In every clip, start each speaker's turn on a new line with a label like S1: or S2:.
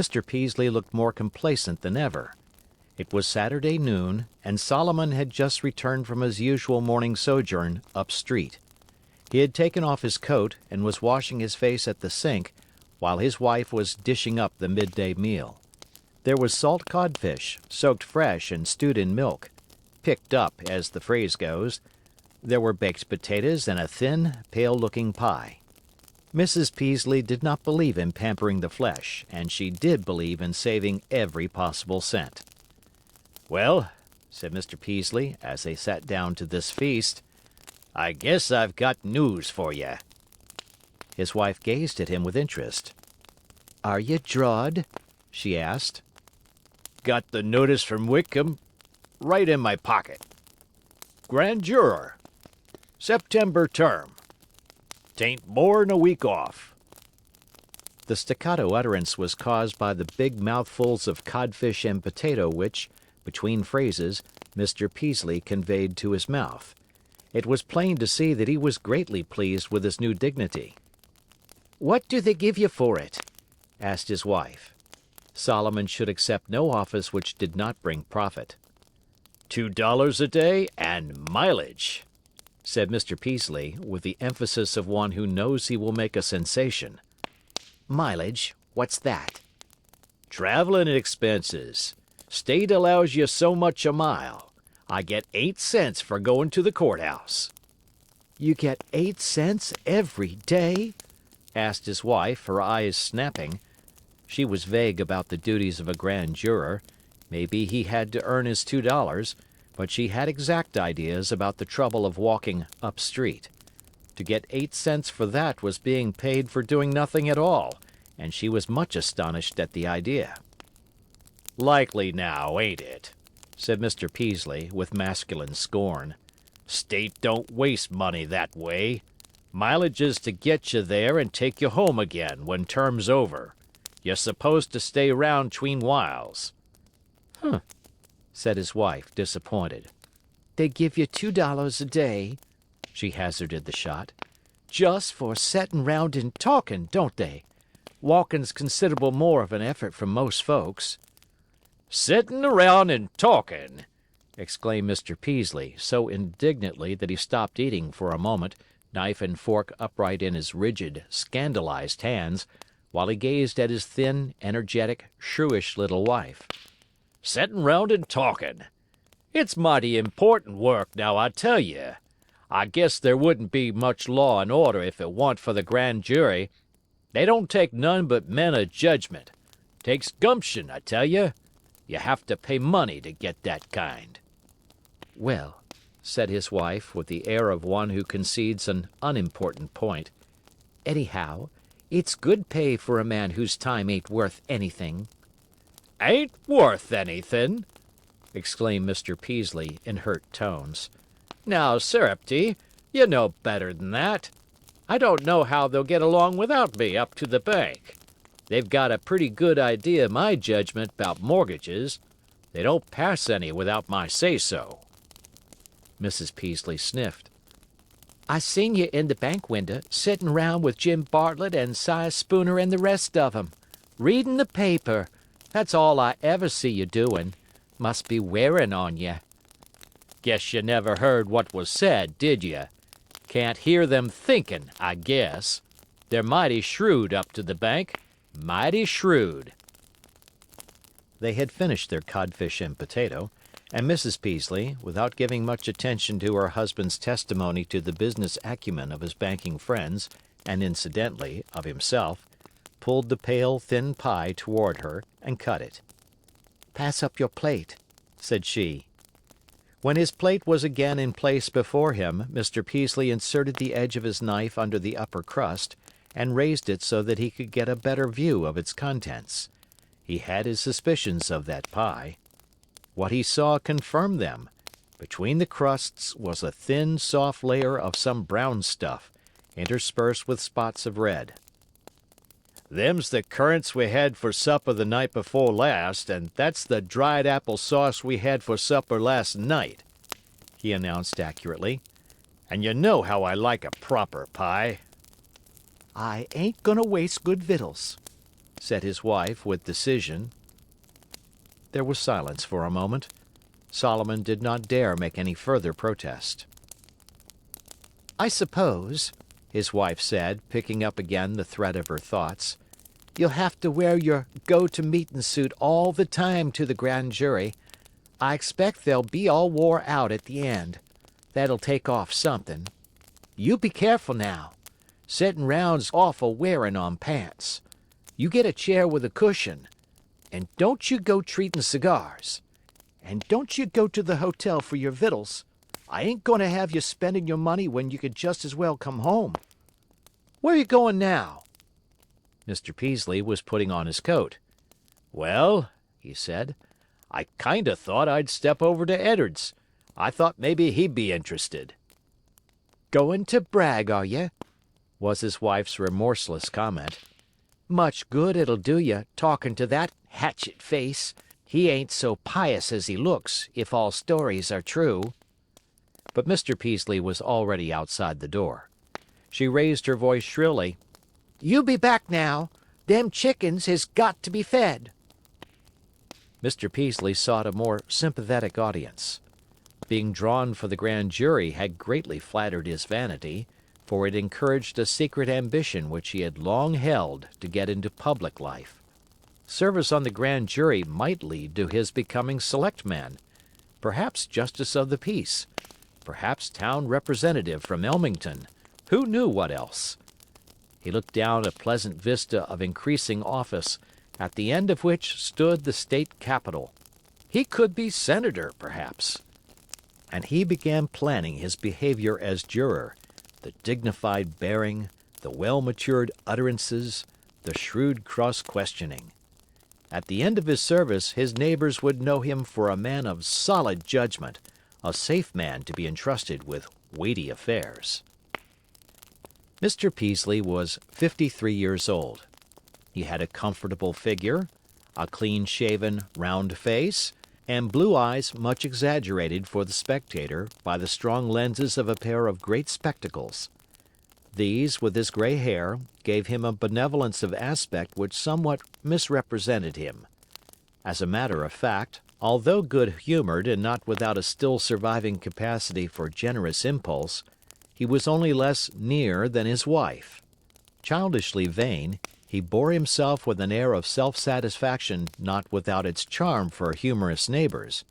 S1: Mr. Peaslee looked more complacent than ever. It was Saturday noon, and Solomon had just returned from his usual morning sojourn up street. He had taken off his coat and was washing his face at the sink while his wife was dishing up the midday meal. There was salt codfish, soaked fresh and stewed in milk, picked up, as the phrase goes. There were baked potatoes and a thin, pale-looking pie. Mrs. Peaslee did not believe in pampering the flesh, and she did believe in saving every possible cent. "Well," said Mr. Peaslee, as they sat down to this feast, "I guess I've got news for ye." His wife gazed at him with interest. "Are ye drawed?" she asked. "Got the notice from Wickham right in my pocket. Grand juror. September term. 'Tain't more'n a week off." The staccato utterance was caused by the big mouthfuls of codfish and potato which, between phrases, Mr. Peaslee conveyed to his mouth. It was plain to see that he was greatly pleased with his new dignity. "What do they give you for it?" asked his wife. Solomon should accept no office which did not bring profit. $2 a day and mileage," said Mr. Peaslee, with the emphasis of one who knows he will make a sensation. "Mileage? What's that?" "Traveling expenses. State allows you so much a mile. I get 8 cents for going to the courthouse." "You get 8 cents every day?" asked his wife, her eyes snapping. She was vague about the duties of a grand juror. Maybe he had to earn his $2, but she had exact ideas about the trouble of walking up street. To get 8 cents for that was being paid for doing nothing at all, and she was much astonished at the idea. "Likely now, ain't it?" said Mr. Peaslee, with masculine scorn. "State don't waste money that way. Mileage is to get you there and take you home again when term's over. You're supposed to stay round 'tween whiles." "Huh," said his wife, disappointed. "They give you $2 a day," she hazarded the shot, "just for settin' round and talkin', don't they? Walkin's considerable more of an effort for most folks." "Sittin' around and talkin'!" exclaimed Mr. Peaslee, so indignantly that he stopped eating for a moment, knife and fork upright in his rigid, scandalized hands, while he gazed at his thin, energetic, shrewish little wife. "Settin' round and talkin'! It's mighty important work, now I tell ye. I guess there wouldn't be much law and order if it wa'n't for the grand jury. They don't take none but men of judgment. Takes gumption, I tell ye. You have to pay money to get that kind." "Well," said his wife, with the air of one who concedes an unimportant point, "anyhow, it's good pay for a man whose time ain't worth anything." "Ain't worth anything!" exclaimed Mr. Peaslee, in hurt tones. "Now, Sarepty, you know better than that. I don't know how they'll get along without me up to the bank. They've got a pretty good idea of my judgment about mortgages. They don't pass any without my say-so." Mrs. Peaslee sniffed. "I seen you in the bank window, sittin' round with Jim Bartlett and Si Spooner and the rest of 'em. Readin' the paper. That's all I ever see you doin'. Must be wearin' on you." "Guess you never heard what was said, did you? Can't hear them thinkin', I guess. They're mighty shrewd up to the bank. Mighty shrewd." They had finished their codfish and potato, and Mrs. Peaslee, without giving much attention to her husband's testimony to the business acumen of his banking friends, and incidentally, of himself, pulled the pale, thin pie toward her and cut it. "Pass up your plate," said she. When his plate was again in place before him, Mr. Peaslee inserted the edge of his knife under the upper crust and raised it so that he could get a better view of its contents. He had his suspicions of that pie. What he saw confirmed them. Between the crusts was a thin, soft layer of some brown stuff, interspersed with spots of red. "Them's the currants we had for supper the night before last, and that's the dried apple sauce we had for supper last night," he announced accurately. "And you know how I like a proper pie." "I ain't gonna waste good victuals." said his wife with decision. There was silence for a moment. Solomon did not dare make any further protest. "I suppose," his wife said, picking up again the thread of her thoughts, "you'll have to wear your go-to-meeting suit all the time to the grand jury. I expect they'll be all wore out at the end. That'll take off something. You be careful now. Settin' round's awful wearin' on pants. You get a chair with a cushion. And don't you go treatin' cigars. And don't you go to the hotel for your vittles. I ain't goin' to have you spendin' your money when you could just as well come home. Where you goin' now?" Mr. Peaslee was putting on his coat. "Well," he said, "I kinda thought I'd step over to Eddard's. I thought maybe he'd be interested." "Goin' to brag, are ye?" was his wife's remorseless comment. "Much good it'll do you, talkin' to that hatchet face. He ain't so pious as he looks, if all stories are true." But Mr. Peaslee was already outside the door. She raised her voice shrilly. "You be back now. Them chickens has got to be fed." Mr. Peaslee sought a more sympathetic audience. Being drawn for the grand jury had greatly flattered his vanity, for it encouraged a secret ambition which he had long held to get into public life. Service on the grand jury might lead to his becoming selectman, perhaps justice of the peace, perhaps town representative from Elmington, who knew what else? He looked down a pleasant vista of increasing office, at the end of which stood the state capitol. He could be senator, perhaps. And he began planning his behavior as juror, the dignified bearing, the well-matured utterances, the shrewd cross-questioning. At the end of his service, his neighbors would know him for a man of solid judgment, a safe man to be entrusted with weighty affairs. Mr. Peaslee was 53 years old. He had a comfortable figure, a clean-shaven, round face, and blue eyes much exaggerated for the spectator by the strong lenses of a pair of great spectacles. These, with his gray hair, gave him a benevolence of aspect which somewhat misrepresented him. As a matter of fact, although good-humored and not without a still surviving capacity for generous impulse, he was only less near than his wife. Childishly vain, he bore himself with an air of self-satisfaction not without its charm for humorous neighbors.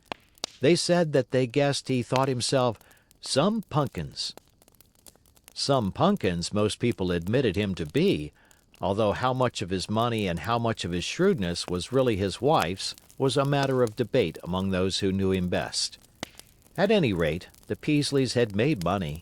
S1: They said that they guessed he thought himself "some punkins." Some punkins most people admitted him to be, although how much of his money and how much of his shrewdness was really his wife's was a matter of debate among those who knew him best. At any rate, the Peasleys had made money.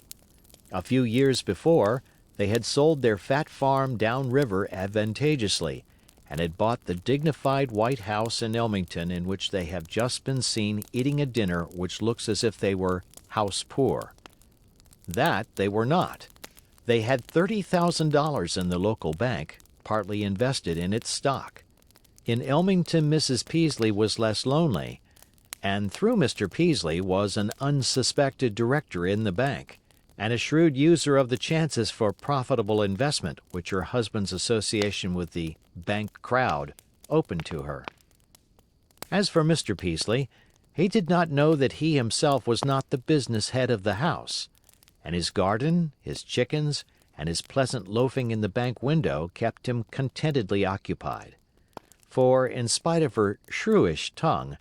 S1: A few years before, they had sold their fat farm down river advantageously, and had bought the dignified white house in Elmington in which they have just been seen eating a dinner which looks as if they were house poor. That they were not. They had $30,000 in the local bank, partly invested in its stock. In Elmington Mrs. Peaslee was less lonely, and through Mr. Peaslee was an unsuspected director in the bank, and a shrewd user of the chances for profitable investment which her husband's association with the bank crowd opened to her. As for Mr. Peaslee, he did not know that he himself was not the business head of the house, and his garden, his chickens, and his pleasant loafing in the bank window kept him contentedly occupied. For, in spite of her shrewish tongue,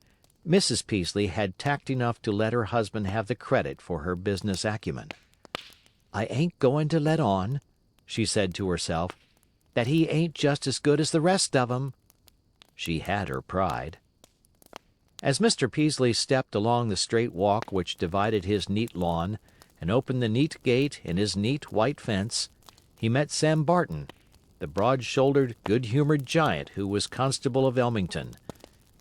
S1: Mrs. Peaslee had tact enough to let her husband have the credit for her business acumen. "I ain't going to let on," she said to herself, "that he ain't just as good as the rest of 'em." She had her pride. As Mr. Peaslee stepped along the straight walk which divided his neat lawn, and opened the neat gate in his neat white fence, he met Sam Barton, the broad-shouldered, good-humored giant who was constable of Elmington.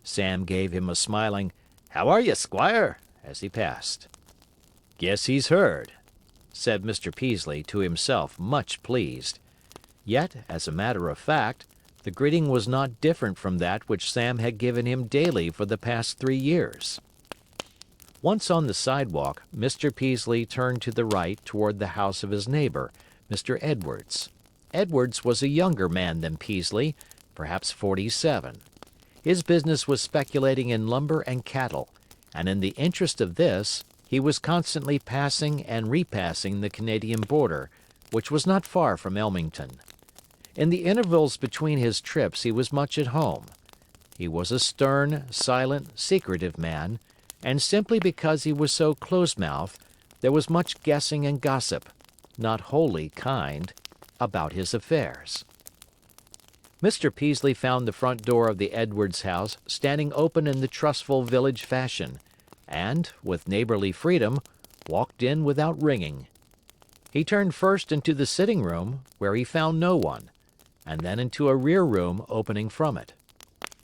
S1: Sam gave him a smiling, "How are ye, squire?" as he passed. "Guess he's heard," said Mr. Peaslee to himself, much pleased. Yet, as a matter of fact, the greeting was not different from that which Sam had given him daily for the past 3 years. Once on the sidewalk, Mr. Peaslee turned to the right toward the house of his neighbor, Mr. Edwards. Edwards was a younger man than Peaslee, perhaps 47. His business was speculating in lumber and cattle, and in the interest of this, he was constantly passing and repassing the Canadian border, which was not far from Elmington. In the intervals between his trips he was much at home. He was a stern, silent, secretive man, and simply because he was so close-mouthed, there was much guessing and gossip, not wholly kind, about his affairs. Mr. Peaslee found the front door of the Edwards house standing open in the trustful village fashion, and, with neighborly freedom, walked in without ringing. He turned first into the sitting room, where he found no one, and then into a rear room opening from it.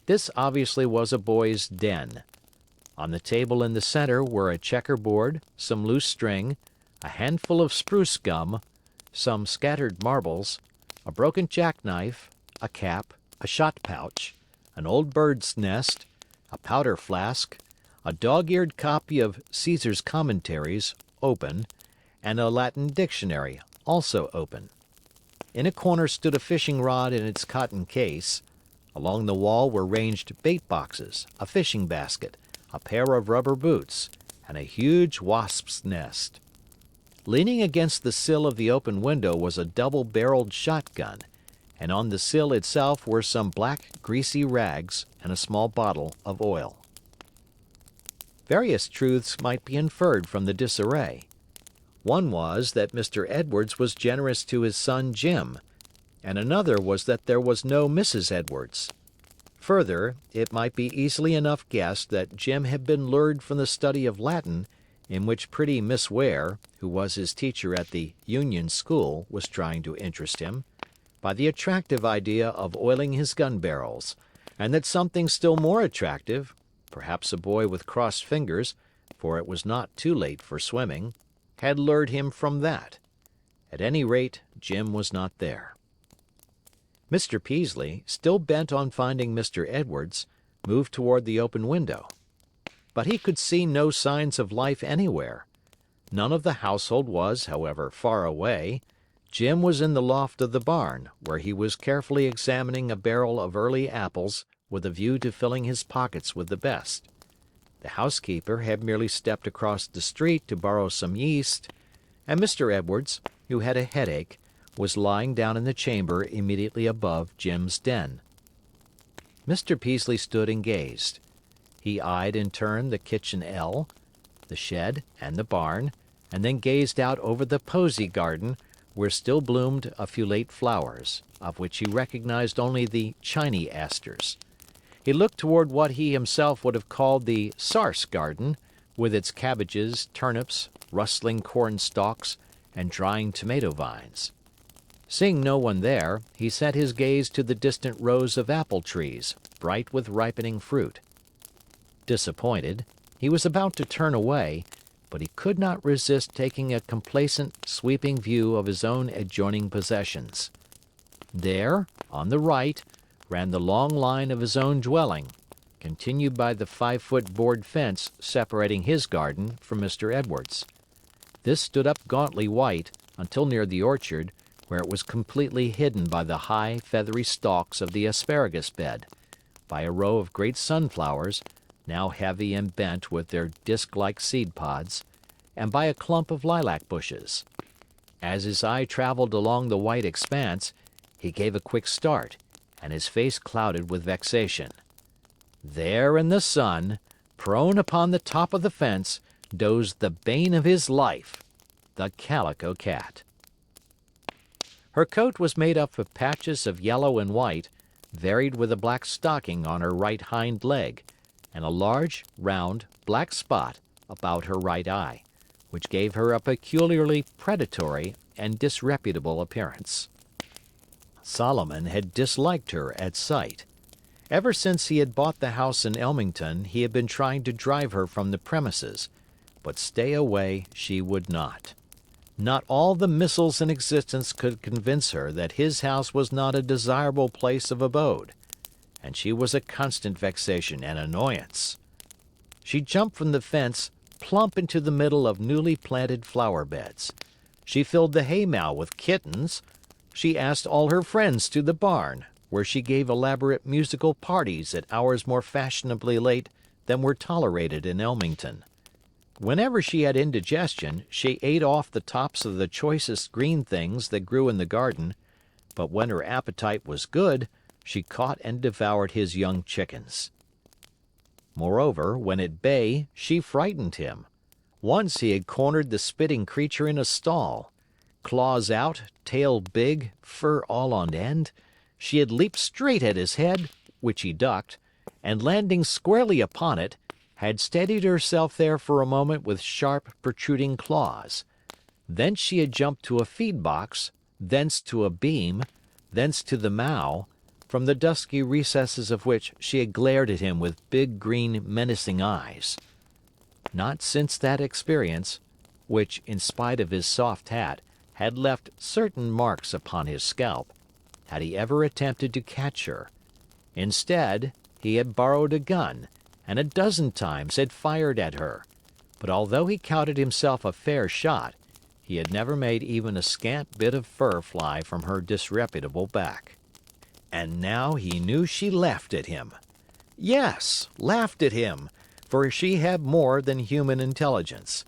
S1: This obviously was a boy's den. On the table in the center were a checkerboard, some loose string, a handful of spruce gum, some scattered marbles, a broken jackknife, a cap, a shot pouch, an old bird's nest, a powder flask, a dog-eared copy of Caesar's Commentaries, open, and a Latin dictionary, also open. In a corner stood a fishing rod in its cotton case. Along the wall were ranged bait boxes, a fishing basket, a pair of rubber boots, and a huge wasp's nest. Leaning against the sill of the open window was a double-barreled shotgun, and on the sill itself were some black, greasy rags and a small bottle of oil. Various truths might be inferred from the disarray. One was that Mr. Edwards was generous to his son Jim, and another was that there was no Mrs. Edwards. Further, it might be easily enough guessed that Jim had been lured from the study of Latin, in which pretty Miss Ware, who was his teacher at the Union School, was trying to interest him, by the attractive idea of oiling his gun barrels, and that something still more attractive, perhaps a boy with crossed fingers, for it was not too late for swimming, had lured him from that. At any rate, Jim was not there. Mr. Peaslee, still bent on finding Mr. Edwards, moved toward the open window. But he could see no signs of life anywhere. None of the household was, however, far away. Jim was in the loft of the barn, where he was carefully examining a barrel of early apples with a view to filling his pockets with the best. The housekeeper had merely stepped across the street to borrow some yeast, and Mr. Edwards, who had a headache, was lying down in the chamber immediately above Jim's den. Mr. Peaslee stood and gazed. He eyed in turn the kitchen ell, the shed, and the barn, and then gazed out over the posy garden, where still bloomed a few late flowers, of which he recognized only the chiny asters. He looked toward what he himself would have called the sarce garden, with its cabbages, turnips, rustling corn stalks, and drying tomato vines. Seeing no one there, he set his gaze to the distant rows of apple trees, bright with ripening fruit. Disappointed, he was about to turn away, but he could not resist taking a complacent, sweeping view of his own adjoining possessions. There, on the right, ran the long line of his own dwelling, continued by the 5-foot board fence separating his garden from Mr. Edwards. This stood up gauntly white until near the orchard, where it was completely hidden by the high, feathery stalks of the asparagus bed, by a row of great sunflowers, now heavy and bent with their disc-like seed pods, and by a clump of lilac bushes. As his eye traveled along the white expanse, he gave a quick start, and his face clouded with vexation. There in the sun, prone upon the top of the fence, dozed the bane of his life, the Calico Cat. Her coat was made up of patches of yellow and white, varied with a black stocking on her right hind leg, and a large, round, black spot about her right eye, which gave her a peculiarly predatory and disreputable appearance. Solomon had disliked her at sight. Ever since he had bought the house in Elmington, he had been trying to drive her from the premises, but stay away she would not. Not all the missiles in existence could convince her that his house was not a desirable place of abode, and she was a constant vexation and annoyance. She jumped from the fence plump into the middle of newly planted flower beds. She filled the haymow with kittens. She asked all her friends to the barn, where she gave elaborate musical parties at hours more fashionably late than were tolerated in Elmington. Whenever she had indigestion, she ate off the tops of the choicest green things that grew in the garden, but when her appetite was good, she caught and devoured his young chickens. Moreover, when at bay, she frightened him. Once he had cornered the spitting creature in a stall. Claws out, tail big, fur all on end, she had leaped straight at his head, which he ducked, and landing squarely upon it, had steadied herself there for a moment with sharp, protruding claws. Thence she had jumped to a feed box, thence to a beam, thence to the mow, from the dusky recesses of which she had glared at him with big, green, menacing eyes. Not since that experience, which, in spite of his soft hat, had left certain marks upon his scalp, had he ever attempted to catch her. Instead, he had borrowed a gun, and a dozen times had fired at her, but although he counted himself a fair shot, he had never made even a scant bit of fur fly from her disreputable back. And now he knew she laughed at him. Yes, laughed at him, for she had more than human intelligence.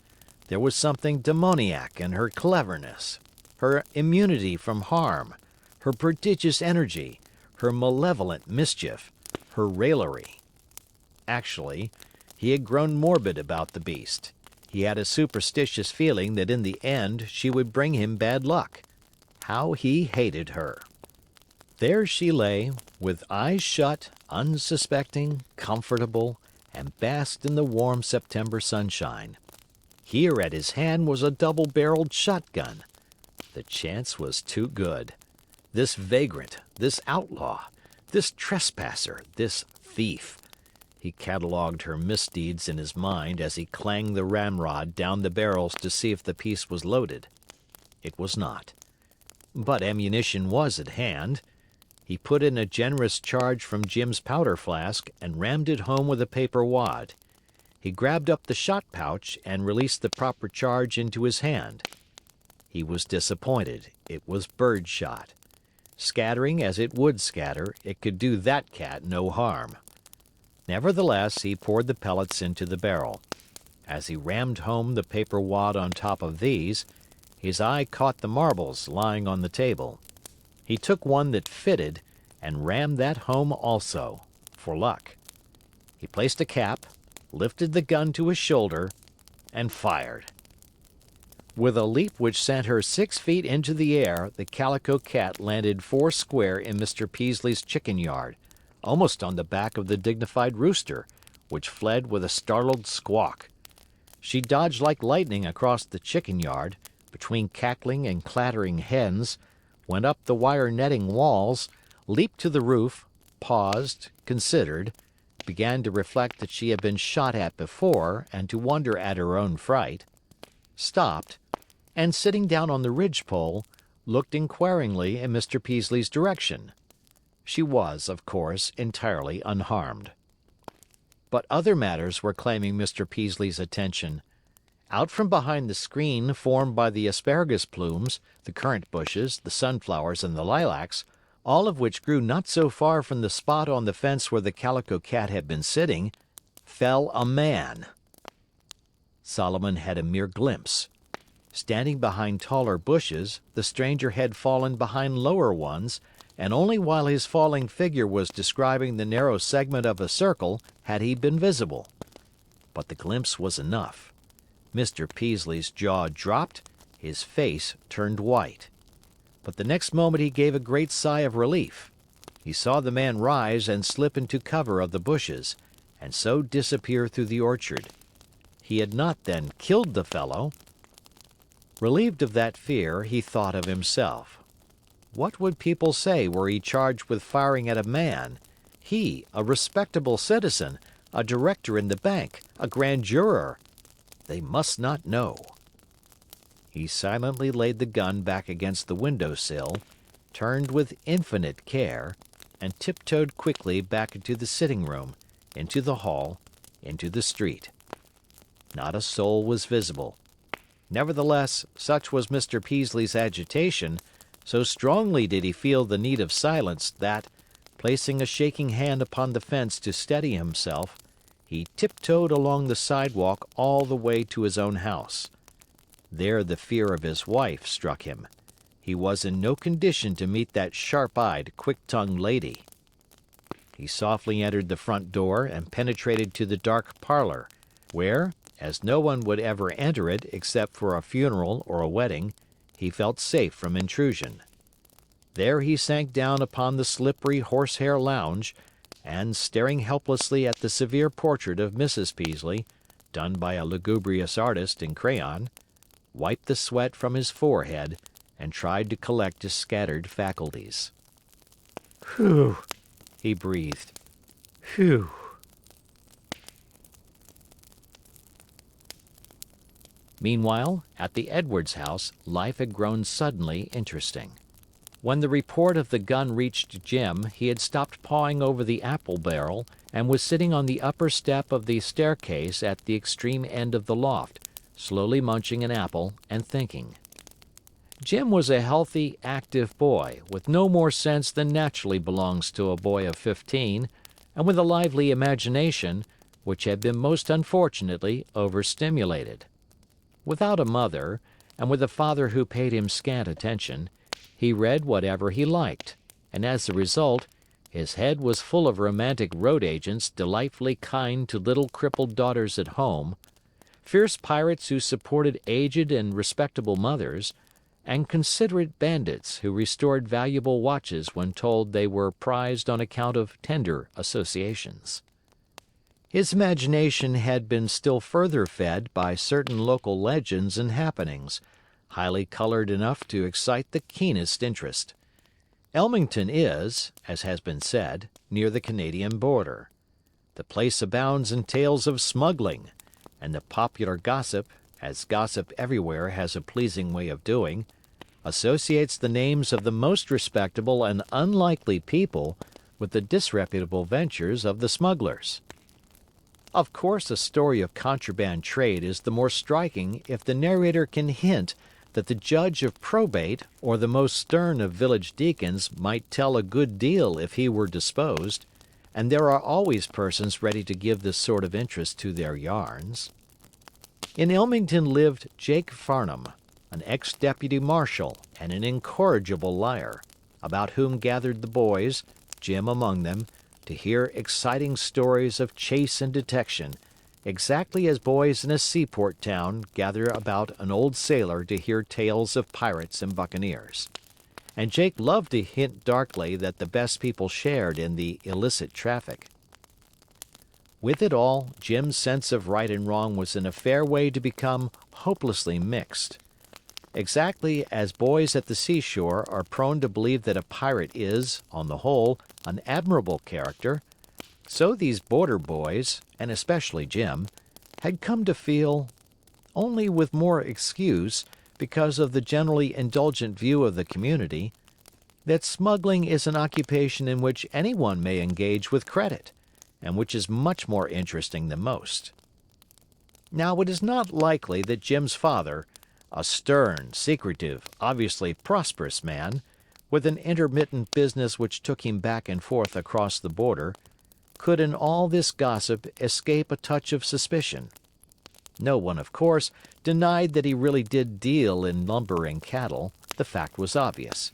S1: There was something demoniac in her cleverness, her immunity from harm, her prodigious energy, her malevolent mischief, her raillery. Actually, he had grown morbid about the beast. He had a superstitious feeling that in the end she would bring him bad luck. How he hated her! There she lay, with eyes shut, unsuspecting, comfortable, and basked in the warm September sunshine. Here at his hand was a double-barreled shotgun. The chance was too good. This vagrant, this outlaw, this trespasser, this thief. He catalogued her misdeeds in his mind as he clanged the ramrod down the barrels to see if the piece was loaded. It was not. But ammunition was at hand. He put in a generous charge from Jim's powder flask and rammed it home with a paper wad. He grabbed up the shot pouch and released the proper charge into his hand. He was disappointed. It was bird shot. Scattering as it would scatter, it could do that cat no harm. Nevertheless, he poured the pellets into the barrel. As he rammed home the paper wad on top of these, his eye caught the marbles lying on the table. He took one that fitted and rammed that home also, for luck. He placed a cap, lifted the gun to his shoulder, and fired. With a leap which sent her 6 feet into the air, the Calico Cat landed foursquare in Mr. Peaslee's chicken yard, almost on the back of the dignified rooster, which fled with a startled squawk. She dodged like lightning across the chicken yard, between cackling and clattering hens, went up the wire netting walls, leaped to the roof, paused, considered, began to reflect that she had been shot at before and to wonder at her own fright, stopped, and sitting down on the ridgepole, looked inquiringly in Mr. Peaslee's direction. She was, of course, entirely unharmed. But other matters were claiming Mr. Peaslee's attention. Out from behind the screen formed by the asparagus plumes, the currant bushes, the sunflowers, and the lilacs, all of which grew not so far from the spot on the fence where the Calico Cat had been sitting, fell a man. Solomon had a mere glimpse. Standing behind taller bushes, the stranger had fallen behind lower ones, and only while his falling figure was describing the narrow segment of a circle had he been visible. But the glimpse was enough. Mr. Peaslee's jaw dropped, his face turned white. But the next moment he gave a great sigh of relief. He saw the man rise and slip into cover of the bushes, and so disappear through the orchard. He had not then killed the fellow. Relieved of that fear, he thought of himself. What would people say were he charged with firing at a man? He, a respectable citizen, a director in the bank, a grand juror. They must not know. He silently laid the gun back against the window sill, turned with infinite care, and tiptoed quickly back into the sitting room, into the hall, into the street. Not a soul was visible. Nevertheless, such was Mr. Peaslee's agitation, so strongly did he feel the need of silence that, Placing a shaking hand upon the fence to steady himself, he tiptoed along the sidewalk all the way to his own house. There the fear of his wife struck him. He was in no condition to meet that sharp-eyed, quick-tongued lady. He softly entered the front door and penetrated to the dark parlor, where, as no one would ever enter it except for a funeral or a wedding, he felt safe from intrusion. There he sank down upon the slippery horsehair lounge, and, staring helplessly at the severe portrait of Mrs. Peaslee, done by a lugubrious artist in crayon, wiped the sweat from his forehead and tried to collect his scattered faculties. "Whew!" he breathed. "Whew!" Meanwhile, at the Edwards house, life had grown suddenly interesting. When the report of the gun reached Jim, he had stopped pawing over the apple barrel and was sitting on the upper step of the staircase at the extreme end of the loft, slowly munching an apple and thinking. Jim was a healthy, active boy, with no more sense than naturally belongs to a boy of 15, and with a lively imagination, which had been most unfortunately overstimulated. Without a mother, and with a father who paid him scant attention, he read whatever he liked, and as a result, his head was full of romantic road agents delightfully kind to little crippled daughters at home, fierce pirates who supported aged and respectable mothers, and considerate bandits who restored valuable watches when told they were prized on account of tender associations. His imagination had been still further fed by certain local legends and happenings, highly colored enough to excite the keenest interest. Elmington is, as has been said, near the Canadian border. The place abounds in tales of smuggling, and the popular gossip, as gossip everywhere has a pleasing way of doing, associates the names of the most respectable and unlikely people with the disreputable ventures of the smugglers. Of course, a story of contraband trade is the more striking if the narrator can hint that the judge of probate or the most stern of village deacons might tell a good deal if he were disposed, and there are always persons ready to give this sort of interest to their yarns. In Ilmington lived Jake Farnham, an ex-deputy marshal and an incorrigible liar, about whom gathered the boys, Jim among them, to hear exciting stories of chase and detection, exactly as boys in a seaport town gather about an old sailor to hear tales of pirates and buccaneers. And Jake loved to hint darkly that the best people shared in the illicit traffic. With it all, Jim's sense of right and wrong was in a fair way to become hopelessly mixed. Exactly as boys at the seashore are prone to believe that a pirate is, on the whole, an admirable character, so these border boys, and especially Jim, had come to feel, only with more excuse because of the generally indulgent view of the community, that smuggling is an occupation in which anyone may engage with credit, and which is much more interesting than most. Now it is not likely that Jim's father, a stern, secretive, obviously prosperous man, with an intermittent business which took him back and forth across the border, could in all this gossip escape a touch of suspicion. No one, of course, denied that he really did deal in lumber and cattle, the fact was obvious.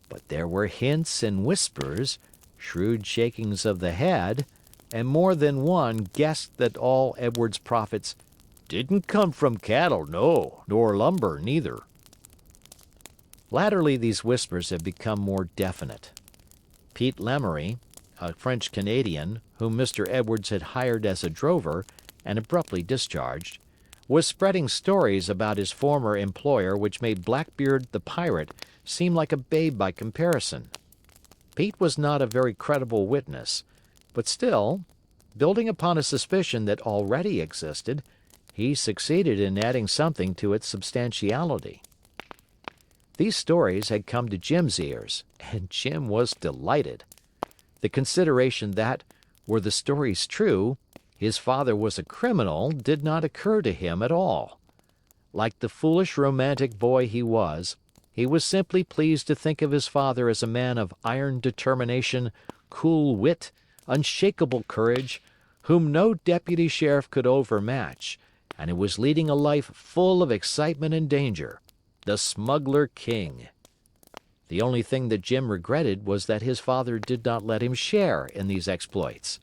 S1: But there were hints and whispers, shrewd shakings of the head, and more than one guessed that all Edward's profits didn't come from cattle, no, nor lumber, neither. Latterly these whispers had become more definite. Pete Lemery, a French-Canadian, whom Mr. Edwards had hired as a drover and abruptly discharged, was spreading stories about his former employer which made Blackbeard the pirate seem like a babe by comparison. Pete was not a very credible witness, but still, building upon a suspicion that already existed, he succeeded in adding something to its substantiality. These stories had come to Jim's ears, and Jim was delighted. The consideration that, were the stories true, his father was a criminal did not occur to him at all. Like the foolish romantic boy he was simply pleased to think of his father as a man of iron determination, cool wit, unshakable courage, whom no deputy sheriff could overmatch, and who was leading a life full of excitement and danger, the Smuggler King. The only thing that Jim regretted was that his father did not let him share in these exploits.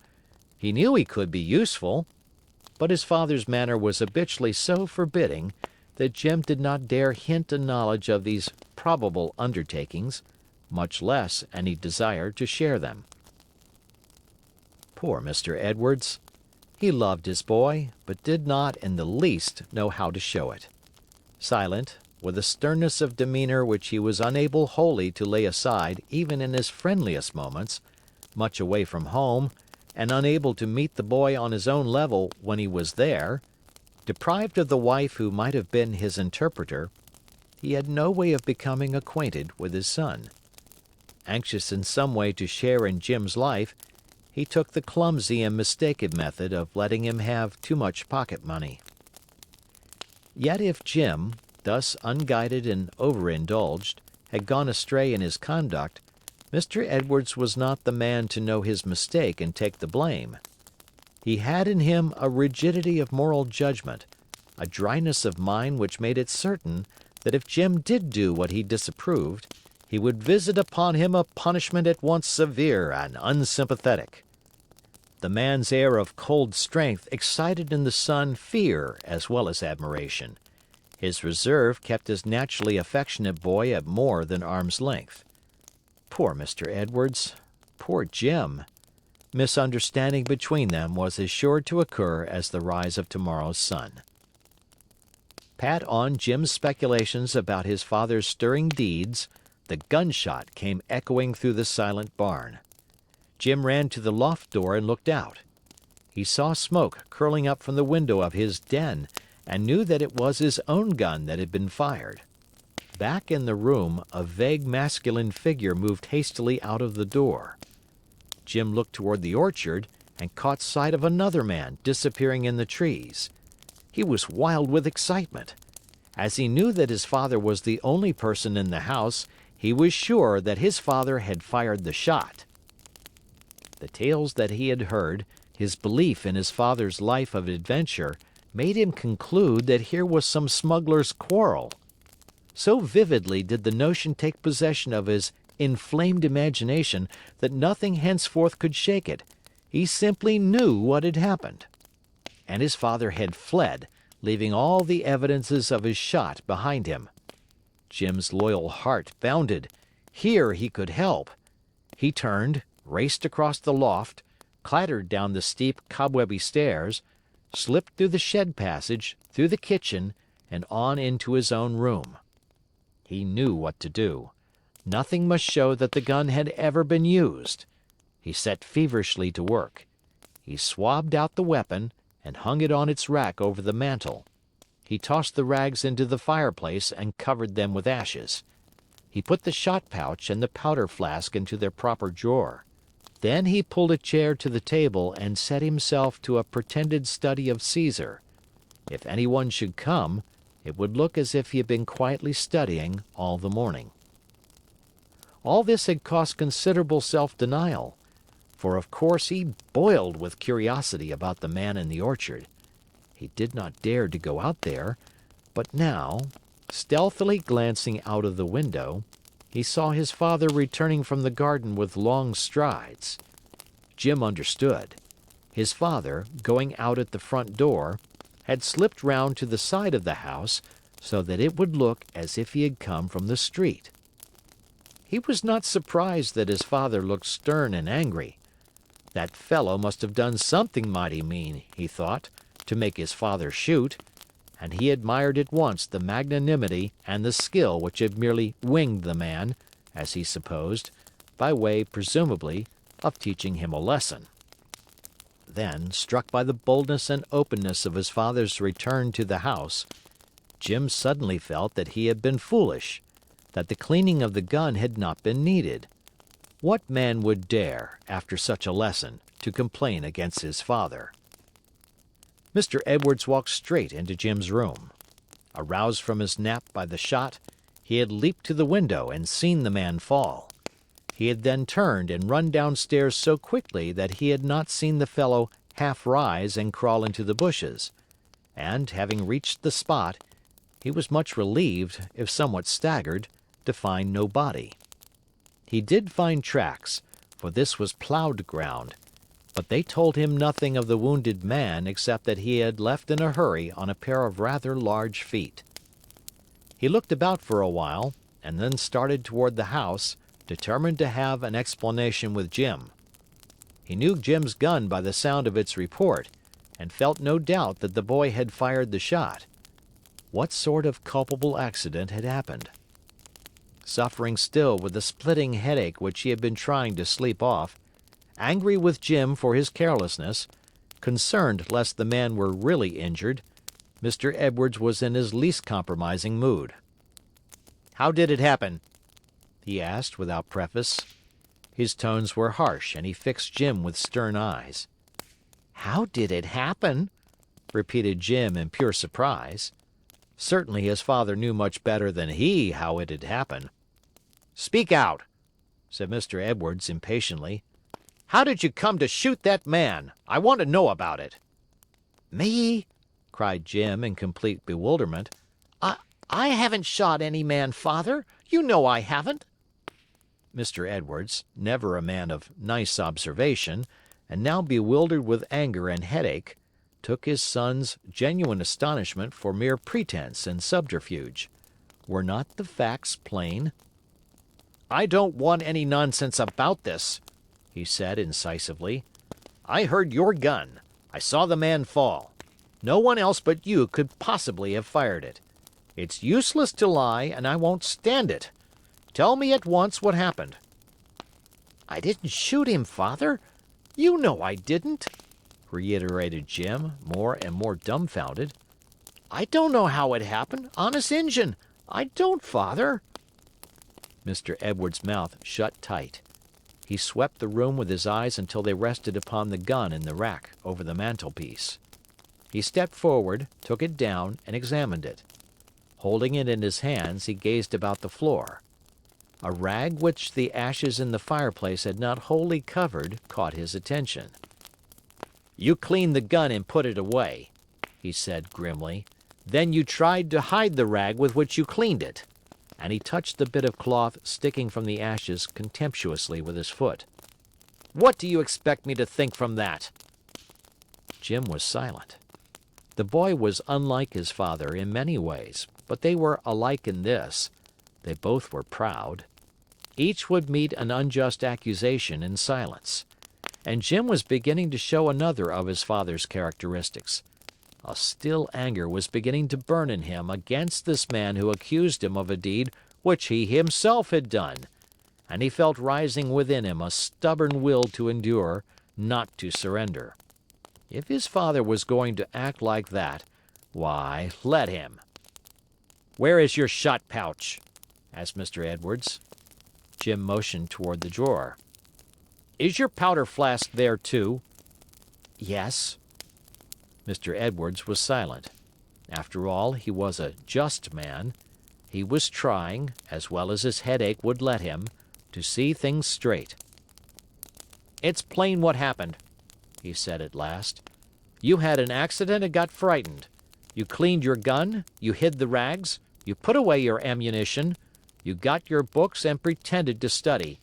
S1: He knew he could be useful, but his father's manner was habitually so forbidding that Jim did not dare hint a knowledge of these probable undertakings, much less any desire to share them. Poor Mr. Edwards! He loved his boy, but did not in the least know how to show it. Silent, with a sternness of demeanor which he was unable wholly to lay aside even in his friendliest moments, much away from home, and unable to meet the boy on his own level when he was there, deprived of the wife who might have been his interpreter, he had no way of becoming acquainted with his son. Anxious in some way to share in Jim's life, he took the clumsy and mistaken method of letting him have too much pocket money. Yet if Jim, thus unguided and overindulged, had gone astray in his conduct, Mr. Edwards was not the man to know his mistake and take the blame. He had in him a rigidity of moral judgment, a dryness of mind which made it certain that if Jim did do what he disapproved, he would visit upon him a punishment at once severe and unsympathetic. The man's air of cold strength excited in the son fear as well as admiration. His reserve kept his naturally affectionate boy at more than arm's length. Poor Mr. Edwards! Poor Jim! Misunderstanding between them was as sure to occur as the rise of tomorrow's sun. Pat on Jim's speculations about his father's stirring deeds, the gunshot came echoing through the silent barn. Jim ran to the loft door and looked out. He saw smoke curling up from the window of his den and knew that it was his own gun that had been fired. Back in the room, a vague masculine figure moved hastily out of the door. Jim looked toward the orchard and caught sight of another man disappearing in the trees. He was wild with excitement. As he knew that his father was the only person in the house, he was sure that his father had fired the shot. The tales that he had heard, his belief in his father's life of adventure, made him conclude that here was some smuggler's quarrel. So vividly did the notion take possession of his inflamed imagination that nothing henceforth could shake it. He simply knew what had happened. And his father had fled, leaving all the evidences of his shot behind him. Jim's loyal heart bounded. Here he could help. He turned, raced across the loft, clattered down the steep, cobwebby stairs, slipped through the shed passage, through the kitchen, and on into his own room. He knew what to do. Nothing must show that the gun had ever been used. He set feverishly to work. He swabbed out the weapon and hung it on its rack over the mantel. He tossed the rags into the fireplace and covered them with ashes. He put the shot pouch and the powder flask into their proper drawer. Then he pulled a chair to the table and set himself to a pretended study of Caesar. If anyone should come, it would look as if he had been quietly studying all the morning. All this had cost considerable self-denial, for of course he boiled with curiosity about the man in the orchard. He did not dare to go out there, but now, stealthily glancing out of the window, he saw his father returning from the garden with long strides. Jim understood. His father, going out at the front door, had slipped round to the side of the house so that it would look as if he had come from the street. He was not surprised that his father looked stern and angry. That fellow must have done something mighty mean, he thought, to make his father shoot, and he admired at once the magnanimity and the skill which had merely winged the man, as he supposed, by way, presumably, of teaching him a lesson. Then, struck by the boldness and openness of his father's return to the house, Jim suddenly felt that he had been foolish, that the cleaning of the gun had not been needed. What man would dare, after such a lesson, to complain against his father? Mr. Edwards walked straight into Jim's room. Aroused from his nap by the shot, he had leaped to the window and seen the man fall. He had then turned and run downstairs so quickly that he had not seen the fellow half rise and crawl into the bushes, and, having reached the spot, he was much relieved, if somewhat staggered, to find no body. He did find tracks, for this was plowed ground, but they told him nothing of the wounded man except that he had left in a hurry on a pair of rather large feet. He looked about for a while, and then started toward the house, determined to have an explanation with Jim. He knew Jim's gun by the sound of its report, and felt no doubt that the boy had fired the shot. What sort of culpable accident had happened? Suffering still with the splitting headache which he had been trying to sleep off, angry with Jim for his carelessness, concerned lest the man were really injured, Mr. Edwards was in his least compromising mood. "How did it happen?" he asked without preface. His tones were harsh, and he fixed Jim with stern eyes. "How did it happen?" repeated Jim in pure surprise. Certainly his father knew much better than he how it had happened. "Speak out," said Mr. Edwards impatiently. "How did you come to shoot that man? I want to know about it." "Me?" cried Jim in complete bewilderment. I haven't shot any man, Father. You know I haven't." Mr. Edwards, never a man of nice observation, and now bewildered with anger and headache, took his son's genuine astonishment for mere pretense and subterfuge. Were not the facts plain? "I don't want any nonsense about this," he said incisively. "I heard your gun. I saw the man fall. No one else but you could possibly have fired it. It's useless to lie, and I won't stand it. Tell me at once what happened." "I didn't shoot him, Father. You know I didn't," reiterated Jim, more and more dumbfounded. "I don't know how it happened, honest Injun. I don't, Father." Mr. Edwards' mouth shut tight. He swept the room with his eyes until they rested upon the gun in the rack over the mantelpiece. He stepped forward, took it down, and examined it. Holding it in his hands, he gazed about the floor. A rag which the ashes in the fireplace had not wholly covered caught his attention. "You cleaned the gun and put it away," he said grimly. "Then you tried to hide the rag with which you cleaned it." And he touched the bit of cloth sticking from the ashes contemptuously with his foot. "What do you expect me to think from that?" Jim was silent. The boy was unlike his father in many ways, but they were alike in this: they both were proud. Each would meet an unjust accusation in silence. And Jim was beginning to show another of his father's characteristics. A still anger was beginning to burn in him against this man who accused him of a deed which he himself had done, and he felt rising within him a stubborn will to endure, not to surrender. If his father was going to act like that, why, let him. "Where is your shot pouch?" asked Mr. Edwards. Jim motioned toward the drawer. "Is your powder flask there, too?" "Yes." Mr. Edwards was silent. After all, he was a just man. He was trying, as well as his headache would let him, to see things straight. "It's plain what happened," he said at last. "You had an accident and got frightened. You cleaned your gun, you hid the rags, you put away your ammunition, you got your books and pretended to study.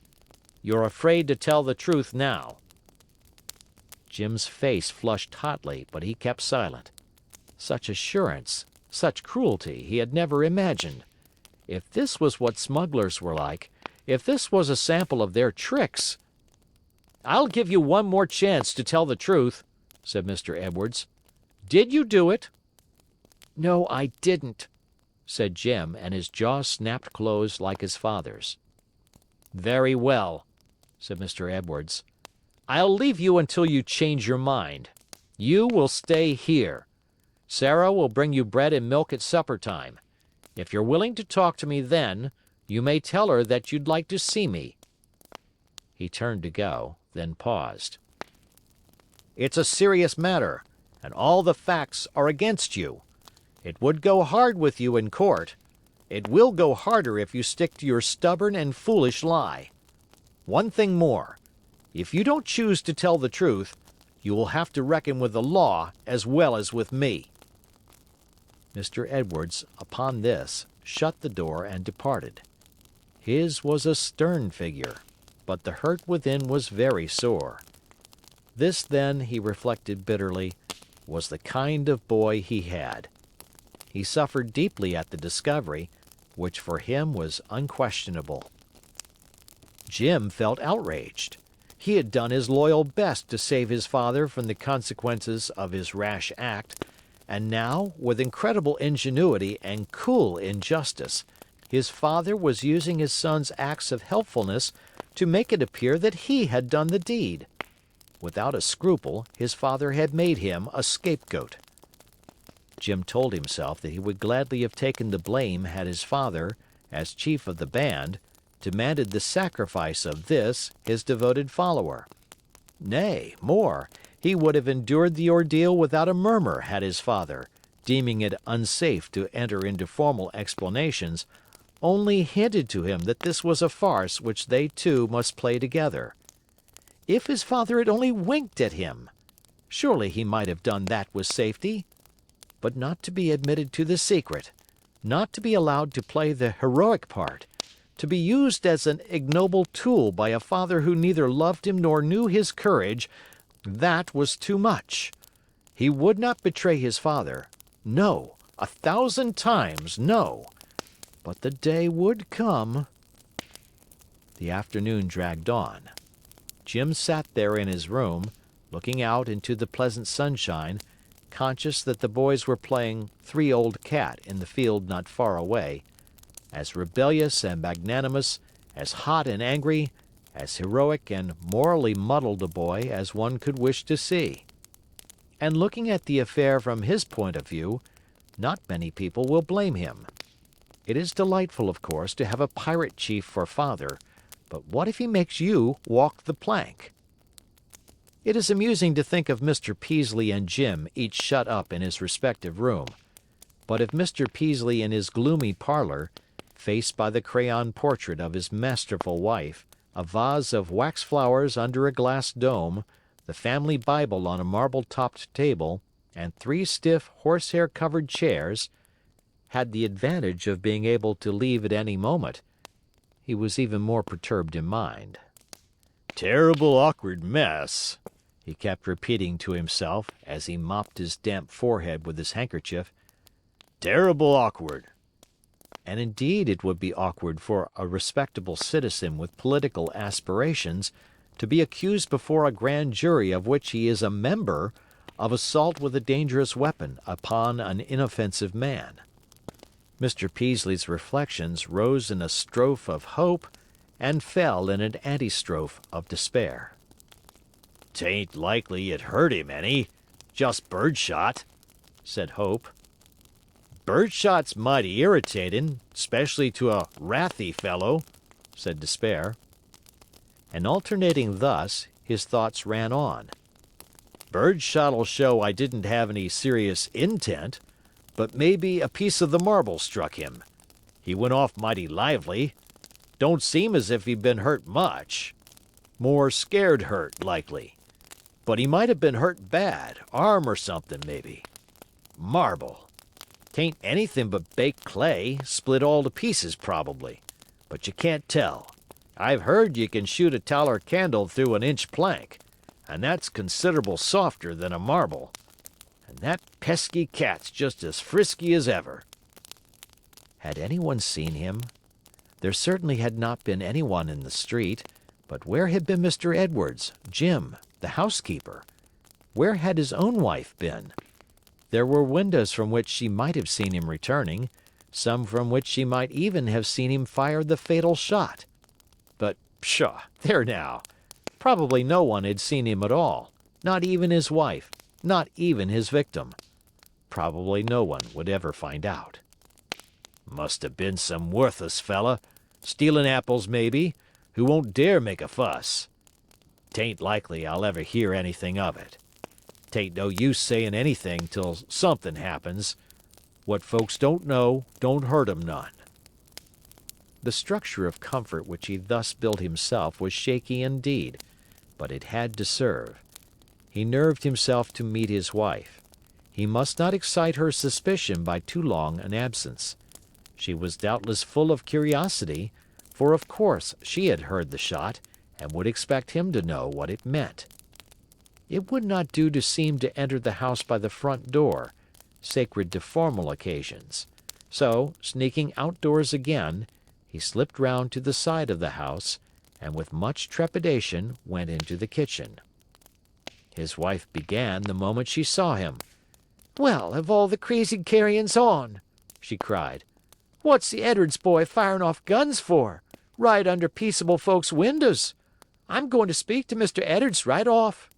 S1: You're afraid to tell the truth now." Jim's face flushed hotly, but he kept silent. Such assurance, such cruelty, he had never imagined. If this was what smugglers were like, if this was a sample of their tricks— "I'll give you one more chance to tell the truth," said Mr. Edwards. "Did you do it?" "No, I didn't," said Jim, and his jaw snapped closed like his father's. "Very well," said Mr. Edwards. "I'll leave you until you change your mind. You will stay here. Sarah will bring you bread and milk at supper time. If you're willing to talk to me then, you may tell her that you'd like to see me." He turned to go, then paused. "It's a serious matter, and all the facts are against you. It would go hard with you in court. It will go harder if you stick to your stubborn and foolish lie. one thing more. If you don't choose to tell the truth, you will have to reckon with the law as well as with me." Mr. Edwards, upon this, shut the door and departed. His was a stern figure, but the hurt within was very sore. This, then, he reflected bitterly, was the kind of boy he had. He suffered deeply at the discovery, which for him was unquestionable. Jim felt outraged. He had done his loyal best to save his father from the consequences of his rash act, and now, with incredible ingenuity and cool injustice, his father was using his son's acts of helpfulness to make it appear that he had done the deed. Without a scruple, his father had made him a scapegoat. Jim told himself that he would gladly have taken the blame had his father, as chief of the band, demanded the sacrifice of this, his devoted follower. Nay, more, he would have endured the ordeal without a murmur had his father, deeming it unsafe to enter into formal explanations, only hinted to him that this was a farce which they two must play together. If his father had only winked at him! Surely he might have done that with safety. But not to be admitted to the secret, not to be allowed to play the heroic part, to be used as an ignoble tool by a father who neither loved him nor knew his courage, that was too much. He would not betray his father. No, 1,000 times no. But the day would come. The afternoon dragged on. Jim sat there in his room, looking out into the pleasant sunshine, conscious that the boys were playing three-old cat in the field not far away, as rebellious and magnanimous, as hot and angry, as heroic and morally muddled a boy as one could wish to see. And looking at the affair from his point of view, not many people will blame him. It is delightful, of course, to have a pirate chief for father, but what if he makes you walk the plank? It is amusing to think of Mr. Peaslee and Jim each shut up in his respective room. But if Mr. Peaslee in his gloomy parlor, faced by the crayon portrait of his masterful wife, a vase of wax flowers under a glass dome, the family Bible on a marble-topped table, and 3 stiff horsehair-covered chairs, had the advantage of being able to leave at any moment, he was even more perturbed in mind. "Terrible awkward mess," he kept repeating to himself as he mopped his damp forehead with his handkerchief. "Terrible awkward." And indeed it would be awkward for a respectable citizen with political aspirations to be accused before a grand jury of which he is a member of assault with a dangerous weapon upon an inoffensive man. Mr. Peaslee's reflections rose in a strophe of hope and fell in an antistrophe of despair. "'Tain't likely it hurt him any, just birdshot," said Hope. "Birdshot's mighty irritatin', 'specially to a wrathy fellow," said Despair. And alternating thus, his thoughts ran on. "Birdshot'll show I didn't have any serious intent, but maybe a piece of the marble struck him. He went off mighty lively. Don't seem as if he'd been hurt much. More scared hurt, likely. But he might have been hurt bad, arm or something, maybe. Marble. 'Tain't anything but baked clay, split all to pieces probably. But you can't tell. I've heard you can shoot a taller candle through an inch plank, and that's considerable softer than a marble. And that pesky cat's just as frisky as ever." Had anyone seen him? There certainly had not been anyone in the street, but where had been Mr. Edwards, Jim, the housekeeper? Where had his own wife been? There were windows from which she might have seen him returning, some from which she might even have seen him fire the fatal shot. But, pshaw, there now! Probably no one had seen him at all, not even his wife, not even his victim. Probably no one would ever find out. "Must have been some worthless fella, stealing apples maybe, who won't dare make a fuss. 'Tain't likely I'll ever hear anything of it. 'Tain't no use saying anything till something happens. What folks don't know don't hurt 'em none." The structure of comfort which he thus built himself was shaky indeed, but it had to serve. He nerved himself to meet his wife. He must not excite her suspicion by too long an absence. She was doubtless full of curiosity, for of course she had heard the shot, and would expect him to know what it meant. It would not do to seem to enter the house by the front door, sacred to formal occasions. So, sneaking outdoors again, he slipped round to the side of the house, and with much trepidation went into the kitchen. His wife began the moment she saw him. "Well, have all the crazy carryings on?" she cried. "What's the Edwards boy firing off guns for? Right under peaceable folks' windows. I'm going to speak to Mr. Edwards right off."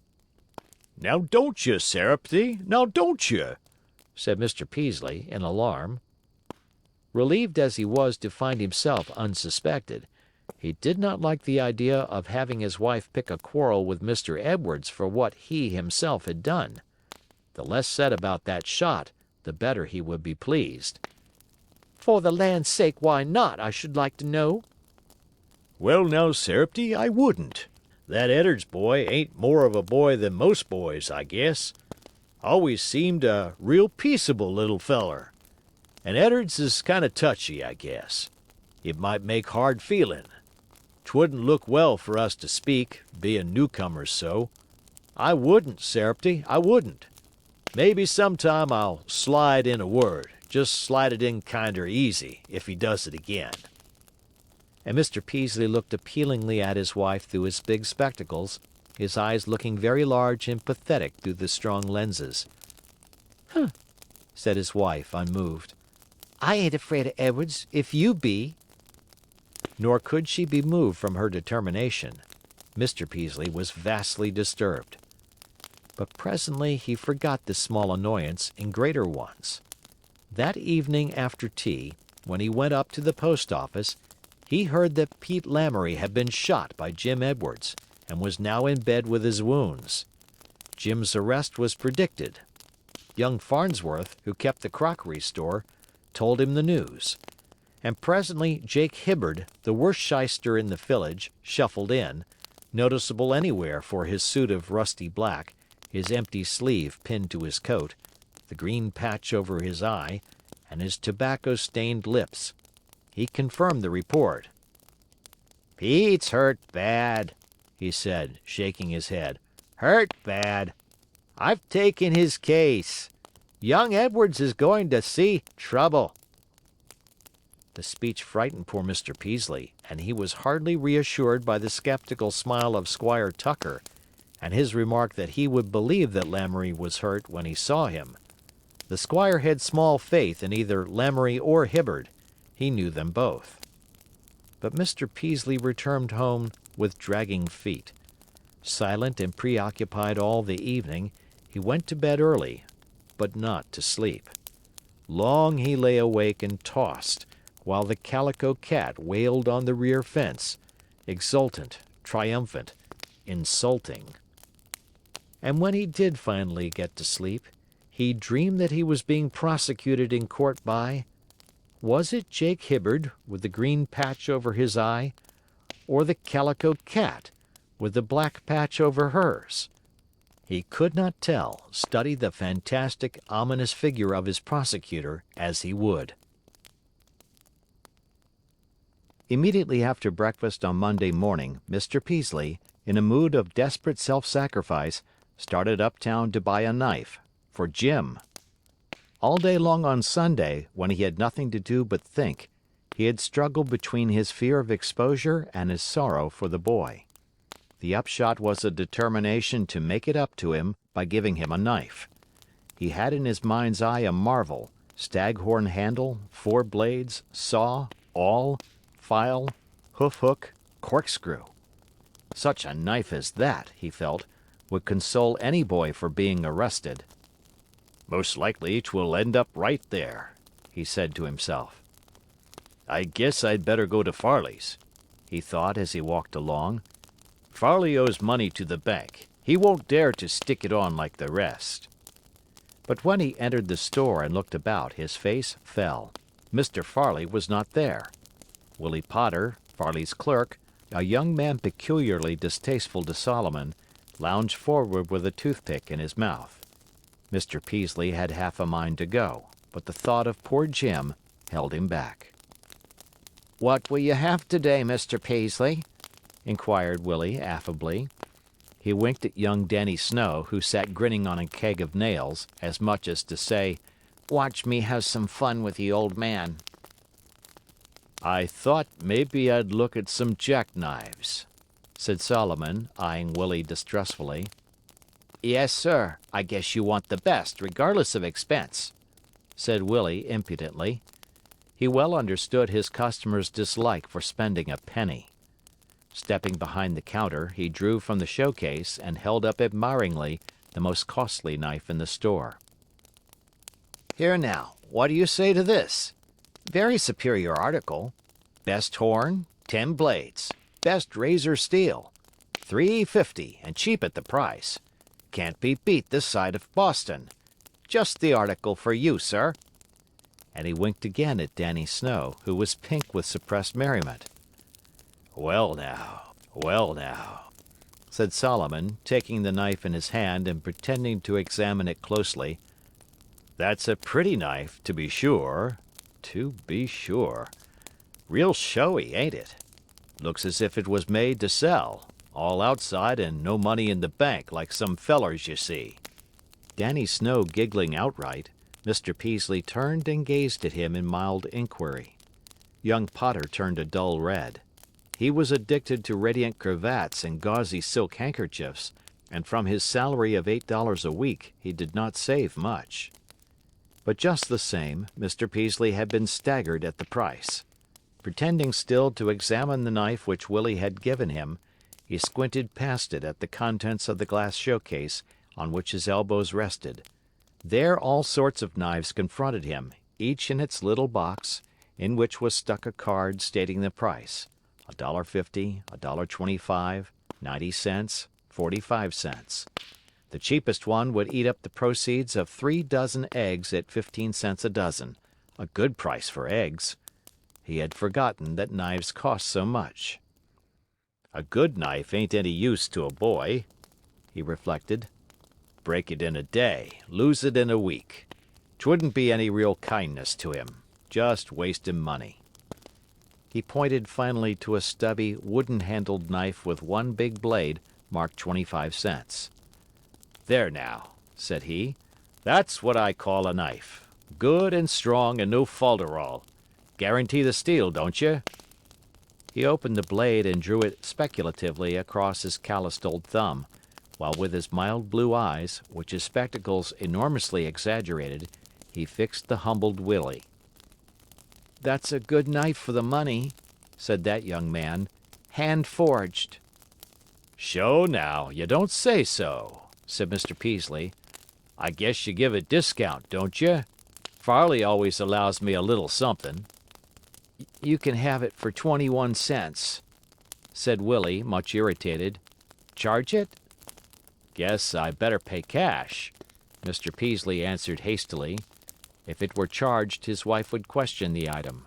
S2: "Now don't you, Sarepty? Now don't you?"
S1: said Mr. Peaslee, in alarm. Relieved as he was to find himself unsuspected, he did not like the idea of having his wife pick a quarrel with Mr. Edwards for what he himself had done. The less said about that shot, the better he would be pleased. "For the land's sake, why not, I should like to know?"
S2: "Well now, Sarepty, I wouldn't. That Edwards boy ain't more of a boy than most boys, I guess. Always seemed a real peaceable little feller. And Edwards is kind of touchy, I guess. It might make hard feelin'. 'Twouldn't look well for us to speak, bein' newcomers so. I wouldn't, Sarepty, I wouldn't. Maybe sometime I'll slide in a word, just slide it in kinder easy, if he does it again." And Mr. Peaslee looked appealingly at his wife through his big spectacles, his eyes looking very large and pathetic through the strong lenses. "Huh," said his wife, unmoved. "I ain't afraid of Edwards, if you be." Nor could she be moved from her determination. Mr. Peaslee was vastly disturbed. But presently he forgot this small annoyance in greater ones. That evening after tea, when he went up to the post office, he heard that Pete Lamoury had been shot by Jim Edwards, and was now in bed with his wounds. Jim's arrest was predicted. Young Farnsworth, who kept the crockery store, told him the news. And presently Jake Hibbard, the worst shyster in the village, shuffled in, noticeable anywhere for his suit of rusty black, his empty sleeve pinned to his coat, the green patch over his eye, and his tobacco-stained lips. He confirmed the report. "Pete's hurt bad," he said, shaking his head. "Hurt bad. I've taken his case. Young Edwards is going to see trouble." The speech frightened poor Mr. Peaslee, and he was hardly reassured by the skeptical smile of Squire Tucker, and his remark that he would believe that Lamoury was hurt when he saw him. The squire had small faith in either Lamoury or Hibbard. He knew them both. But Mr. Peaslee returned home with dragging feet. Silent and preoccupied all the evening, he went to bed early, but not to sleep. Long he lay awake and tossed, while the Calico Cat wailed on the rear fence, exultant, triumphant, insulting. And when he did finally get to sleep, he dreamed that he was being prosecuted in court by— was it Jake Hibbard, with the green patch over his eye, or the Calico Cat, with the black patch over hers? He could not tell, study the fantastic, ominous figure of his prosecutor as he would. Immediately after breakfast on Monday morning, Mr. Peaslee, in a mood of desperate self-sacrifice, started uptown to buy a knife for Jim. All day long on Sunday, when he had nothing to do but think, he had struggled between his fear of exposure and his sorrow for the boy. The upshot was a determination to make it up to him by giving him a knife. He had in his mind's eye a marvel, staghorn handle, 4 blades, saw, awl, file, hoof-hook, corkscrew. Such a knife as that, he felt, would console any boy for being arrested. "Most likely 'twill end up right there," he said to himself. "I guess I'd better go to Farley's," he thought as he walked along. "Farley owes money to the bank. He won't dare to stick it on like the rest." But when he entered the store and looked about, his face fell. Mr. Farley was not there.
S1: Willie Potter, Farley's clerk, a young man peculiarly distasteful to Solomon, lounged forward with a toothpick in his mouth. Mr. Peaslee had half a mind to go, but the thought of poor Jim held him back. "What will you have today, Mr. Peaslee?" inquired Willie affably. He winked at young Danny Snow, who sat grinning on a keg of nails, as much as to say, "Watch me have some fun with the old man."
S2: I thought maybe I'd look at some jackknives," said Solomon, eyeing Willie distrustfully.
S1: "Yes, sir. I guess you want the best, regardless of expense," said Willie impudently. He well understood his customer's dislike for spending a penny. Stepping behind the counter, he drew from the showcase and held up admiringly the most costly knife in the store. "Here now, what do you say to this? Very superior article. Best horn, 10 blades. Best razor steel. $3.50 and cheap at the price. Can't be beat this side of Boston. Just the article for you, sir." And he winked again at Danny Snow, who was pink with suppressed merriment.
S2: Well now," said Solomon, taking the knife in his hand and pretending to examine it closely. "That's a pretty knife, to be sure. To be sure. Real showy, ain't it? Looks as if it was made to sell, all outside and no money in the bank like some fellers you see."
S1: Danny Snow giggling outright, Mr. Peaslee turned and gazed at him in mild inquiry. Young Potter turned a dull red. He was addicted to radiant cravats and gauzy silk handkerchiefs, and from his salary of $8 a week he did not save much. But just the same, Mr. Peaslee had been staggered at the price. Pretending still to examine the knife which Willie had given him, he squinted past it at the contents of the glass showcase on which his elbows rested. There all sorts of knives confronted him, each in its little box, in which was stuck a card stating the price: $1.50, $1.25, 90 cents, 45 cents. The cheapest one would eat up the proceeds of 3 dozen eggs at 15 cents a dozen, a good price for eggs. He had forgotten that knives cost so much.
S2: A good knife ain't any use to a boy, he reflected. Break it in a day, lose it in a week. 'Twouldn't be any real kindness to him, just wasting money.
S1: He pointed finally to a stubby, wooden-handled knife with one big blade marked 25 cents.
S2: "There now," said he, "that's what I call a knife. Good and strong and no falderall. Guarantee the steel, don't you?"
S1: He opened the blade and drew it speculatively across his calloused old thumb, while with his mild blue eyes, which his spectacles enormously exaggerated, he fixed the humbled Willie. "That's a good knife for the money," said that young man. "Hand forged."
S2: "Sho now, you don't say so," said Mr. Peaslee. "I guess you give it discount, don't you? Farley always allows me a little something."
S1: "You can have it for 21 cents," said Willie, much irritated. "Charge it?"
S2: "Guess I better pay cash,"
S1: Mr. Peaslee answered hastily. If it were charged, his wife would question the item.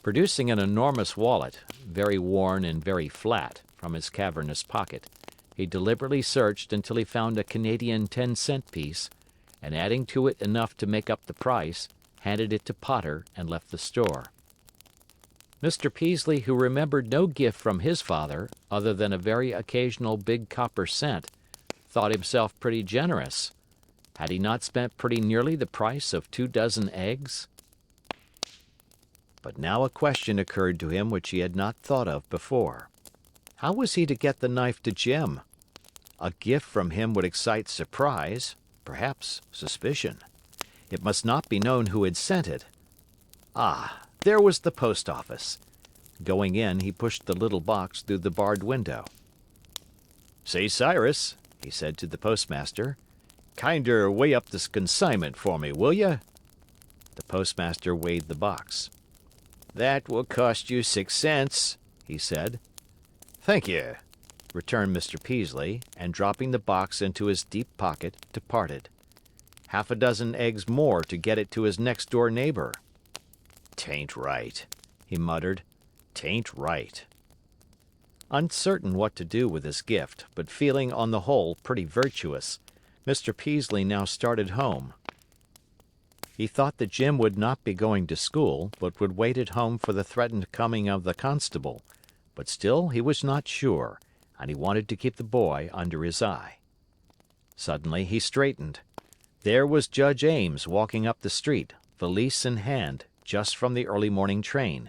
S1: Producing an enormous wallet, very worn and very flat, from his cavernous pocket, he deliberately searched until he found a Canadian 10-cent piece, and adding to it enough to make up the price, handed it to Potter and left the store. Mr. Peaslee, who remembered no gift from his father other than a very occasional big copper cent, thought himself pretty generous. Had he not spent pretty nearly the price of 2 dozen eggs? But now a question occurred to him which he had not thought of before. How was he to get the knife to Jim? A gift from him would excite surprise, perhaps suspicion. It must not be known who had sent it. Ah, there was the post office. Going in, he pushed the little box through the barred window.
S2: "Say, Cyrus," he said to the postmaster, "kinder weigh up this consignment for me, will you?"
S1: The postmaster weighed the box. "That will cost you 6 cents," he said.
S2: "Thank you,"
S1: returned Mr. Peaslee, and dropping the box into his deep pocket, departed. Half a dozen eggs more to get it to his next-door neighbor.
S2: "'Tain't right,"
S1: he muttered.
S2: 'Tain't right.
S1: Uncertain what to do with his gift, but feeling on the whole pretty virtuous, Mr. Peaslee now started home. He thought that Jim would not be going to school, but would wait at home for the threatened coming of the constable, but still he was not sure, and he wanted to keep the boy under his eye. Suddenly he straightened. There was Judge Ames walking up the street, valise in hand, just from the early morning train.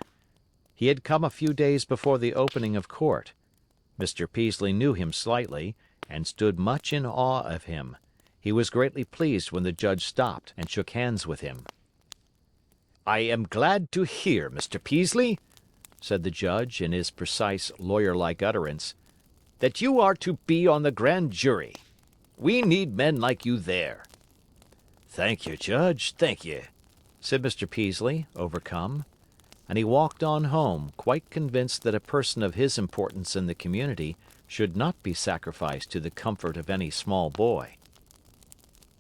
S1: He had come a few days before the opening of court. Mr. Peaslee knew him slightly, and stood much in awe of him. He was greatly pleased when the judge stopped and shook hands with him.
S2: I am glad to hear, Mr. Peaslee, said the judge in his precise lawyer-like utterance, that you are to be on the grand jury. We need men like you there. Thank you, Judge, thank you,
S1: said Mr. Peaslee, overcome. And he walked on home, quite convinced that a person of his importance in the community should not be sacrificed to the comfort of any small boy.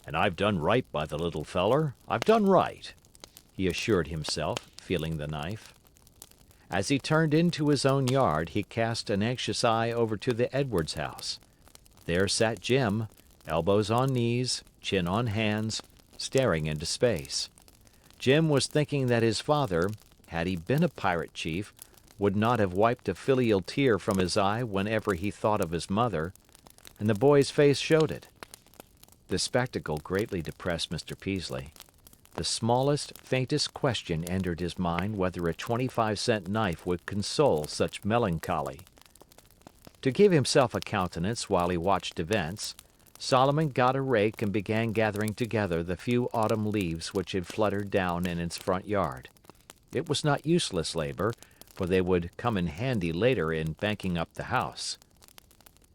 S2: And I've done right by the little feller, I've done right,
S1: he assured himself, feeling the knife. As he turned into his own yard, he cast an anxious eye over to the Edwards house. There sat Jim, elbows on knees, chin on hands, staring into space. Jim was thinking that his father, had he been a pirate chief, would not have wiped a filial tear from his eye whenever he thought of his mother, and the boy's face showed it. The spectacle greatly depressed Mr. Peaslee. The smallest, faintest question entered his mind whether a 25-cent knife would console such melancholy. To give himself a countenance while he watched events, Solomon got a rake and began gathering together the few autumn leaves which had fluttered down in its front yard. It was not useless labor, for they would come in handy later in banking up the house.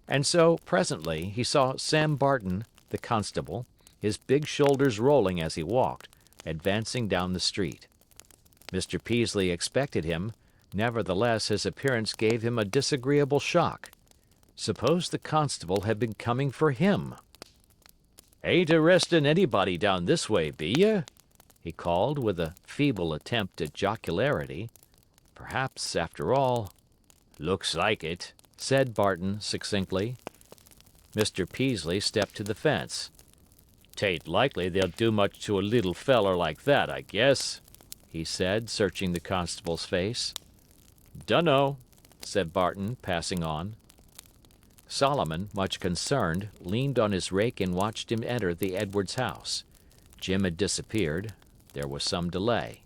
S1: And so, presently, he saw Sam Barton, the constable, his big shoulders rolling as he walked, advancing down the street. Mr. Peaslee expected him, nevertheless his appearance gave him a disagreeable shock. Suppose the constable had been coming for him?
S2: Ain't arrestin' anybody down this way, be ye?
S1: He called with a feeble attempt at jocularity. Perhaps, after all—
S2: Looks like it,
S1: said Barton succinctly. Mr. Peaslee stepped to the fence.
S2: "'Tain't likely they'll do much to a little feller like that, I guess,"
S1: he said, searching the constable's face.
S2: "Dunno,"
S1: said Barton, passing on. Solomon, much concerned, leaned on his rake and watched him enter the Edwards house. Jim had disappeared. There was some delay.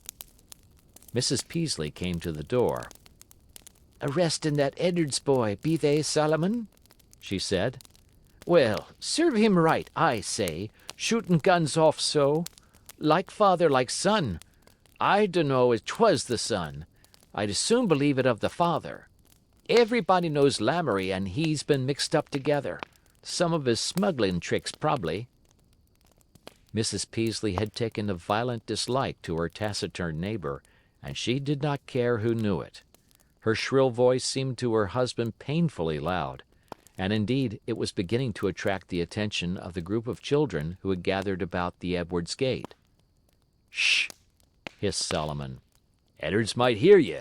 S1: Mrs. Peaslee came to the door.
S3: "Arrestin' that Edwards boy, be they, Solomon?"
S1: she said.
S3: "Well, serve him right, I say, shootin' guns off so. Like father, like son. I dunno as 'twas the son. I'd as soon believe it of the father. Everybody knows Lamoury and he's been mixed up together. Some of his smugglin' tricks, prob'ly."
S1: Mrs. Peaslee had taken a violent dislike to her taciturn neighbor, and she did not care who knew it. Her shrill voice seemed to her husband painfully loud, and indeed it was beginning to attract the attention of the group of children who had gathered about the Edwards gate.
S2: "Shh!"
S1: hissed Solomon.
S2: "Edwards might hear ye.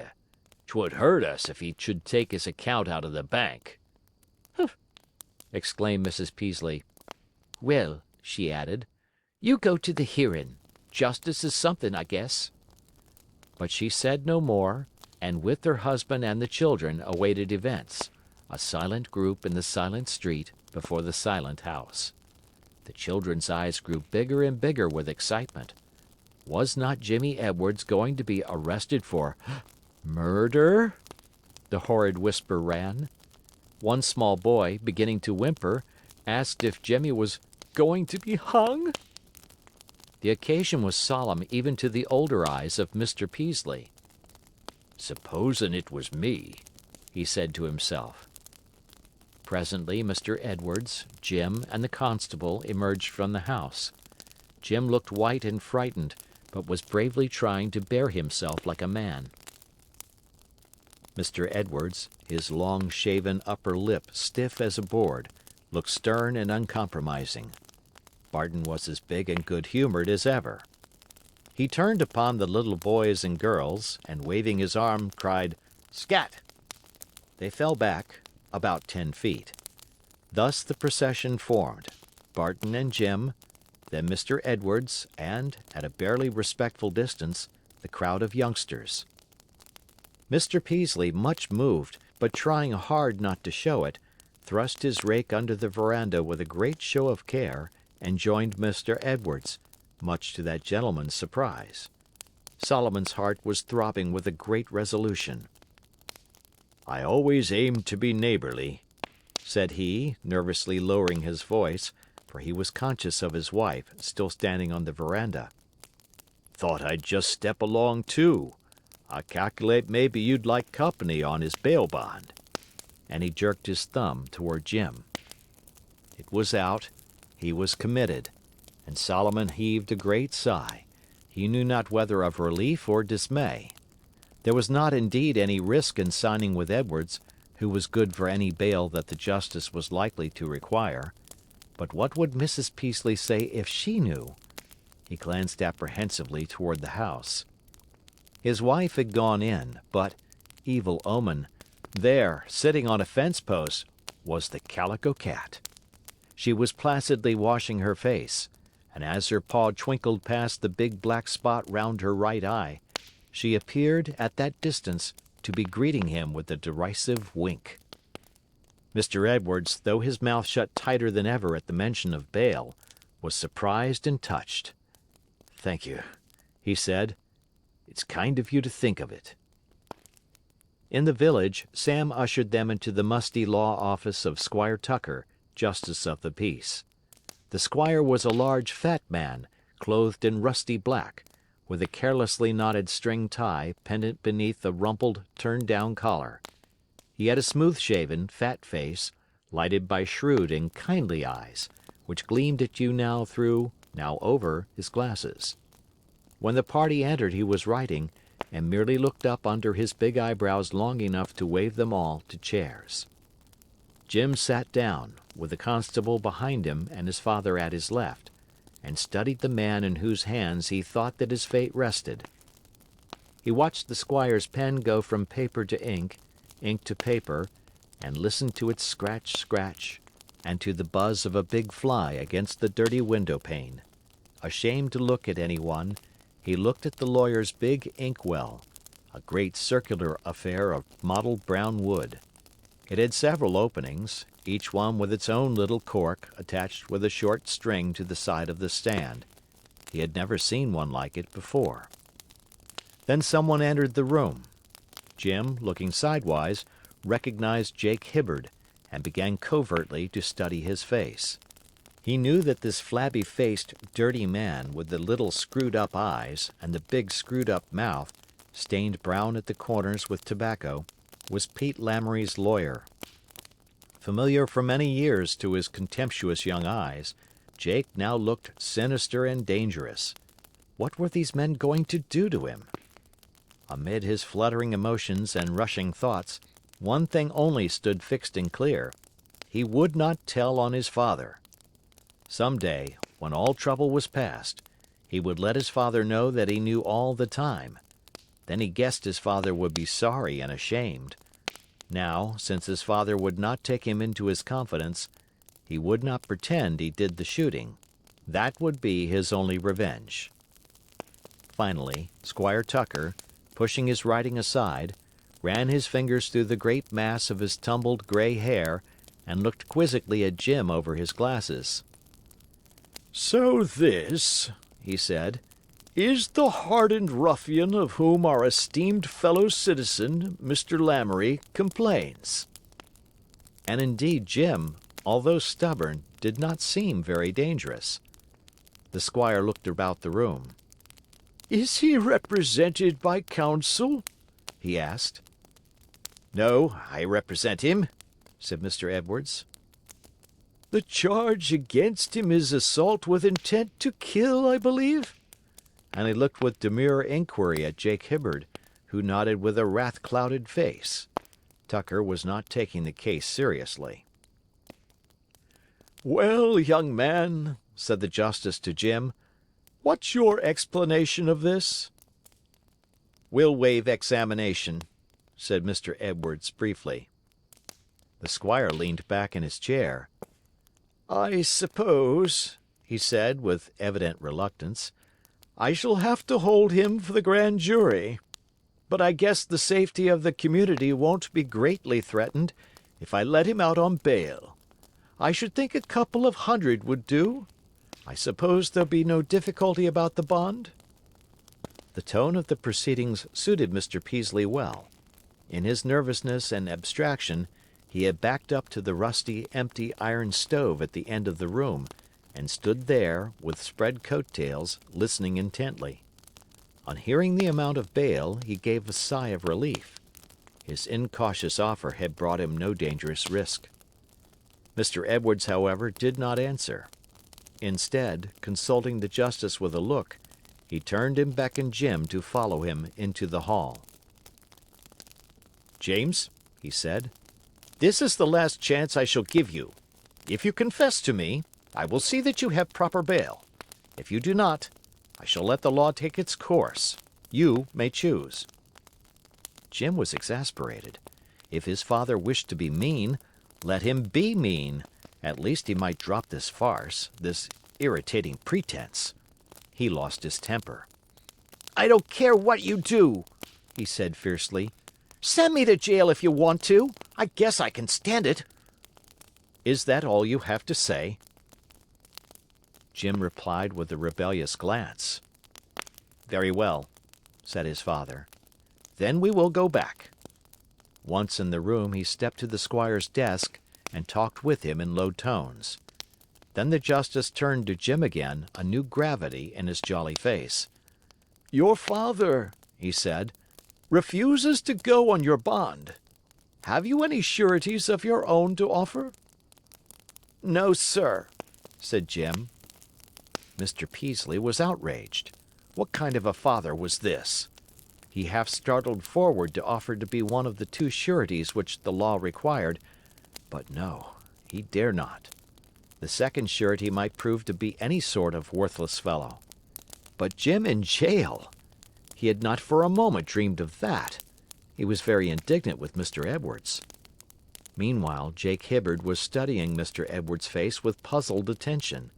S2: 'Twould hurt us if he should take his account out of the bank."
S3: "Humph!"
S1: exclaimed Mrs. Peaslee.
S3: "Well," she added, "you go to the hearin'. Justice is something, I guess."
S1: But she said no more, and with her husband and the children awaited events, a silent group in the silent street before the silent house. The children's eyes grew bigger and bigger with excitement. Was not Jimmy Edwards going to be arrested for murder? The horrid whisper ran. One small boy, beginning to whimper, asked if Jimmy was going to be hung. The occasion was solemn even to the older eyes of Mr. Peaslee.
S2: "Supposin' it was me,"
S1: he said to himself. Presently Mr. Edwards, Jim, and the constable emerged from the house. Jim looked white and frightened, but was bravely trying to bear himself like a man. Mr. Edwards, his long shaven upper lip stiff as a board, looked stern and uncompromising. Barton was as big and good-humored as ever. He turned upon the little boys and girls, and waving his arm, cried, Scat! They fell back about 10 feet. Thus the procession formed, Barton and Jim, then Mr. Edwards, and, at a barely respectful distance, the crowd of youngsters. Mr. Peaslee, much moved, but trying hard not to show it, thrust his rake under the veranda with a great show of care and joined Mr. Edwards, much to that gentleman's surprise. Solomon's heart was throbbing with a great resolution.
S2: I always aimed to be neighborly,
S1: said he, nervously lowering his voice, for he was conscious of his wife, still standing on the veranda.
S2: Thought I'd just step along, too. I calculate maybe you'd like company on his bail bond.
S1: And he jerked his thumb toward Jim. It was out, he was committed, and Solomon heaved a great sigh, he knew not whether of relief or dismay. There was not indeed any risk in signing with Edwards, who was good for any bail that the justice was likely to require. But what would Mrs. Peaslee say if she knew? He glanced apprehensively toward the house. His wife had gone in, but, evil omen, there, sitting on a fence post, was the Calico Cat. She was placidly washing her face, and as her paw twinkled past the big black spot round her right eye, she appeared, at that distance, to be greeting him with a derisive wink. Mr. Edwards, though his mouth shut tighter than ever at the mention of bail, was surprised and touched. "Thank you," he said. "It's kind of you to think of it." In the village, Sam ushered them into the musty law office of Squire Tucker, Justice of the Peace. The squire was a large, fat man, clothed in rusty black, with a carelessly knotted string tie pendant beneath a rumpled, turned-down collar. He had a smooth-shaven, fat face, lighted by shrewd and kindly eyes, which gleamed at you now through, now over, his glasses. When the party entered he was writing, and merely looked up under his big eyebrows long enough to wave them all to chairs. Jim sat down, with the constable behind him and his father at his left, and studied the man in whose hands he thought that his fate rested. He watched the squire's pen go from paper to ink to paper, and listened to its scratch, scratch, and to the buzz of a big fly against the dirty window pane. Ashamed to look at anyone, he looked at the lawyer's big inkwell, a great circular affair of mottled brown wood. It had several openings, each one with its own little cork attached with a short string to the side of the stand. He had never seen one like it before. Then someone entered the room. Jim, looking sidewise, recognized Jake Hibbard, and began covertly to study his face. He knew that this flabby-faced, dirty man with the little screwed-up eyes and the big screwed-up mouth, stained brown at the corners with tobacco, was Pete Lamoury's lawyer. Familiar for many years to his contemptuous young eyes, Jake now looked sinister and dangerous. What were these men going to do to him? Amid his fluttering emotions and rushing thoughts, one thing only stood fixed and clear. He would not tell on his father. Some day, when all trouble was past, he would let his father know that he knew all the time. Then he guessed his father would be sorry and ashamed. Now, since his father would not take him into his confidence, he would not pretend he did the shooting. That would be his only revenge. Finally, Squire Tucker, pushing his writing aside, ran his fingers through the great mass of his tumbled gray hair and looked quizzically at Jim over his glasses.
S2: So this, he said, is the hardened ruffian of whom our esteemed fellow citizen, Mr. Lamoury, complains.
S1: And indeed Jim, although stubborn, did not seem very dangerous. The squire looked about the room.
S2: Is he represented by counsel? He asked.
S1: No, I represent him, said Mr. Edwards.
S2: The charge against him is assault with intent to kill, I believe?
S1: And he looked with demure inquiry at Jake Hibbard, who nodded with a wrath-clouded face. Tucker was not taking the case seriously.
S2: Well, young man, said the justice to Jim, what's your explanation of this?
S1: We'll waive examination, said Mr. Edwards briefly. The squire leaned back in his chair.
S2: I suppose, he said with evident reluctance, I shall have to hold him for the grand jury. But I guess the safety of the community won't be greatly threatened if I let him out on bail. I should think a couple of hundred would do. I suppose there'll be no difficulty about the bond?
S1: The tone of the proceedings suited Mr. Peaslee well. In his nervousness and abstraction, he had backed up to the rusty, empty iron stove at the end of the room, and stood there, with spread coat-tails, listening intently. On hearing the amount of bail, he gave a sigh of relief. His incautious offer had brought him no dangerous risk. Mr. Edwards, however, did not answer. Instead, consulting the justice with a look, he turned and beckoned Jim to follow him into the hall.
S2: James, he said, this is the last chance I shall give you. If you confess to me, I will see that you have proper bail. If you do not, I shall let the law take its course. You may choose.
S1: Jim was exasperated. If his father wished to be mean, let him be mean. At least he might drop this farce, this irritating pretense. He lost his temper.
S3: I don't care what you do, he said fiercely. Send me to jail if you want to. I guess I can stand it.
S1: Is that all you have to say? Jim replied with a rebellious glance. Very well, said his father. Then we will go back. Once in the room, he stepped to the squire's desk and talked with him in low tones. Then the justice turned to Jim again, a new gravity in his jolly face.
S2: Your father, he said, refuses to go on your bond. Have you any sureties of your own to offer?
S3: No, sir,
S1: said Jim. Mr. Peaslee was outraged. What kind of a father was this? He half startled forward to offer to be one of the two sureties which the law required, but no, he dare not. The second surety might prove to be any sort of worthless fellow. But Jim in jail! He had not for a moment dreamed of that. He was very indignant with Mr. Edwards. Meanwhile, Jake Hibbard was studying Mr. Edwards' face with puzzled attention.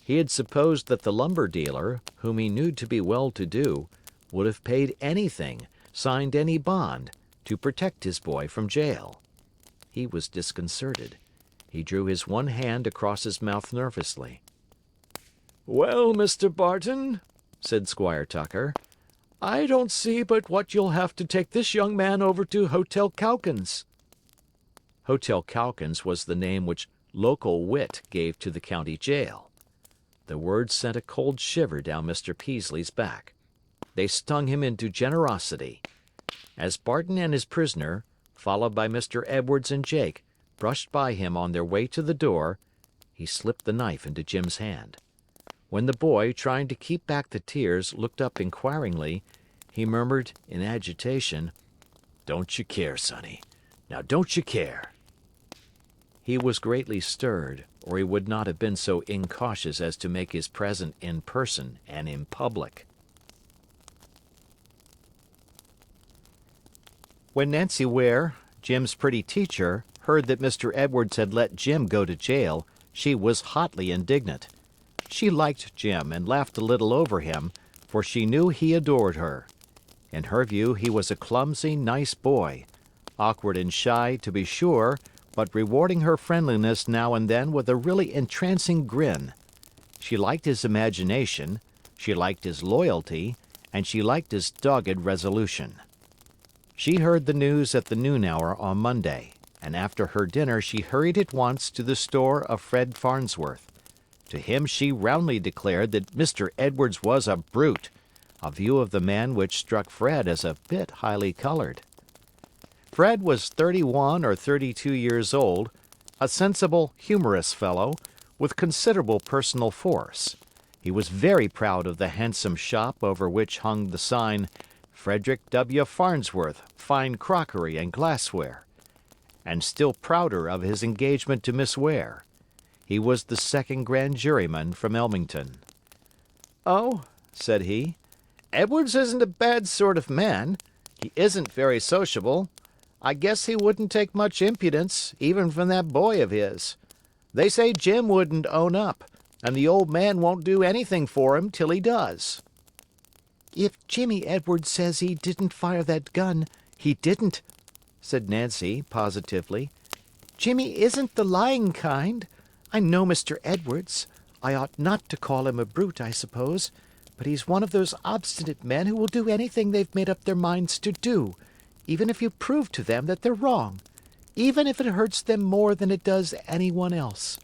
S1: He had supposed that the lumber dealer, whom he knew to be well-to-do, would have paid anything, signed any bond, to protect his boy from jail. He was disconcerted. He drew his one hand across his mouth nervously.
S2: Well, Mr. Barton, said Squire Tucker, I don't see but what you'll have to take this young man over to Hotel Calkins.
S1: Hotel Calkins was the name which local wit gave to the county jail. The words sent a cold shiver down Mr. Peaslee's back. They stung him into generosity. As Barton and his prisoner, followed by Mr. Edwards and Jake, brushed by him on their way to the door, he slipped the knife into Jim's hand. When the boy, trying to keep back the tears, looked up inquiringly, he murmured in agitation, "Don't you care, sonny? Now don't you care?" He was greatly stirred, or he would not have been so incautious as to make his present in person and in public. When Nancy Ware, Jim's pretty teacher, heard that Mr. Edwards had let Jim go to jail, she was hotly indignant. She liked Jim and laughed a little over him, for she knew he adored her. In her view, he was a clumsy, nice boy, awkward and shy, to be sure, but rewarding her friendliness now and then with a really entrancing grin. She liked his imagination, she liked his loyalty, and she liked his dogged resolution. She heard the news at the noon hour on Monday, and after her dinner she hurried at once to the store of Fred Farnsworth. To him she roundly declared that Mr. Edwards was a brute, a view of the man which struck Fred as a bit highly colored. Fred was 31 or 32 years old, a sensible, humorous fellow, with considerable personal force. He was very proud of the handsome shop over which hung the sign, Frederick W. Farnsworth, Fine Crockery and Glassware, and still prouder of his engagement to Miss Ware. He was the second grand juryman from Elmington. "Oh," said he, "Edwards isn't a bad sort of man. He isn't very sociable. I guess he wouldn't take much impudence, even from that boy of his. They say Jim wouldn't own up, and the old man won't do anything for him till he does."
S3: "If Jimmy Edwards says he didn't fire that gun, he didn't," said Nancy, positively. "Jimmy isn't the lying kind. I know Mr. Edwards. I ought not to call him a brute, I suppose, but he's one of those obstinate men who will do anything they've made up their minds to do, even if you prove to them that they're wrong, even if it hurts them more than it does anyone else.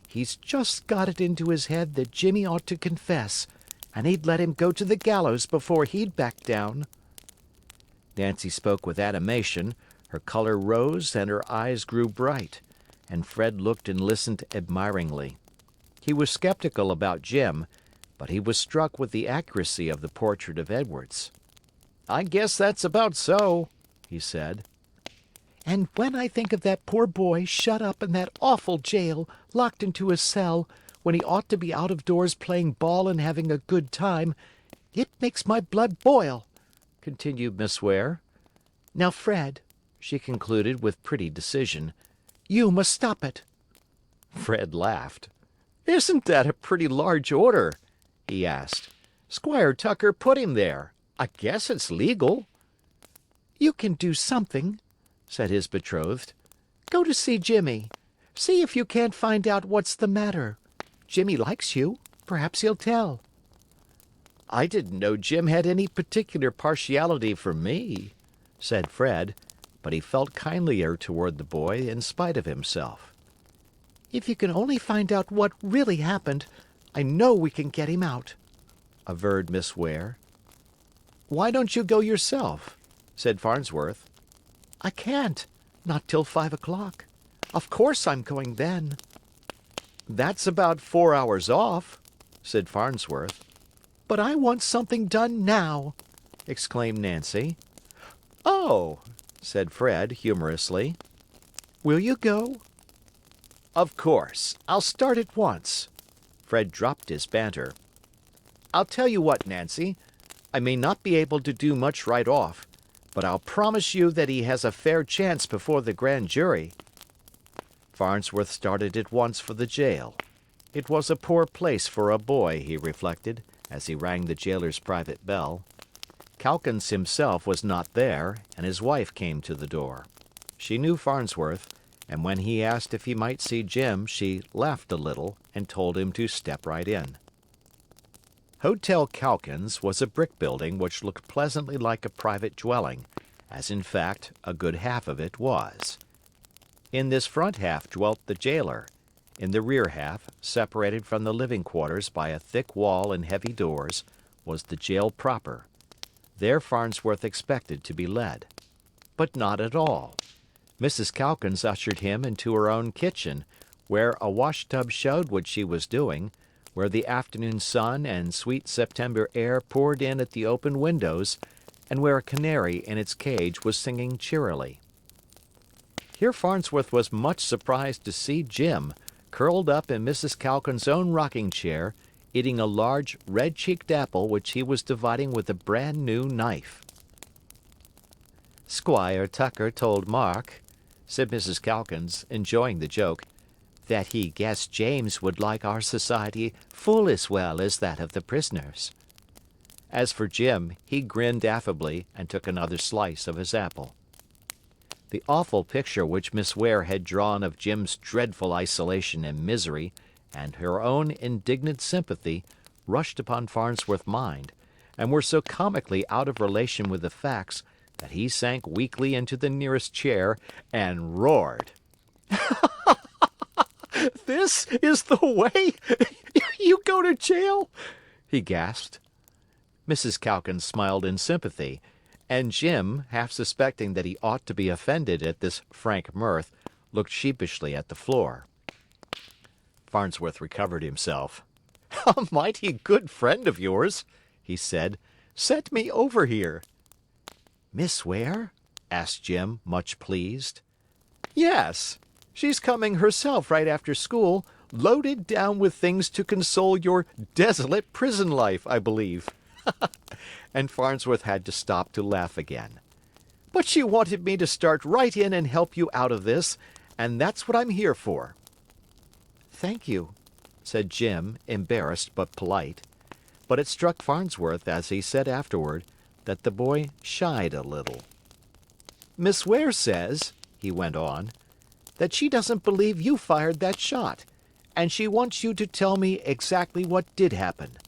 S3: He's just got it into his head that Jimmy ought to confess, and he'd let him go to the gallows before he'd back down." Nancy spoke with animation, her color rose and her eyes grew bright, and Fred looked and listened admiringly. He was skeptical about Jim, but he was struck with the accuracy of the portrait of Edwards.
S1: "I guess that's about so," he said.
S3: "And when I think of that poor boy shut up in that awful jail, locked into a cell, when he ought to be out of doors playing ball and having a good time, it makes my blood boil," continued Miss Ware. "Now, Fred," she concluded with pretty decision, "you must stop it."
S1: Fred laughed. "Isn't that a pretty large order?" he asked. "Squire Tucker put him there. I guess it's legal."
S3: "You can do something," said his betrothed. "Go to see Jimmy. See if you can't find out what's the matter. Jimmy likes you. Perhaps he'll tell."
S1: "I didn't know Jim had any particular partiality for me," said Fred, but he felt kindlier toward the boy in spite of himself.
S3: "If you can only find out what really happened, I know we can get him out," averred Miss Ware.
S1: "Why don't you go yourself?" said Farnsworth.
S3: "I can't. Not till 5 o'clock. Of course I'm going then."
S1: "That's about 4 hours off," said Farnsworth.
S3: "But I want something done now," exclaimed Nancy.
S1: "Oh," said Fred, humorously.
S3: "Will you go?"
S1: "Of course. I'll start at once." Fred dropped his banter. "I'll tell you what, Nancy. I may not be able to do much right off, but I'll promise you that he has a fair chance before the grand jury." Farnsworth started at once for the jail. It was a poor place for a boy, he reflected, as he rang the jailer's private bell. Calkins himself was not there, and his wife came to the door. She knew Farnsworth, and when he asked if he might see Jim, she laughed a little and told him to step right in. Hotel Calkins was a brick building which looked pleasantly like a private dwelling, as in fact a good half of it was. In this front half dwelt the jailer. In the rear half, separated from the living quarters by a thick wall and heavy doors, was the jail proper. There Farnsworth expected to be led. But not at all. Mrs. Calkins ushered him into her own kitchen, where a washtub showed what she was doing, where the afternoon sun and sweet September air poured in at the open windows, and where a canary in its cage was singing cheerily. Here Farnsworth was much surprised to see Jim, curled up in Mrs. Calkins's own rocking chair, eating a large, red-cheeked apple which he was dividing with a brand-new knife. "Squire Tucker told Mark," said Mrs. Calkins, enjoying the joke, "that he guessed James would like our society full as well as that of the prisoners." As for Jim, he grinned affably and took another slice of his apple. The awful picture which Miss Ware had drawn of Jim's dreadful isolation and misery, and her own indignant sympathy, rushed upon Farnsworth's mind, and were so comically out of relation with the facts that he sank weakly into the nearest chair and roared. "This is the way you go to jail?" he gasped. Mrs. Calkins smiled in sympathy, and Jim, half suspecting that he ought to be offended at this frank mirth, looked sheepishly at the floor. Farnsworth recovered himself. "A mighty good friend of yours," he said, "sent me over here." "Miss Ware?" asked Jim, much pleased. "Yes. She's coming herself right after school, loaded down with things to console your desolate prison life, I believe." And Farnsworth had to stop to laugh again. But she wanted me to start right in and help you out of this, and that's what I'm here for." "Thank you," said Jim, embarrassed but polite. But it struck Farnsworth, as he said afterward, that the boy shied a little. "Miss Ware says," he went on, "that she doesn't believe you fired that shot, and she wants you to tell me exactly what did happen.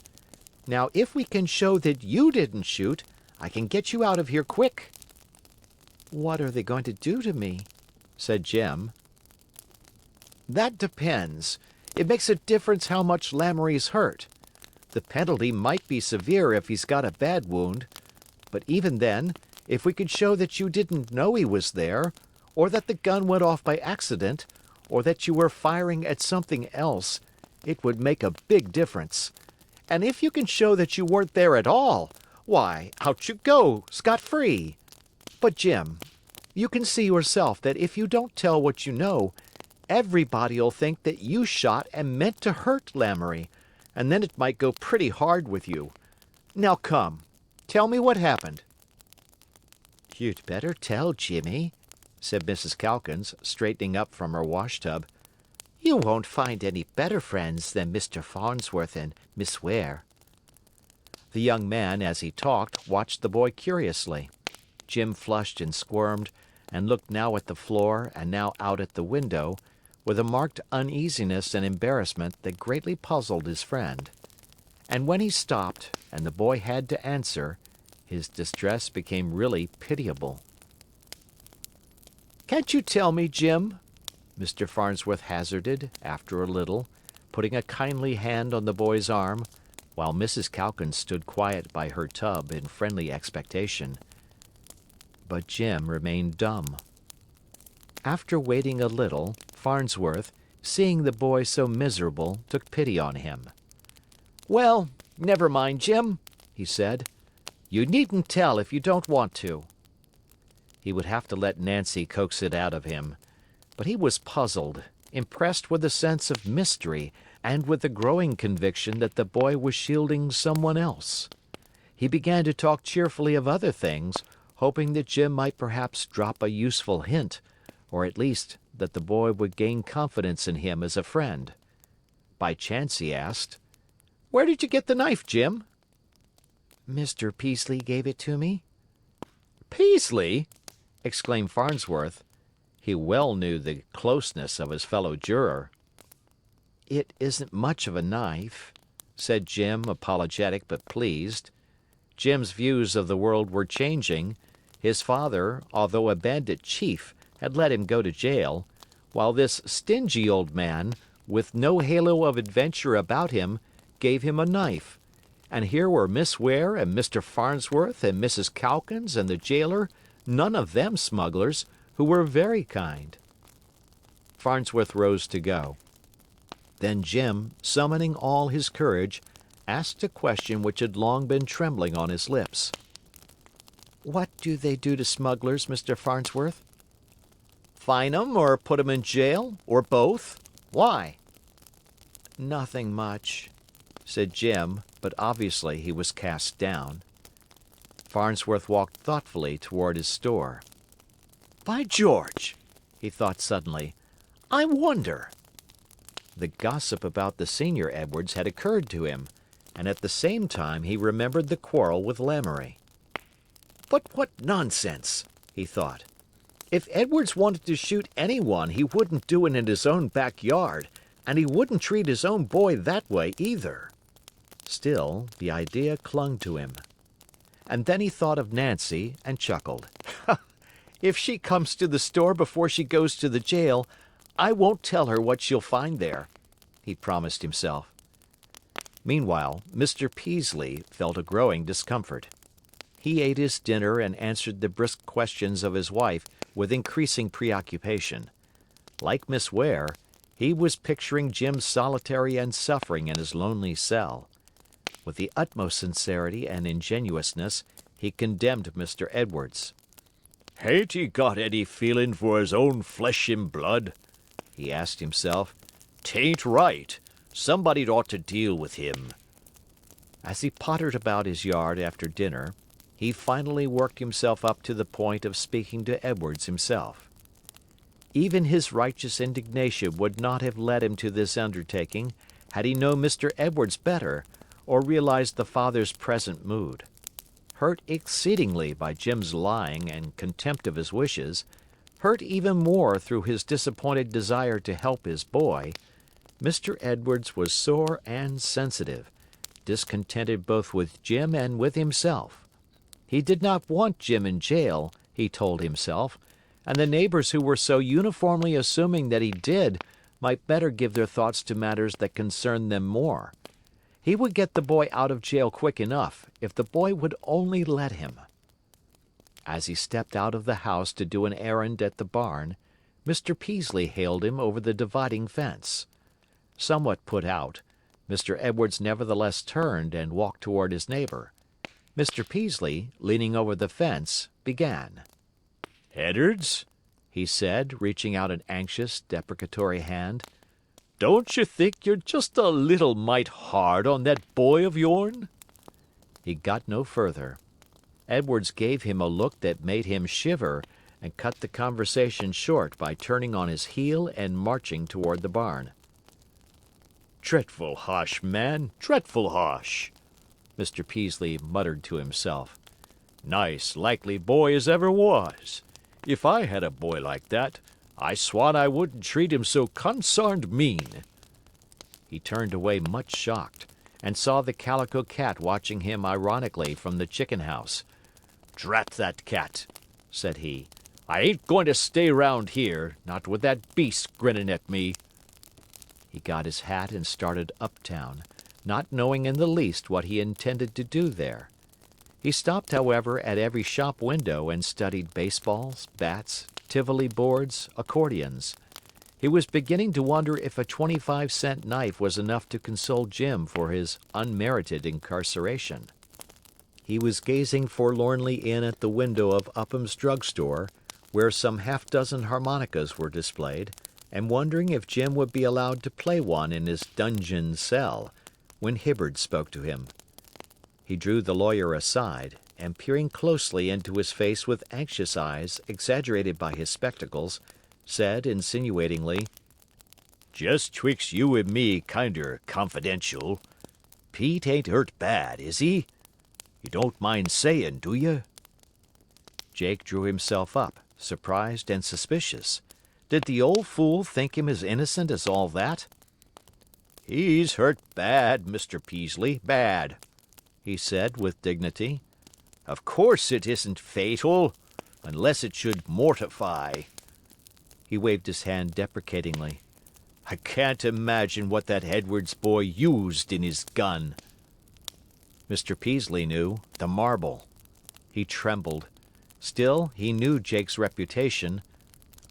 S1: Now, if we can show that you didn't shoot, I can get you out of here quick." "What are they going to do to me?" said Jim. "That depends. It makes a difference how much Lamoury's hurt. The penalty might be severe if he's got a bad wound. But even then, if we could show that you didn't know he was there, or that the gun went off by accident, or that you were firing at something else, it would make a big difference. And if you can show that you weren't there at all, why, out you go, scot-free. But Jim, you can see yourself that if you don't tell what you know, everybody'll think that you shot and meant to hurt Lamoury, and then it might go pretty hard with you. Now come, tell me what happened." "You'd better tell, Jimmy," said Mrs. Calkins, straightening up from her washtub. "You won't find any better friends than Mr. Farnsworth and Miss Ware." The young man, as he talked, watched the boy curiously. Jim flushed and squirmed, and looked now at the floor and now out at the window, with a marked uneasiness and embarrassment that greatly puzzled his friend. And when he stopped, and the boy had to answer, his distress became really pitiable. "Can't you tell me, Jim?" Mr. Farnsworth hazarded, after a little, putting a kindly hand on the boy's arm, while Mrs. Calkins stood quiet by her tub in friendly expectation. But Jim remained dumb. After waiting a little, Farnsworth, seeing the boy so miserable, took pity on him. "Well, never mind, Jim," he said. "You needn't tell if you don't want to." He would have to let Nancy coax it out of him. But he was puzzled, impressed with a sense of mystery, and with the growing conviction that the boy was shielding someone else. He began to talk cheerfully of other things, hoping that Jim might perhaps drop a useful hint, or at least that the boy would gain confidence in him as a friend. By chance he asked, "Where did you get the knife, Jim?" "Mr. Peaslee gave it to me." "Peaslee!" exclaimed Farnsworth. He well knew the closeness of his fellow juror. "It isn't much of a knife," said Jim, apologetic but pleased. Jim's views of the world were changing. His father, although a bandit chief, had let him go to jail, while this stingy old man, with no halo of adventure about him, gave him a knife. And here were Miss Ware and Mr. Farnsworth and Mrs. Calkins and the jailer, none of them smugglers, who were very kind. Farnsworth rose to go. Then Jim, summoning all his courage, asked a question which had long been trembling on his lips. "What do they do to smugglers, Mr. Farnsworth?" "Fine 'em or put 'em in jail, or both. Why?" "Nothing much," said Jim, but obviously he was cast down. Farnsworth walked thoughtfully toward his store. "By George!" he thought suddenly. "I wonder." The gossip about the senior Edwards had occurred to him, and at the same time he remembered the quarrel with Lamoury. "But what nonsense!" he thought. "If Edwards wanted to shoot anyone, he wouldn't do it in his own backyard, and he wouldn't treat his own boy that way either." Still, the idea clung to him. And then he thought of Nancy and chuckled. "If she comes to the store before she goes to the jail, I won't tell her what she'll find there," he promised himself. Meanwhile, Mr. Peaslee felt a growing discomfort. He ate his dinner and answered the brisk questions of his wife with increasing preoccupation. Like Miss Ware, he was picturing Jim solitary and suffering in his lonely cell. With the utmost sincerity and ingenuousness, he condemned Mr. Edwards.
S2: "Hain't he got any feelin' for his own flesh and blood?"
S1: he asked himself.
S2: "'Tain't right. Somebody'd ought to deal with him."
S1: As he pottered about his yard after dinner, he finally worked himself up to the point of speaking to Edwards himself. Even his righteous indignation would not have led him to this undertaking had he known Mr. Edwards better or realized the father's present mood. Hurt exceedingly by Jim's lying and contempt of his wishes, hurt even more through his disappointed desire to help his boy, Mr. Edwards was sore and sensitive, discontented both with Jim and with himself. He did not want Jim in jail, he told himself, and the neighbors who were so uniformly assuming that he did might better give their thoughts to matters that concerned them more. He would get the boy out of jail quick enough if the boy would only let him. As he stepped out of the house to do an errand at the barn, Mr. Peaslee hailed him over the dividing fence. Somewhat put out, Mr. Edwards nevertheless turned and walked toward his neighbor. Mr. Peaslee, leaning over the fence, began.
S2: "Edwards," he said, reaching out an anxious, deprecatory hand, "don't you think you're just a little mite hard on that boy of yourn?"
S1: He got no further. Edwards gave him a look that made him shiver and cut the conversation short by turning on his heel and marching toward the barn.
S2: "Dreadful harsh, man, dreadful harsh,"
S1: Mr. Peaslee muttered to himself.
S2: "Nice, likely boy as ever was. If I had a boy like that, I swan I wouldn't treat him so consarned mean."
S1: He turned away much shocked, and saw the Calico Cat watching him ironically from the chicken house.
S2: "Drat that cat," said he. "I ain't going to stay round here, not with that beast grinning at me."
S1: He got his hat and started uptown, not knowing in the least what he intended to do there. He stopped, however, at every shop window and studied baseballs, bats, Tivoli boards, accordions. He was beginning to wonder if a 25-cent knife was enough to console Jim for his unmerited incarceration. He was gazing forlornly in at the window of Upham's drugstore, where some half-dozen harmonicas were displayed, and wondering if Jim would be allowed to play one in his dungeon cell, when Hibbard spoke to him. He drew the lawyer aside, and peering closely into his face with anxious eyes exaggerated by his spectacles, said insinuatingly,
S2: "Just 'twixt you and me, kinder confidential. Pete ain't hurt bad, is he? You don't mind sayin', do you?"
S1: Jake drew himself up, surprised and suspicious. Did the old fool think him as innocent as all that?
S2: "He's hurt bad, Mr. Peaslee, bad," he said with dignity. "Of course it isn't fatal, unless it should mortify."
S1: He waved his hand deprecatingly.
S2: "I can't imagine what that Edwards boy used in his gun."
S1: Mr. Peaslee knew, the marble. He trembled. Still, he knew Jake's reputation.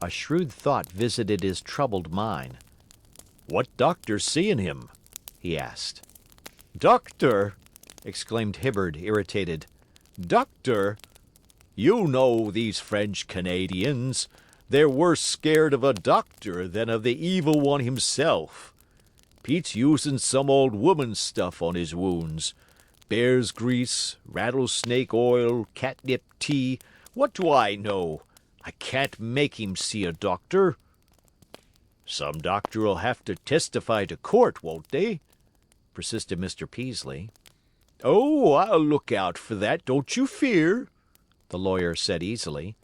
S1: A shrewd thought visited his troubled mind.
S2: "What doctor's seeing him?"
S1: he asked.
S2: "Doctor!" exclaimed Hibbard, irritated. "Doctor! You know these French Canadians. They're worse scared of a doctor than of the evil one himself. Pete's using some old woman's stuff on his wounds. Bear's grease, rattlesnake oil, catnip tea. What do I know? I can't make him see a doctor." "Some doctor'll have to testify to court, won't they?" persisted Mr. Peaslee. "Oh, I'll look out for that, don't you fear," the lawyer said easily,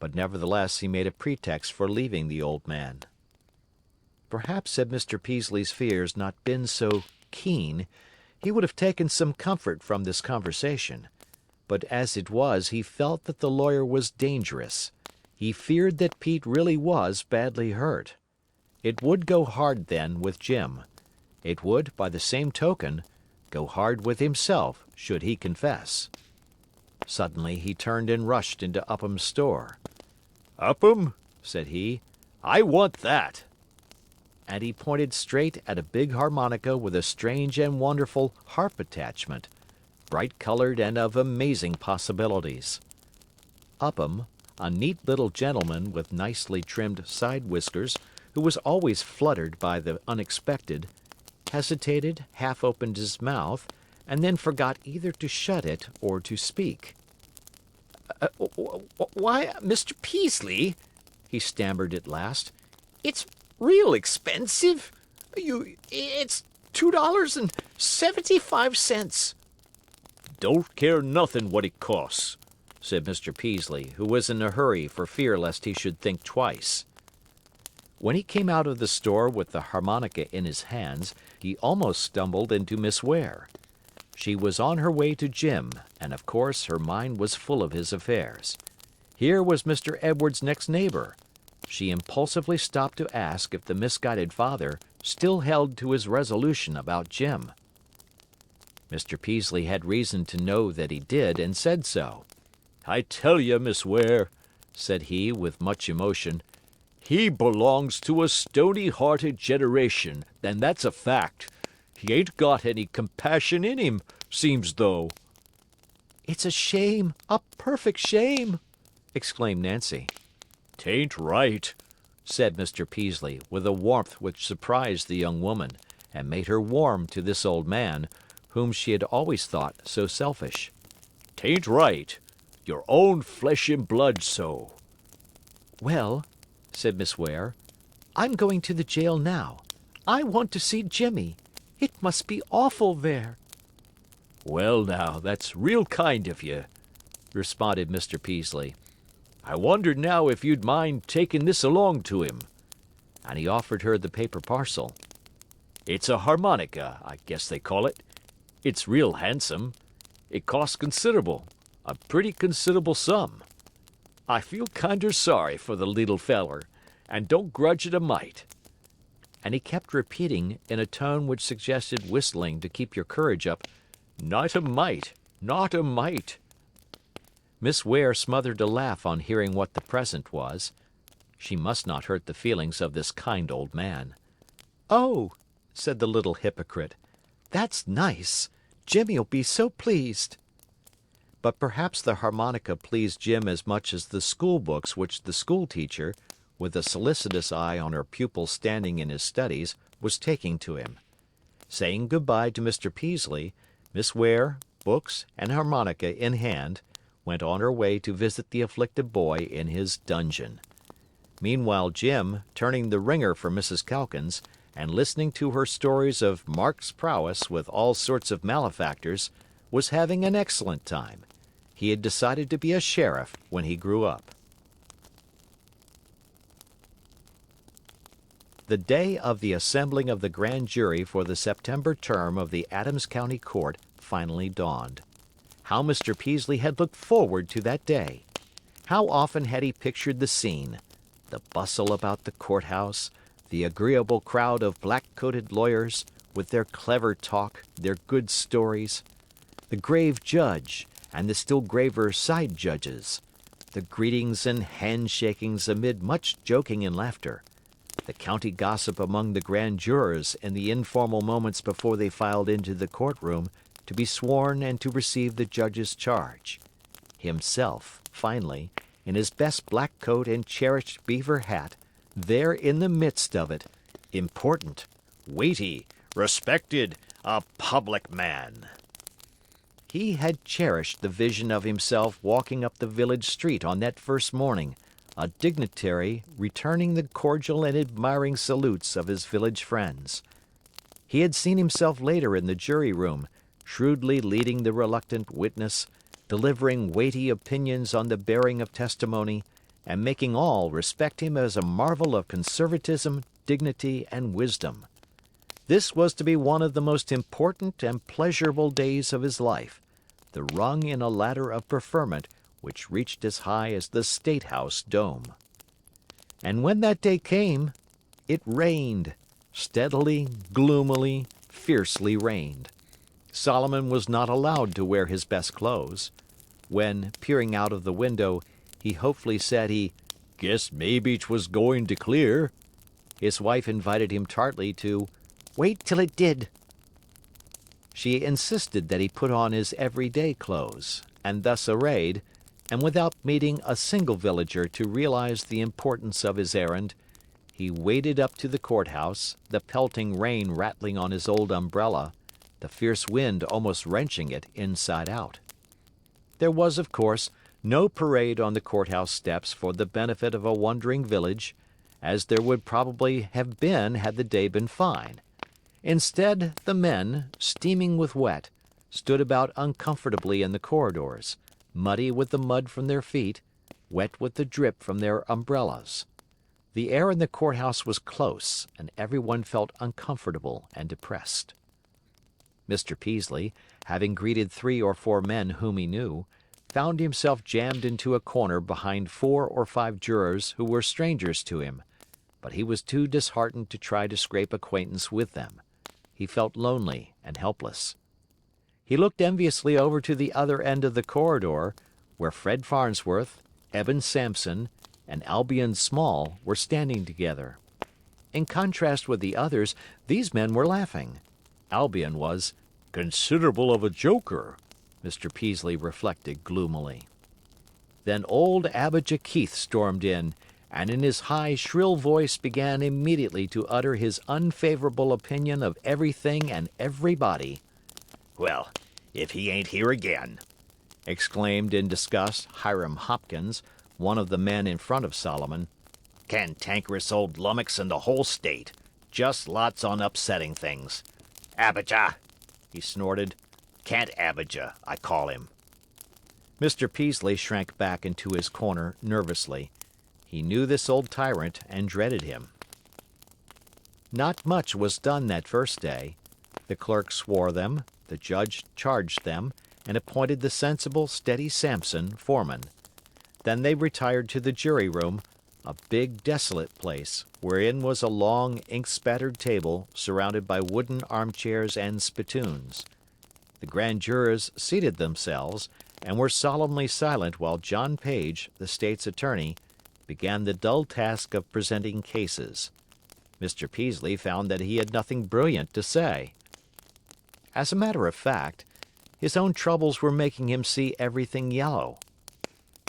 S2: but nevertheless he made a pretext for leaving the old man. Perhaps had Mr. Peaslee's fears not been so keen, he would have taken some comfort from this conversation. But as it was, he felt that the lawyer was dangerous. He feared that Pete really was badly hurt. It would go hard, then, with Jim. It would, by the same token, go hard with himself should he confess. Suddenly he turned and rushed into Upham's store. "Upham," said he, "I want that." And he pointed straight at a big harmonica with a strange and wonderful harp attachment, bright-colored and of amazing possibilities. Upham, a neat little gentleman with nicely trimmed side whiskers, who was always fluttered by the unexpected, hesitated, half opened his mouth, and then forgot either to shut it or to speak.
S3: Why, Mr. Peaslee," he stammered at last, "it's real expensive. It's $2.75.
S2: Don't care nothing what it costs," said Mr. Peaslee, who was in a hurry for fear lest he should think twice. When he came out of the store with the harmonica in his hands, he almost stumbled into Miss Ware. She was on her way to Jim, and of course her mind was full of his affairs. Here was Mr. Edwards's next neighbor. She impulsively stopped to ask if the misguided father still held to his resolution about Jim. Mr. Peaslee had reason to know that he did, and said so. "I tell you, Miss Ware," said he, with much emotion, "he belongs to a stony-hearted generation, and that's a fact. He ain't got any compassion in him, seems though."
S3: "It's a shame, a perfect shame!" exclaimed Nancy.
S2: "'Tain't right,"
S1: said Mr. Peaslee, with a warmth which surprised the young woman, and made her warm to this old man, whom she had always thought so selfish.
S2: "'Tain't right. Your own flesh and blood so."
S3: "Well," said Miss Ware, "I'm going to the jail now. I want to see Jimmy. It must be awful there."
S2: "Well, now, that's real kind of you," responded Mr. Peaslee. "I wonder now if you'd mind taking this along to him."
S1: And he offered her the paper parcel.
S2: "It's a harmonica, I guess they call it. It's real handsome. It costs considerable, a pretty considerable sum. I feel kinder sorry for the little feller, and don't grudge it a mite."
S1: And he kept repeating, in a tone which suggested whistling to keep your courage up,
S2: "Not a mite, not a mite."
S1: Miss Ware smothered a laugh on hearing what the present was. She must not hurt the feelings of this kind old man.
S3: "Oh," said the little hypocrite, "that's nice. Jimmy'll be so pleased."
S1: But perhaps the harmonica pleased Jim as much as the school books which the school teacher, with a solicitous eye on her pupil standing in his studies, was taking to him. Saying good-bye to Mr. Peaslee, Miss Ware, books and harmonica in hand, went on her way to visit the afflicted boy in his dungeon. Meanwhile Jim, turning the wringer for Mrs. Calkins, and listening to her stories of Mark's prowess with all sorts of malefactors, was having an excellent time. He had decided to be a sheriff when he grew up. The day of the assembling of the grand jury for the September term of the Adams County Court finally dawned. How Mr. Peaslee had looked forward to that day! How often had he pictured the scene: the bustle about the courthouse, the agreeable crowd of black-coated lawyers, with their clever talk, their good stories; the grave judge, and the still graver side judges; the greetings and handshakings amid much joking and laughter; the county gossip among the grand jurors in the informal moments before they filed into the courtroom to be sworn and to receive the judge's charge; himself, finally, in his best black coat and cherished beaver hat, there in the midst of it, important,
S2: weighty, respected, a public man.
S1: He had cherished the vision of himself walking up the village street on that first morning, a dignitary returning the cordial and admiring salutes of his village friends. He had seen himself later in the jury room, shrewdly leading the reluctant witness, delivering weighty opinions on the bearing of testimony, and making all respect him as a marvel of conservatism, dignity, and wisdom. This was to be one of the most important and pleasurable days of his life, the rung in a ladder of preferment which reached as high as the State House dome. And when that day came, it rained, steadily, gloomily, fiercely rained. Solomon was not allowed to wear his best clothes. When, peering out of the window, he hopefully said he
S2: "Guess maybe 'twas going to clear,"
S1: his wife invited him tartly to
S3: "Wait till it did."
S1: She insisted that he put on his everyday clothes, and thus arrayed, and without meeting a single villager to realize the importance of his errand, he waded up to the courthouse, the pelting rain rattling on his old umbrella, the fierce wind almost wrenching it inside out. There was, of course, No parade on the courthouse steps for the benefit of a wondering village, as there would probably have been had the day been fine. Instead, the men, steaming with wet, stood about uncomfortably in the corridors, muddy with the mud from their feet, wet with the drip from their umbrellas. The air in the courthouse was close, and everyone felt uncomfortable and depressed. Mr. Peaslee, having greeted 3 or 4 men whom he knew, found himself jammed into a corner behind 4 or 5 jurors who were strangers to him, but he was too disheartened to try to scrape acquaintance with them. He felt lonely and helpless. He looked enviously over to the other end of the corridor, where Fred Farnsworth, Eben Sampson, and Albion Small were standing together. In contrast with the others, these men were laughing. Albion was considerable of a joker, Mr. Peaslee reflected gloomily. Then old Abijah Keith stormed in, and in his high, shrill voice began immediately to utter his unfavorable opinion of everything and everybody.
S2: Well, if he ain't here again,
S1: exclaimed in disgust Hiram Hopkins, one of the men in front of Solomon.
S2: Cantankerous old lummox in the whole state. Just lots on upsetting things. Abijah, he snorted. Can't Abijah, I call him.
S1: Mr. Peaslee shrank back into his corner nervously. He knew this old tyrant and dreaded him. Not much was done that first day. The clerk swore them, the judge charged them, and appointed the sensible, steady Sampson foreman. Then they retired to the jury room, a big, desolate place, wherein was a long, ink-spattered table surrounded by wooden armchairs and spittoons. The grand jurors seated themselves and were solemnly silent while John Page, the state's attorney, began the dull task of presenting cases. Mr. Peaslee found that he had nothing brilliant to say. As a matter of fact, his own troubles were making him see everything yellow.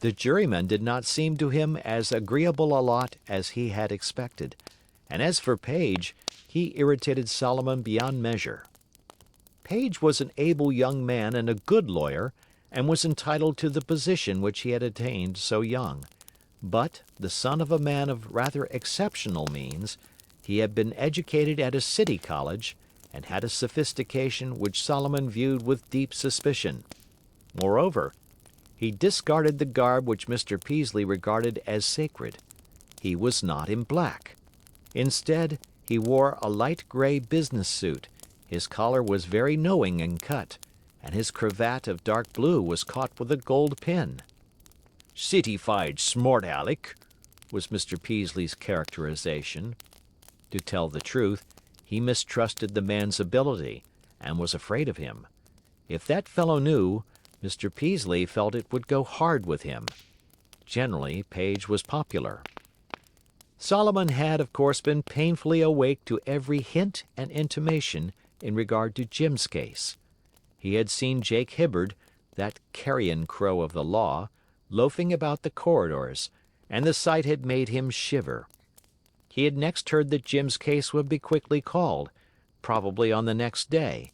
S1: The jurymen did not seem to him as agreeable a lot as he had expected, and as for Page, he irritated Solomon beyond measure. Page was an able young man and a good lawyer, and was entitled to the position which he had attained so young. But, the son of a man of rather exceptional means, he had been educated at a city college, and had a sophistication which Solomon viewed with deep suspicion. Moreover, he discarded the garb which Mr. Peaslee regarded as sacred. He was not in black. Instead, he wore a light gray business suit, his collar was very knowing and cut, and his cravat of dark blue was caught with a gold pin.
S2: City-fied smart aleck,
S1: was Mr. Peaslee's characterization. To tell the truth, he mistrusted the man's ability, and was afraid of him. If that fellow knew, Mr. Peaslee felt it would go hard with him. Generally, Page was popular. Solomon had, of course, been painfully awake to every hint and intimation in regard to Jim's case. He had seen Jake Hibbard, that carrion crow of the law, loafing about the corridors, and the sight had made him shiver. He had next heard that Jim's case would be quickly called, probably on the next day,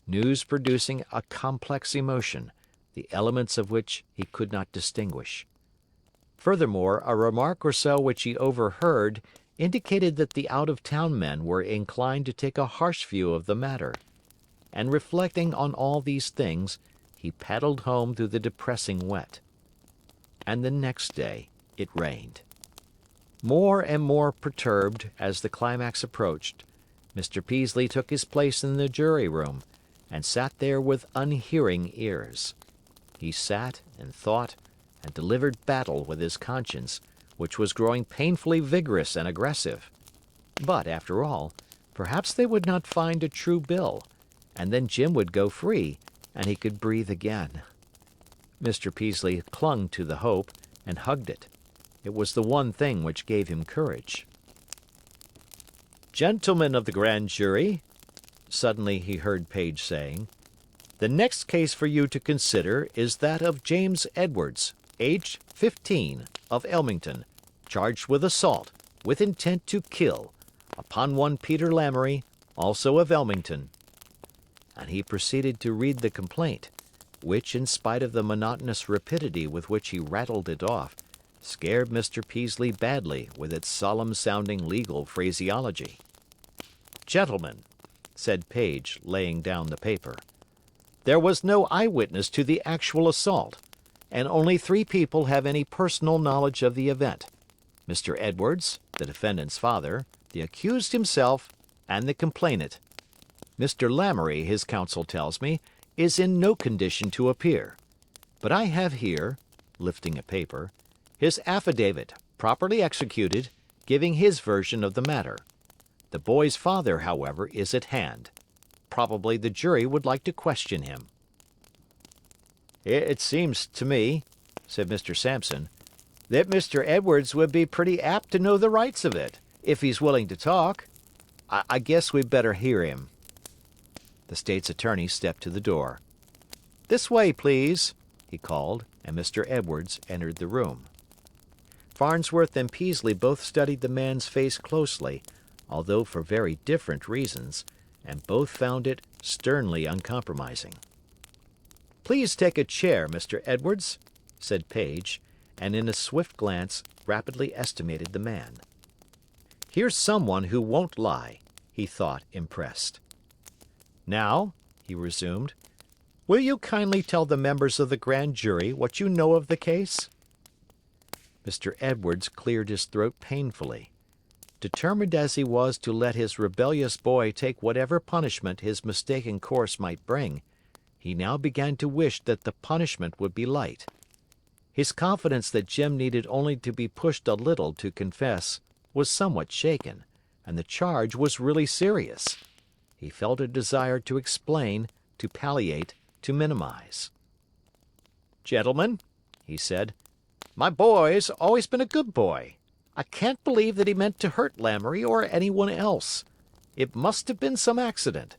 S1: news producing a complex emotion, the elements of which he could not distinguish. Furthermore, a remark or so which he overheard indicated that the out-of-town men were inclined to take a harsh view of the matter. And reflecting on all these things, he paddled home through the depressing wet. And the next day it rained. More and more perturbed as the climax approached, Mr. Peaslee took his place in the jury room, and sat there with unhearing ears. He sat and thought and delivered battle with his conscience, which was growing painfully vigorous and aggressive. But, after all, perhaps they would not find a true bill, and then Jim would go free, and he could breathe again. Mr. Peaslee clung to the hope and hugged it. It was the one thing which gave him courage. "Gentlemen of the grand jury," suddenly he heard Page saying, "the next case for you to consider is that of James Edwards, aged 15, of Elmington, charged with assault, with intent to kill, upon one Peter Lamoury, also of Elmington." And he proceeded to read the complaint, which, in spite of the monotonous rapidity with which he rattled it off, scared Mr. Peaslee badly with its solemn-sounding legal phraseology. "Gentlemen," said Page, laying down the paper, "there was no eyewitness to the actual assault, and only 3 people have any personal knowledge of the event: Mr. Edwards, the defendant's father, the accused himself, and the complainant. Mr. Lamoury, his counsel tells me, is in no condition to appear. But I have here," lifting a paper, "his affidavit, properly executed, giving his version of the matter. The boy's father, however, is at hand. Probably the jury would like to question him."
S2: It seems to me," said Mr. Sampson, "that Mr. Edwards would be pretty apt to know the rights of it, if he's willing to talk. I guess we'd better hear him."
S1: The state's attorney stepped to the door. "This way, please," he called, and Mr. Edwards entered the room. Farnsworth and Peaslee both studied the man's face closely, although for very different reasons, and both found it sternly uncompromising. "Please take a chair, Mr. Edwards," said Page, and in a swift glance rapidly estimated the man. "Here's someone who won't lie," he thought, impressed. "Now," he resumed, "will you kindly tell the members of the grand jury what you know of the case?" Mr. Edwards cleared his throat painfully. Determined as he was to let his rebellious boy take whatever punishment his mistaken course might bring, he now began to wish that the punishment would be light. His confidence that Jim needed only to be pushed a little to confess was somewhat shaken, and the charge was really serious. He felt a desire to explain, to palliate, to minimize. "Gentlemen," he said, "my boy's always been a good boy. I can't believe that he meant to hurt Lamoury or anyone else. It must have been some accident."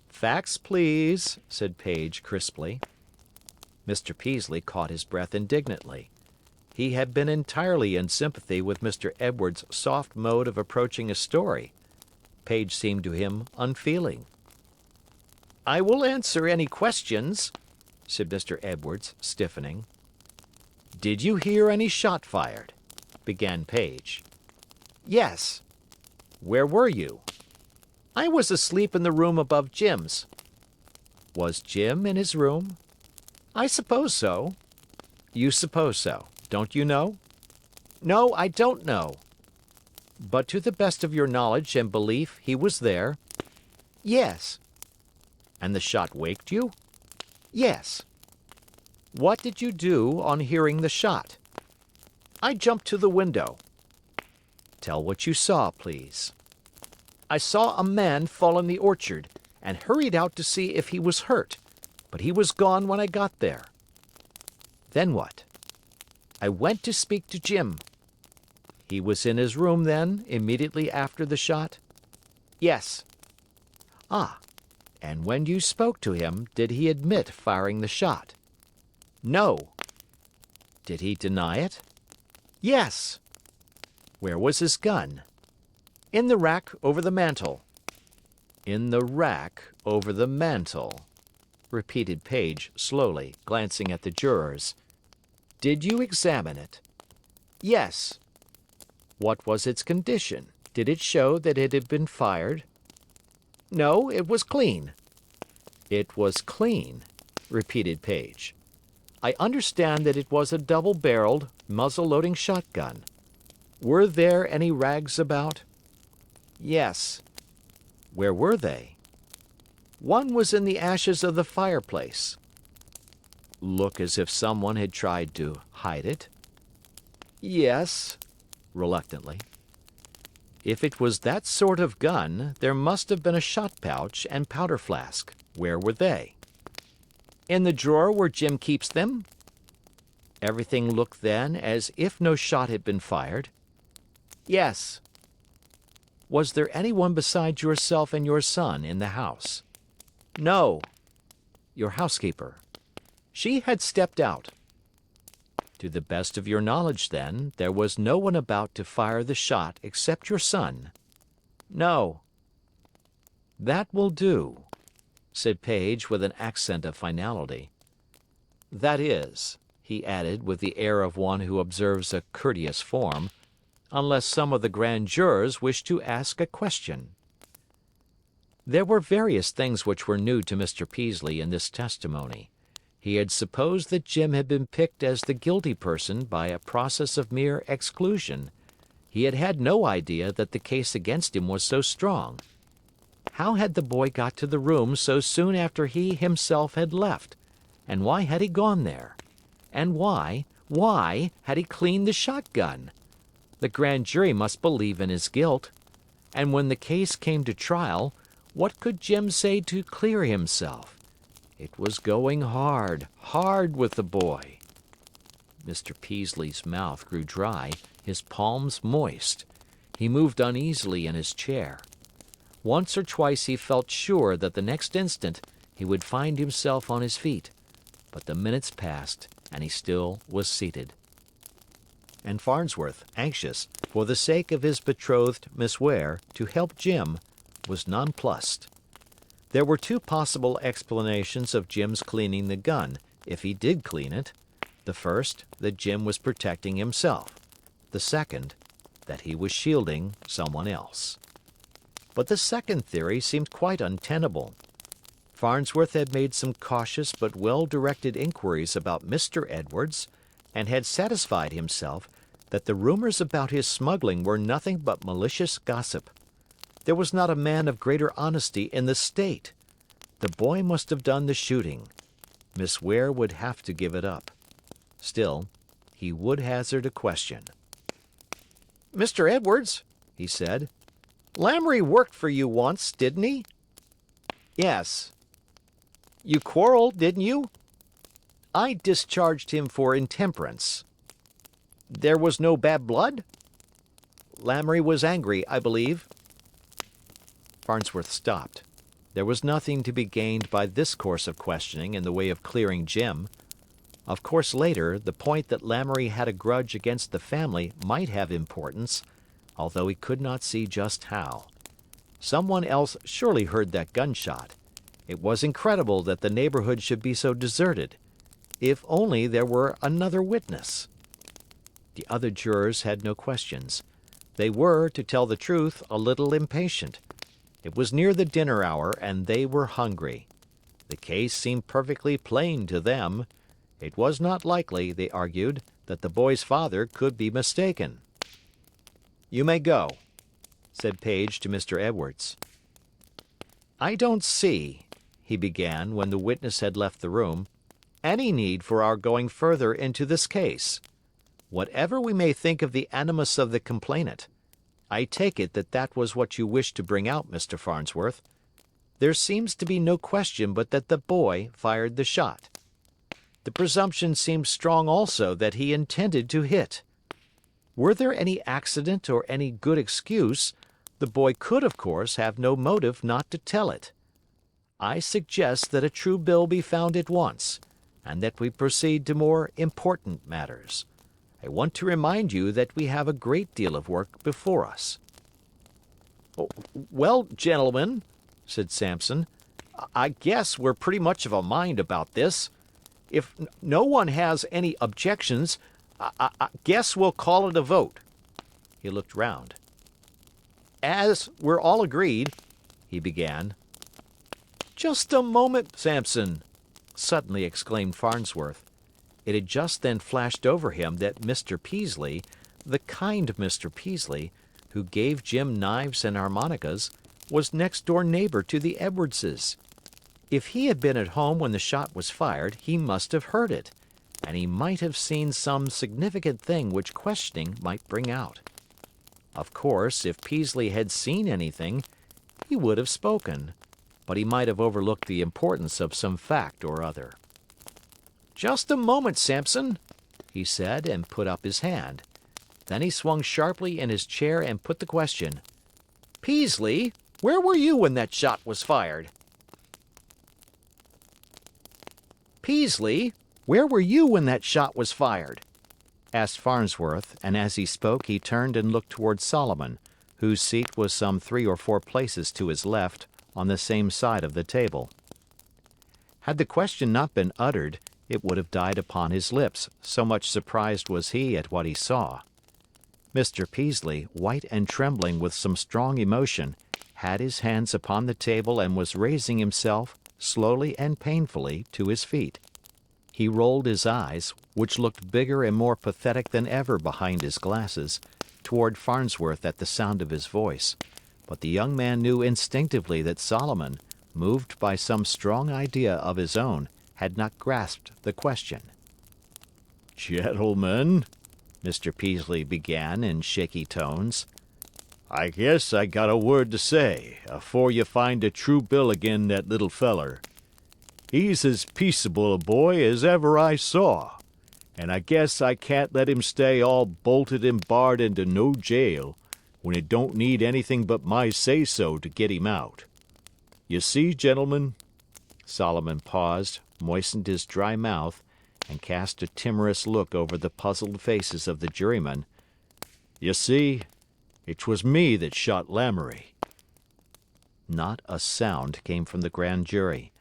S1: "Facts, please," said Page crisply. Mr. Peaslee caught his breath indignantly. He had been entirely in sympathy with Mr. Edwards' soft mode of approaching a story. Page seemed to him unfeeling. "I will answer any questions," said Mr. Edwards, stiffening. "Did you hear any shot fired?" began Page. "Yes." "Where were you?" "I was asleep in the room above Jim's." "Was Jim in his room?" "I suppose so." "You suppose so. Don't you know?" "No, I don't know." "But to the best of your knowledge and belief he was there?" "Yes." "And the shot waked you?" "Yes." "What did you do on hearing the shot?" "I jumped to the window." "Tell what you saw, please." "I saw a man fall in the orchard, and hurried out to see if he was hurt, but he was gone when I got there." "Then what?" "I went to speak to Jim." "He was in his room, then, immediately after the shot?" "Yes." "Ah, and when you spoke to him, did he admit firing the shot?" "No." "Did he deny it?" "Yes." "Where was his gun?" "In the rack over the mantel." "In the rack over the mantel," repeated Page slowly, glancing at the jurors. "Did you examine it?" "Yes." "What was its condition? Did it show that it had been fired?" "No, it was clean." "It was clean," repeated Page. "I understand that it was a double-barreled, muzzle-loading shotgun. Were there any rags about?" "Yes." "Where were they?" "One was in the ashes of the fireplace." "Look as if someone had tried to hide it?" "Yes," reluctantly. "If it was that sort of gun, there must have been a shot pouch and powder flask. Where were they?" "In the drawer where Jim keeps them." "Everything looked then as if no shot had been fired?" "Yes." "Was there anyone besides yourself and your son in the house?" "No." "Your housekeeper?" "She had stepped out." "To the best of your knowledge, then, there was no one about to fire the shot except your son?" "No." "That will do," said Page with an accent of finality.
S3: That is," he added with the air of one who observes a courteous form, "unless some of the grand jurors wish to ask a question." There were various things which were new to Mr. Peaslee in this testimony. He had supposed that Jim had been picked as the guilty person by a process of mere exclusion. He had had no idea that the case against him was so strong. How had the boy got to the room so soon after he himself had left? And why had he gone there? And why had he cleaned the shotgun? The grand jury must believe in his guilt. And when the case came to trial, what could Jim say to clear himself? It was going hard with the boy. Mr. Peaslee's mouth grew dry, his palms moist. He moved uneasily in his chair. Once or twice he felt sure that the next instant he would find himself on his feet, but the minutes passed and he still was seated.
S1: And Farnsworth, anxious, for the sake of his betrothed Miss Ware, to help Jim, was nonplussed. There were two possible explanations of Jim's cleaning the gun, if he did clean it. The first, that Jim was protecting himself. The second, that he was shielding someone else. But the second theory seemed quite untenable. Farnsworth had made some cautious but well-directed inquiries about Mr. Edwards, and had satisfied himself that the rumors about his smuggling were nothing but malicious gossip. There was not a man of greater honesty in the state. The boy must have done the shooting. Miss Ware would have to give it up. Still, he would hazard a question. "Mr. Edwards," he said, "Lamoury worked for you once, didn't he?" "Yes." "You quarreled, didn't you?" "I discharged him for intemperance." "There was no bad blood?" "Lamoury was angry, I believe." Farnsworth stopped. There was nothing to be gained by this course of questioning in the way of clearing Jim. Of course, later, the point that Lamoury had a grudge against the family might have importance, although he could not see just how. Someone else surely heard that gunshot. It was incredible that the neighborhood should be so deserted. If only there were another witness. The other jurors had no questions. They were, to tell the truth, a little impatient. It was near the dinner hour, and they were hungry. The case seemed perfectly plain to them. It was not likely, they argued, that the boy's father could be mistaken. "You may go," said Page to Mr. Edwards. "I don't see," he began when the witness had left the room, "any need for our going further into this case. Whatever we may think of the animus of the complainant, I take it that that was what you wished to bring out, Mr. Farnsworth. There seems to be no question but that the boy fired the shot. The presumption seems strong also that he intended to hit. Were there any accident or any good excuse, the boy could, of course, have no motive not to tell it. I suggest that a true bill be found at once, and that we proceed to more important matters. I want to remind you that we have a great deal of work before us." "Well, gentlemen," said Sampson, "I guess we're pretty much of a mind about this. If no one has any objections, I guess we'll call it a vote." He looked round. "As we're all agreed," he began. "Just a moment, Sampson," suddenly exclaimed Farnsworth. It had just then flashed over him that Mr. Peaslee, the kind Mr. Peaslee, who gave Jim knives and harmonicas, was next-door neighbor to the Edwardses. If he had been at home when the shot was fired, he must have heard it, and he might have seen some significant thing which questioning might bring out. Of course, if Peaslee had seen anything, he would have spoken, but he might have overlooked the importance of some fact or other. "Just a moment, Sampson," he said, and put up his hand. Then he swung sharply in his chair and put the question. "Peaslee, where were you when that shot was fired?" "Peaslee, where were you when that shot was fired?" asked Farnsworth, and as he spoke he turned and looked toward Solomon, whose seat was some 3 or 4 places to his left, on the same side of the table. Had the question not been uttered, it would have died upon his lips, so much surprised was he at what he saw. Mr. Peaslee, white and trembling with some strong emotion, had his hands upon the table and was raising himself, slowly and painfully, to his feet. He rolled his eyes, which looked bigger and more pathetic than ever behind his glasses, toward Farnsworth at the sound of his voice, but the young man knew instinctively that Solomon, moved by some strong idea of his own, had not grasped the question.
S2: "Gentlemen,"
S1: Mr. Peaslee began in shaky tones,
S2: "I guess I got a word to say, afore you find a true bill agin that little feller. He's as peaceable a boy as ever I saw, and I guess I can't let him stay all bolted and barred into no jail, when it don't need anything but my say-so to get him out. You see, gentlemen," Solomon paused, moistened his dry mouth, and cast a timorous look over the puzzled faces of the jurymen, "you see, it 'twas me that shot Lamoury." Not a sound came from the grand jury.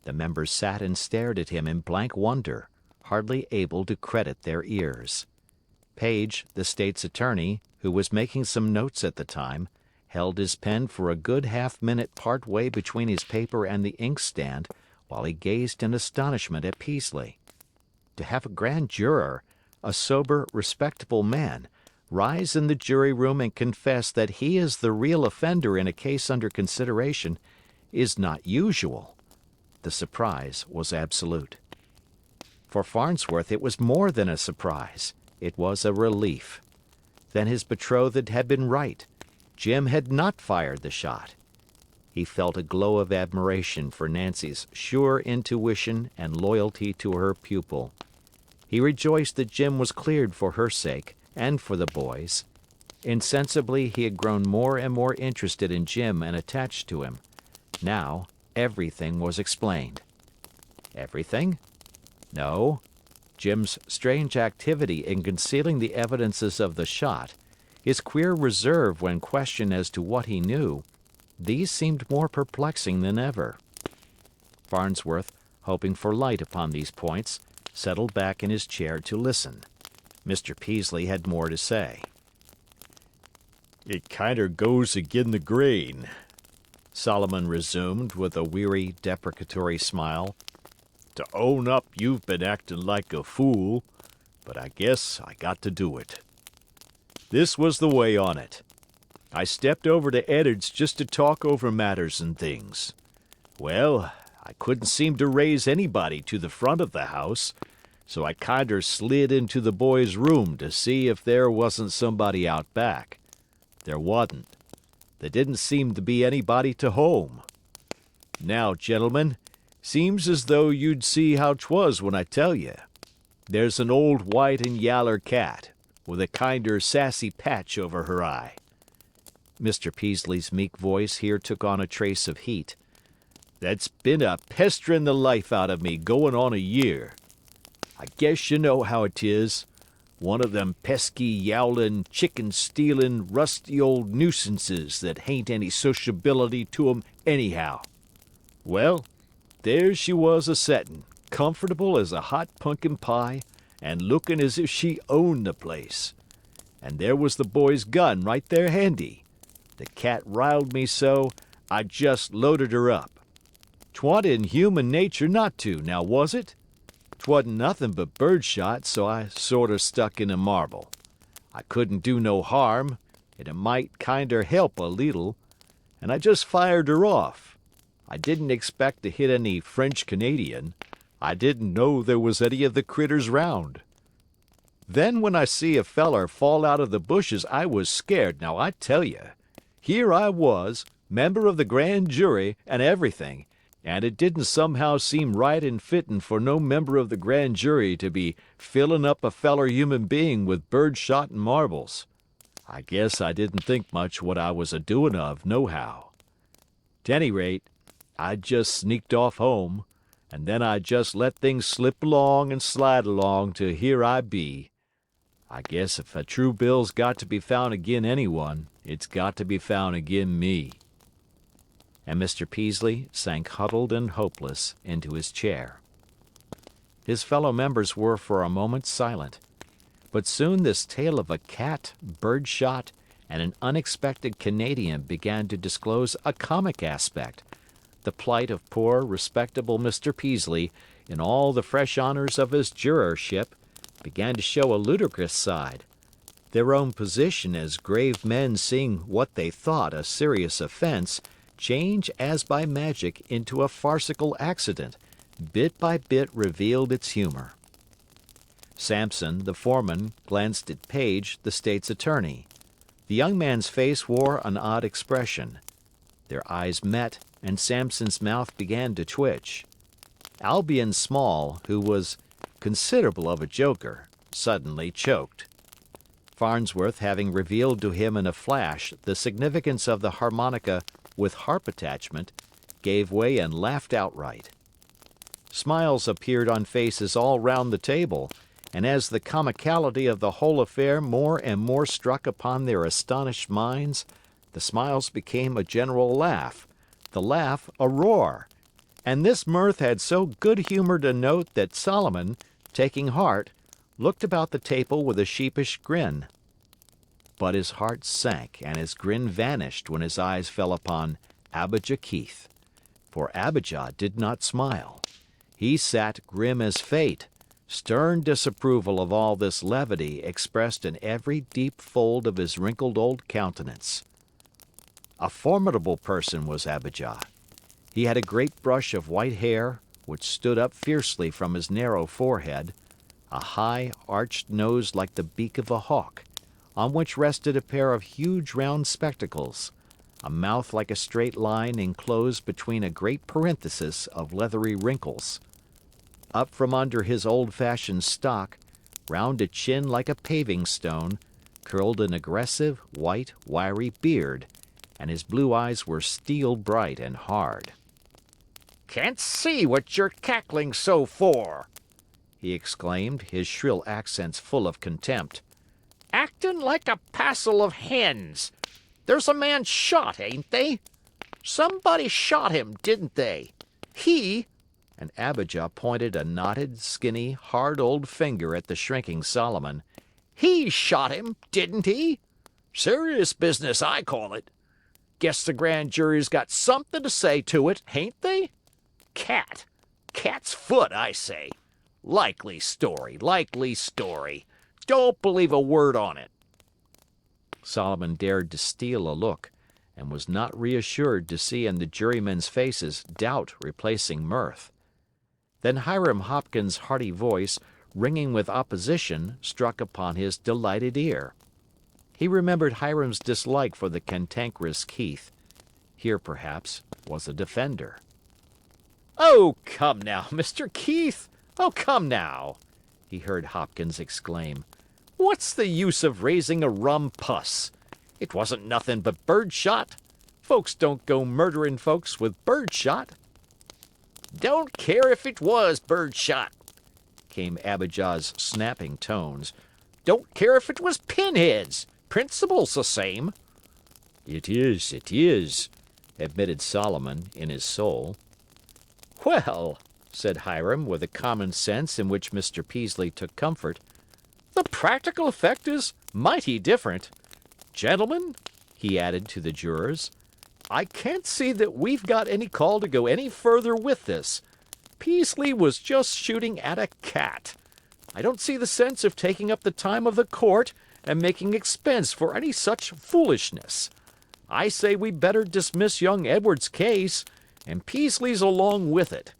S2: The members sat and stared at him in blank wonder, hardly able to credit their ears. Page, the state's attorney, who was making some notes at the time, held his pen for a good half-minute part way between his paper and the inkstand while he gazed in astonishment at Peaslee. To have a grand juror, a sober, respectable man, rise in the jury room and confess that he is the real offender in a case under consideration is not usual. The surprise was absolute. For Farnsworth it was more than a surprise. It was a relief. Then his betrothed had been right. Jim had not fired the shot. He felt a glow of admiration for Nancy's sure intuition and loyalty to her pupil. He rejoiced that Jim was cleared for her sake and for the boys. Insensibly he had grown more and more interested in Jim and attached to him. Now everything was explained. Everything? No. Jim's strange activity in concealing the evidences of the shot, his queer reserve when questioned as to what he knew, these seemed more perplexing than ever. Farnsworth, hoping for light upon these points, settled back in his chair to listen. Mr. Peaslee had more to say. "It kinder goes agin the grain," Solomon resumed with a weary, deprecatory smile, "to own up you've been acting like a fool, but I guess I got to do it. This was the way on it. I stepped over to Eddard's just to talk over matters and things. Well, I couldn't seem to raise anybody to the front of the house, so I kinder slid into the boys' room to see if there wasn't somebody out back. There wasn't. There didn't seem to be anybody to home. Now, gentlemen, seems as though you'd see how 'twas when I tell you. There's an old white and yaller cat, with a kinder sassy patch over her eye."
S1: Mr. Peaslee's meek voice here took on a trace of heat.
S2: "That's been a pesterin' the life out of me goin' on a year. I guess you know how 'tis. One of them pesky, yowlin', chicken-stealin', rusty old nuisances that hain't any sociability to 'em anyhow. Well, there she was a-settin', comfortable as a hot punkin pie, and lookin' as if she owned the place. And there was the boy's gun right there handy. The cat riled me so, I just loaded her up. 'Twa'n't in human nature not to, now was it? 'Twa'n't nothin' but bird shot, so I sorter stuck in a marble. I couldn't do no harm, and it might kinder help a leetle, and I just fired her off. I didn't expect to hit any French Canadian. I didn't know there was any of the critters round. Then when I see a feller fall out of the bushes I was scared, now I tell you. Here I was, member of the grand jury and everything, and it didn't somehow seem right and fittin' for no member of the grand jury to be fillin' up a feller human being with bird shot and marbles. I guess I didn't think much what I was a-doin' of, nohow. 'T any rate, I just sneaked off home, and then I just let things slip along and slide along till here I be. I guess if a true bill's got to be found agin anyone, it's got to be found agin me." And Mr. Peaslee sank huddled and hopeless into his chair.
S1: His fellow members were for a moment silent. But soon this tale of a cat, bird-shot, and an unexpected Canadian began to disclose a comic aspect. The plight of poor, respectable Mr. Peaslee, in all the fresh honors of his jurorship, began to show a ludicrous side. Their own position as grave men seeing what they thought a serious offense change as by magic into a farcical accident, bit by bit revealed its humor. Sampson, the foreman, glanced at Page, the state's attorney. The young man's face wore an odd expression. Their eyes met, and Sampson's mouth began to twitch. Albion Small, who was considerable of a joker, suddenly choked. Farnsworth, having revealed to him in a flash the significance of the harmonica with harp attachment, gave way and laughed outright. Smiles appeared on faces all round the table, and as the comicality of the whole affair more and more struck upon their astonished minds, the smiles became a general laugh, the laugh a roar, and this mirth had so good-humored a note that Solomon, taking heart, looked about the table with a sheepish grin. But his heart sank and his grin vanished when his eyes fell upon Abijah Keith. For Abijah did not smile. He sat grim as fate, stern disapproval of all this levity expressed in every deep fold of his wrinkled old countenance. A formidable person was Abijah. He had a great brush of white hair, which stood up fiercely from his narrow forehead, a high, arched nose like the beak of a hawk, on which rested a pair of huge round spectacles, a mouth like a straight line enclosed between a great parenthesis of leathery wrinkles. Up from under his old-fashioned stock, round a chin like a paving stone, curled an aggressive, white, wiry beard, and his blue eyes were steel bright and hard.
S3: "Can't see what you're cackling so for,"
S1: he exclaimed, his shrill accents full of contempt.
S3: "Actin' like a passel of hens. There's a man shot, ain't they? Somebody shot him, didn't they? He," and Abijah pointed a knotted, skinny, hard old finger at the shrinking Solomon, "he shot him, didn't he? Serious business, I call it. Guess the grand jury's got something to say to it, hain't they? Cat. Cat's foot, I say. Likely story, likely story. Don't believe a word on it."
S1: Solomon dared to steal a look, and was not reassured to see in the jurymen's faces doubt replacing mirth. Then Hiram Hopkins' hearty voice, ringing with opposition, struck upon his delighted ear. He remembered Hiram's dislike for the cantankerous Keith. Here, perhaps, was a defender.
S3: "Oh, come now, Mr. Keith. Oh, come now," he heard Hopkins exclaim. "What's the use of raising a rum puss? It wasn't nothing but bird-shot. Folks don't go murdering folks with bird-shot." "Don't care if it was bird-shot," came Abijah's snapping tones. "Don't care if it was pinheads. Principle's the same."
S1: It is, admitted Solomon in his soul.
S3: "Well,"
S1: said Hiram, with a common sense in which Mr. Peaslee took comfort,
S3: "the practical effect is mighty different. Gentlemen," he added to the jurors, "I can't see that we've got any call to go any further with this. Peaslee was just shooting at a cat. I don't see the sense of taking up the time of the court and making expense for any such foolishness. I say we better dismiss young Edward's case, and Peaslee's along with it.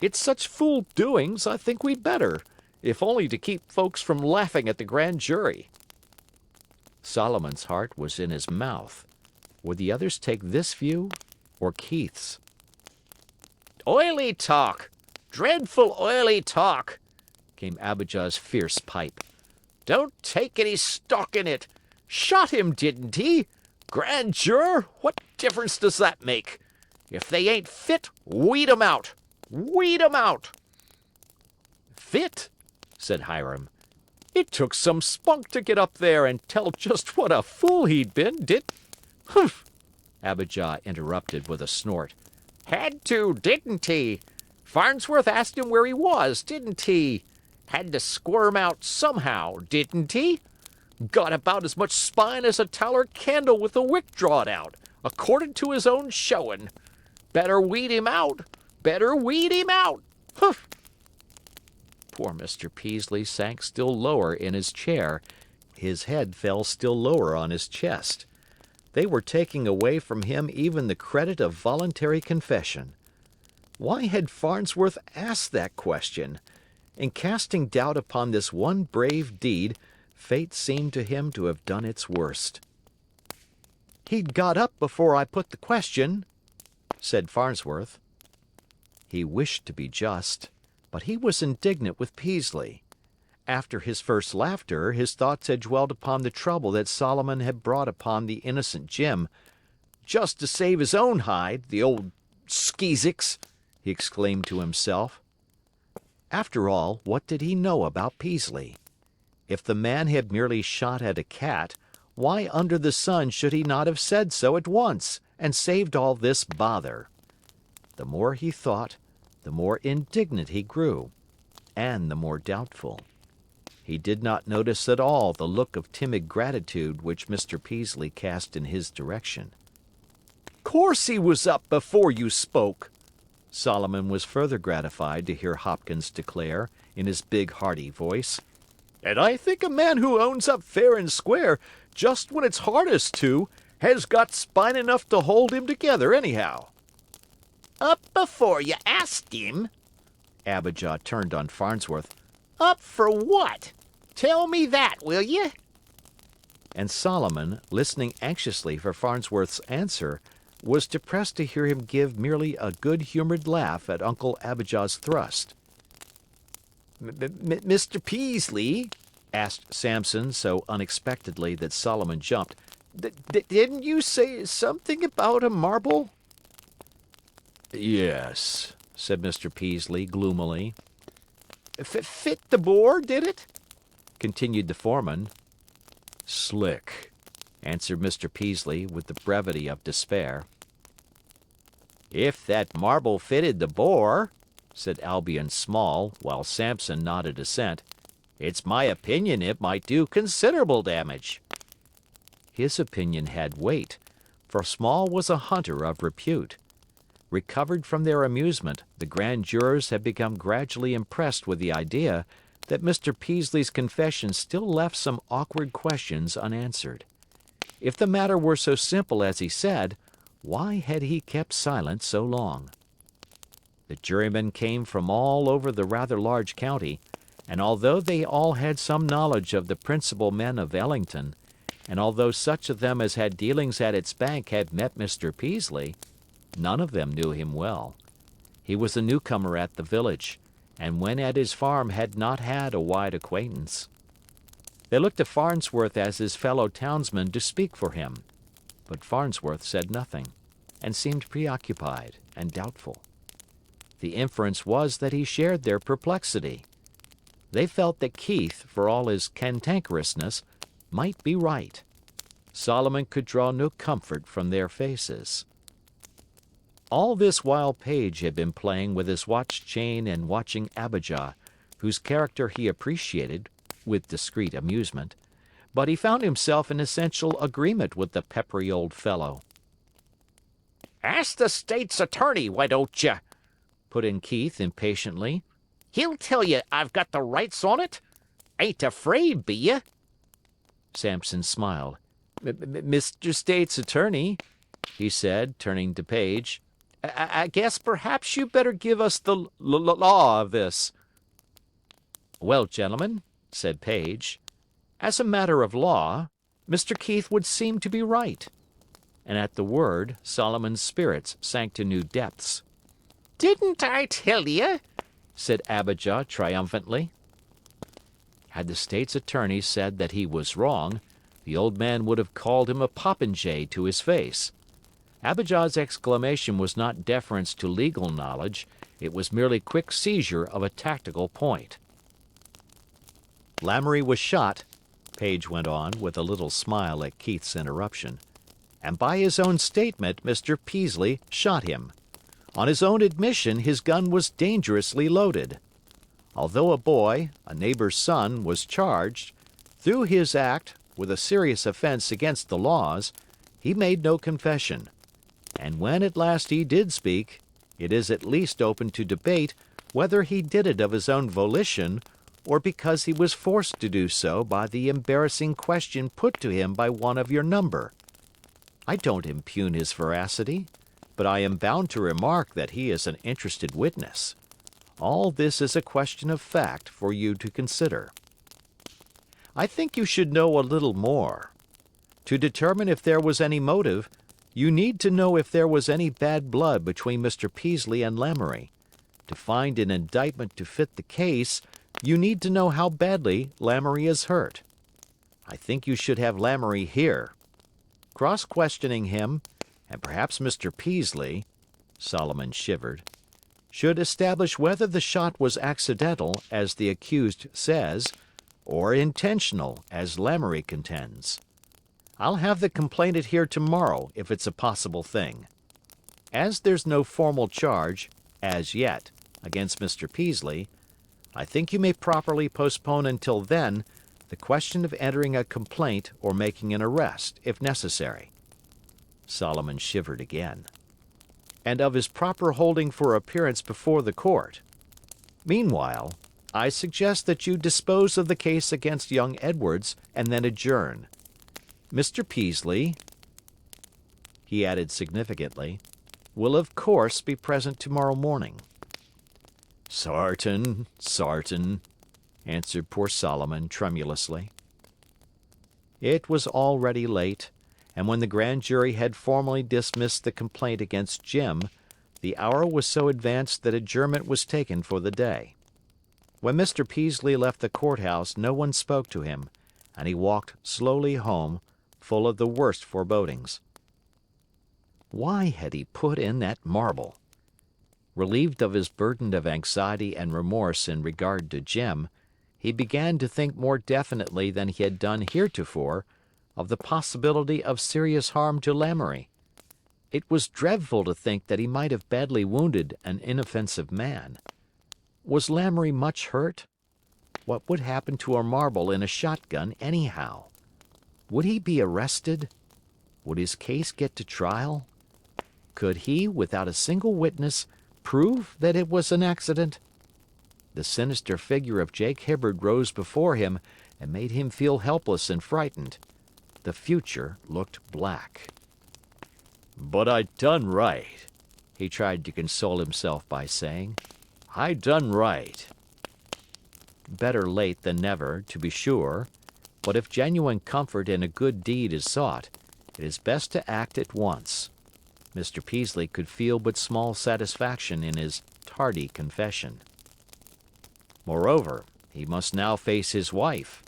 S3: It's such fool doings, I think we'd better, if only to keep folks from laughing at the grand jury."
S1: Solomon's heart was in his mouth. Would the others take this view, or Keith's?
S3: "Oily talk! Dreadful oily talk!" came Abijah's fierce pipe. "Don't take any stock in it. Shot him, didn't he? Grand juror, what difference does that make? If they ain't fit, weed 'em out. Weed 'em out." "Fit?" said Hiram. "It took some spunk to get up there and tell just what a fool he'd been, did—" "Humph!" Abijah interrupted with a snort. "Had to, didn't he? Farnsworth asked him where he was, didn't he? Had to squirm out somehow, didn't he? Got about as much spine as a taller candle with the wick drawed out, according to his own showing. Better weed him out. Better weed him out. Humph. Poor Mr. Peaslee sank still lower in his chair.
S1: His head fell still lower on his chest. They were taking away from him even the credit of voluntary confession. Why had Farnsworth asked that question? In casting doubt upon this one brave deed, fate seemed to him to have done its worst. "He'd got up before I put the question," said Farnsworth. He wished to be just, but he was indignant with Peaslee. After his first laughter, his thoughts had dwelt upon the trouble that Solomon had brought upon the innocent Jim. "Just to save his own hide, the old skeezicks!" he exclaimed to himself. After all, what did he know about Peaslee? If the man had merely shot at a cat, why under the sun should he not have said so at once, and saved all this bother? The more he thought, the more indignant he grew, and the more doubtful. He did not notice at all the look of timid gratitude which Mr. Peaslee cast in his direction. "Course he was up before you spoke." Solomon was further gratified to hear Hopkins declare, in his big hearty voice. "And I think a man who owns up fair and square, just when it's hardest to, has got spine enough to hold him together anyhow."
S3: Up before you asked him?
S1: Abijah turned on Farnsworth.
S3: Up for what? Tell me that, will you?
S1: And Solomon, listening anxiously for Farnsworth's answer, was depressed to hear him give merely a good-humored laugh at Uncle Abijah's thrust. "Mr. Peaslee," asked Samson so unexpectedly that Solomon jumped, "didn't you say something about a marble?"
S2: "Yes," said Mr. Peaslee gloomily.
S1: "Fit the bore, did it?" continued the foreman.
S2: "Slick,"
S1: answered Mr. Peaslee with the brevity of despair.
S3: "If that marble fitted the bore,"
S1: said Albion Small, while Samson nodded assent,
S3: "it's my opinion it might do considerable damage."
S1: His opinion had weight, for Small was a hunter of repute. Recovered from their amusement, the grand jurors had become gradually impressed with the idea that Mr. Peaslee's confession still left some awkward questions unanswered. If the matter were so simple as he said, why had he kept silent so long? The jurymen came from all over the rather large county, and although they all had some knowledge of the principal men of Ellington, and although such of them as had dealings at its bank had met Mr. Peaslee, none of them knew him well. He was a newcomer at the village, and when at his farm had not had a wide acquaintance. They looked to Farnsworth as his fellow townsman to speak for him, but Farnsworth said nothing, and seemed preoccupied and doubtful. The inference was that he shared their perplexity. They felt that Keith, for all his cantankerousness, might be right. Solomon could draw no comfort from their faces. All this while Paige had been playing with his watch chain and watching Abijah, whose character he appreciated, with discreet amusement, but he found himself in essential agreement with the peppery old fellow.
S3: "Ask the state's attorney, why don't you?"
S1: put in Keith impatiently.
S3: "He'll tell you I've got the rights on it. Ain't afraid, be you?"
S1: Samson smiled. "Mr. State's Attorney," he said, turning to Paige, I guess perhaps you better give us the law of this." "Well, gentlemen," said Paige, "as a matter of law, Mr. Keith would seem to be right." And at the word, Solomon's spirits sank to new depths.
S3: "Didn't I tell you?"
S1: said Abijah triumphantly. Had the state's attorney said that he was wrong, the old man would have called him a popinjay to his face. Abijah's exclamation was not deference to legal knowledge, it was merely quick seizure of a tactical point. "Lamoury was shot," Paige went on, with a little smile at Keith's interruption, "and by his own statement Mr. Peaslee shot him. On his own admission, his gun was dangerously loaded. Although a boy, a neighbor's son, was charged, through his act, with a serious offense against the laws, he made no confession. And when at last he did speak, it is at least open to debate whether he did it of his own volition or because he was forced to do so by the embarrassing question put to him by one of your number. I don't impugn his veracity, but I am bound to remark that he is an interested witness. All this is a question of fact for you to consider. I think you should know a little more. To determine if there was any motive, you need to know if there was any bad blood between Mr. Peaslee and Lamoury. To find an indictment to fit the case, you need to know how badly Lamoury is hurt. I think you should have Lamoury here. Cross-questioning him, and perhaps Mr. Peaslee, Solomon shivered, should establish whether the shot was accidental, as the accused says, or intentional, as Lamoury contends. I'll have the complainant here tomorrow if it's a possible thing. As there's no formal charge, as yet, against Mr. Peaslee, I think you may properly postpone until then the question of entering a complaint or making an arrest, if necessary. Solomon shivered again. And of his proper holding for appearance before the court. Meanwhile, I suggest that you dispose of the case against young Edwards and then adjourn. Mr. Peaslee, he added significantly, will of course be present tomorrow morning.
S2: Sartain, sartain, answered poor Solomon tremulously.
S1: It was already late, and when the grand jury had formally dismissed the complaint against Jim, the hour was so advanced that adjournment was taken for the day. When Mr. Peaslee left the courthouse, no one spoke to him, and he walked slowly home, full of the worst forebodings. Why had he put in that marble? Relieved of his burden of anxiety and remorse in regard to Jim, he began to think more definitely than he had done heretofore of the possibility of serious harm to Lamoury. It was dreadful to think that he might have badly wounded an inoffensive man. Was Lamoury much hurt? What would happen to a marble in a shotgun, anyhow? Would he be arrested? Would his case get to trial? Could he, without a single witness, prove that it was an accident? The sinister figure of Jake Hibbard rose before him and made him feel helpless and frightened. The future looked black.
S2: But I done right,
S1: he tried to console himself by saying.
S2: I done right.
S1: Better late than never, to be sure, but if genuine comfort in a good deed is sought, it is best to act at once. Mr. Peaslee could feel but small satisfaction in his tardy confession. Moreover, he must now face his wife.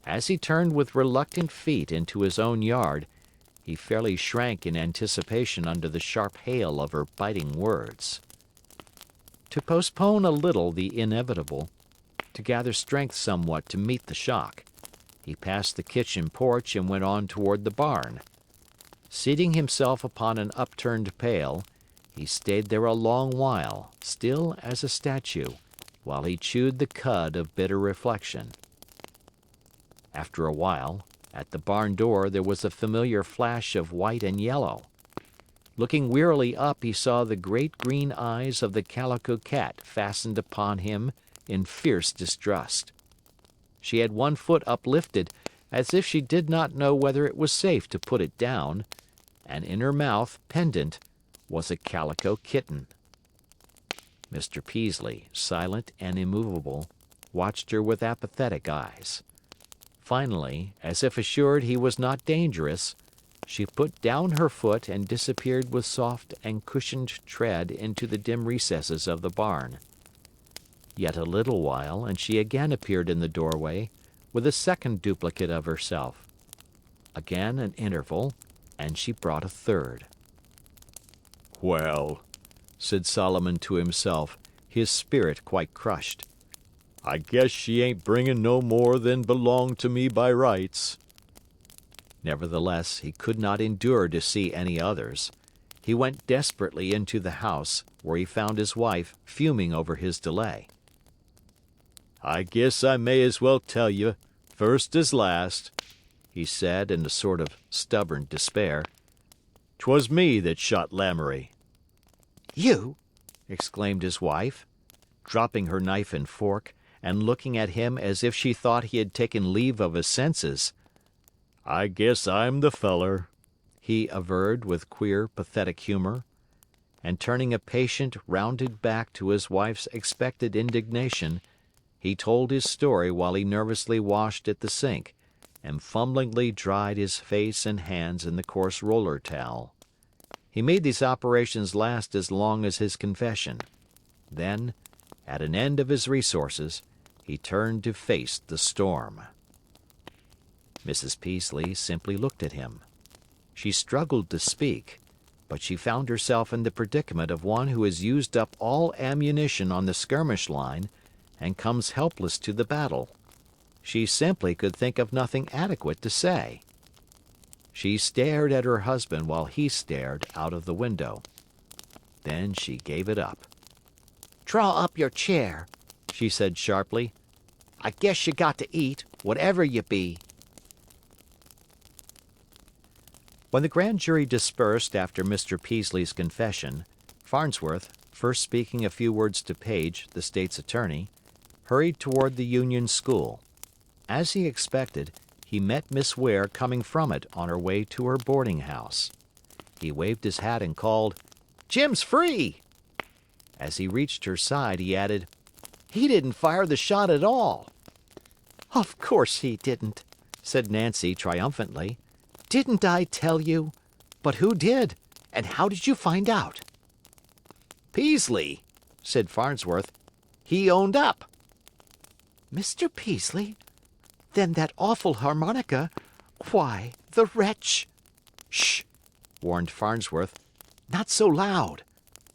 S1: As he turned with reluctant feet into his own yard, he fairly shrank in anticipation under the sharp hail of her biting words. To postpone a little the inevitable, to gather strength somewhat to meet the shock, he passed the kitchen porch and went on toward the barn. Seating himself upon an upturned pail, he stayed there a long while, still as a statue, while he chewed the cud of bitter reflection. After a while, at the barn door there was a familiar flash of white and yellow. Looking wearily up, he saw the great green eyes of the Calico Cat fastened upon him in fierce distrust. She had one foot uplifted, as if she did not know whether it was safe to put it down, and in her mouth, pendant, was a calico kitten. Mr. Peaslee, silent and immovable, watched her with apathetic eyes. Finally, as if assured he was not dangerous, she put down her foot and disappeared with soft and cushioned tread into the dim recesses of the barn. Yet a little while, and she again appeared in the doorway, with a second duplicate of herself. Again an interval, and she brought a third.
S2: Well, said Solomon to himself, his spirit quite crushed, I guess she ain't bringin' no more than belong to me by rights.
S1: Nevertheless, he could not endure to see any others. He went desperately into the house, where he found his wife fuming over his delay.
S2: I guess I may as well tell you, first as last, he said in a sort of stubborn despair. 'Twas me that shot Lamoury.
S1: You? Exclaimed his wife, dropping her knife and fork, and looking at him as if she thought he had taken leave of his senses.
S2: I guess I'm the feller,
S1: he averred with queer, pathetic humor. And turning a patient, rounded back to his wife's expected indignation, he told his story while he nervously washed at the sink and fumblingly dried his face and hands in the coarse roller towel. He made these operations last as long as his confession. Then, at an end of his resources, he turned to face the storm. Mrs. Peaslee simply looked at him. She struggled to speak, but she found herself in the predicament of one who has used up all ammunition on the skirmish line and comes helpless to the battle. She simply could think of nothing adequate to say. She stared at her husband while he stared out of the window. Then she gave it up. "Draw up your chair," she said sharply. "I guess you got to eat, whatever you be." When the grand jury dispersed after Mr. Peaslee's confession, Farnsworth, first speaking a few words to Page, the state's attorney, hurried toward the Union School. As he expected, he met Miss Ware coming from it on her way to her boarding house. He waved his hat and called, "Jim's free!" As he reached her side, he added, "He didn't fire the shot at all." "Of course he didn't," said Nancy triumphantly. "Didn't I tell you? But who did? And how did you find out?" "Peaslee," said Farnsworth. "He owned up." "Mr. Peaslee? Then that awful harmonica, why, the wretch—" "Shh!" warned Farnsworth. "Not so loud.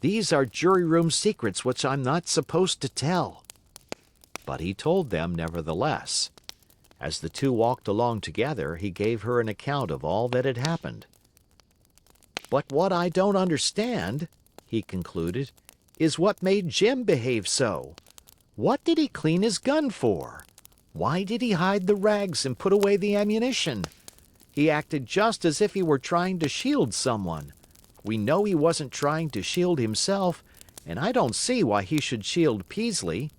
S1: These are jury room secrets which I'm not supposed to tell." But he told them nevertheless. As the two walked along together, he gave her an account of all that had happened. "But what I don't understand," he concluded, "is what made Jim behave so. What did he clean his gun for? Why did he hide the rags and put away the ammunition? He acted just as if he were trying to shield someone. We know he wasn't trying to shield himself, and I don't see why he should shield Peaslee."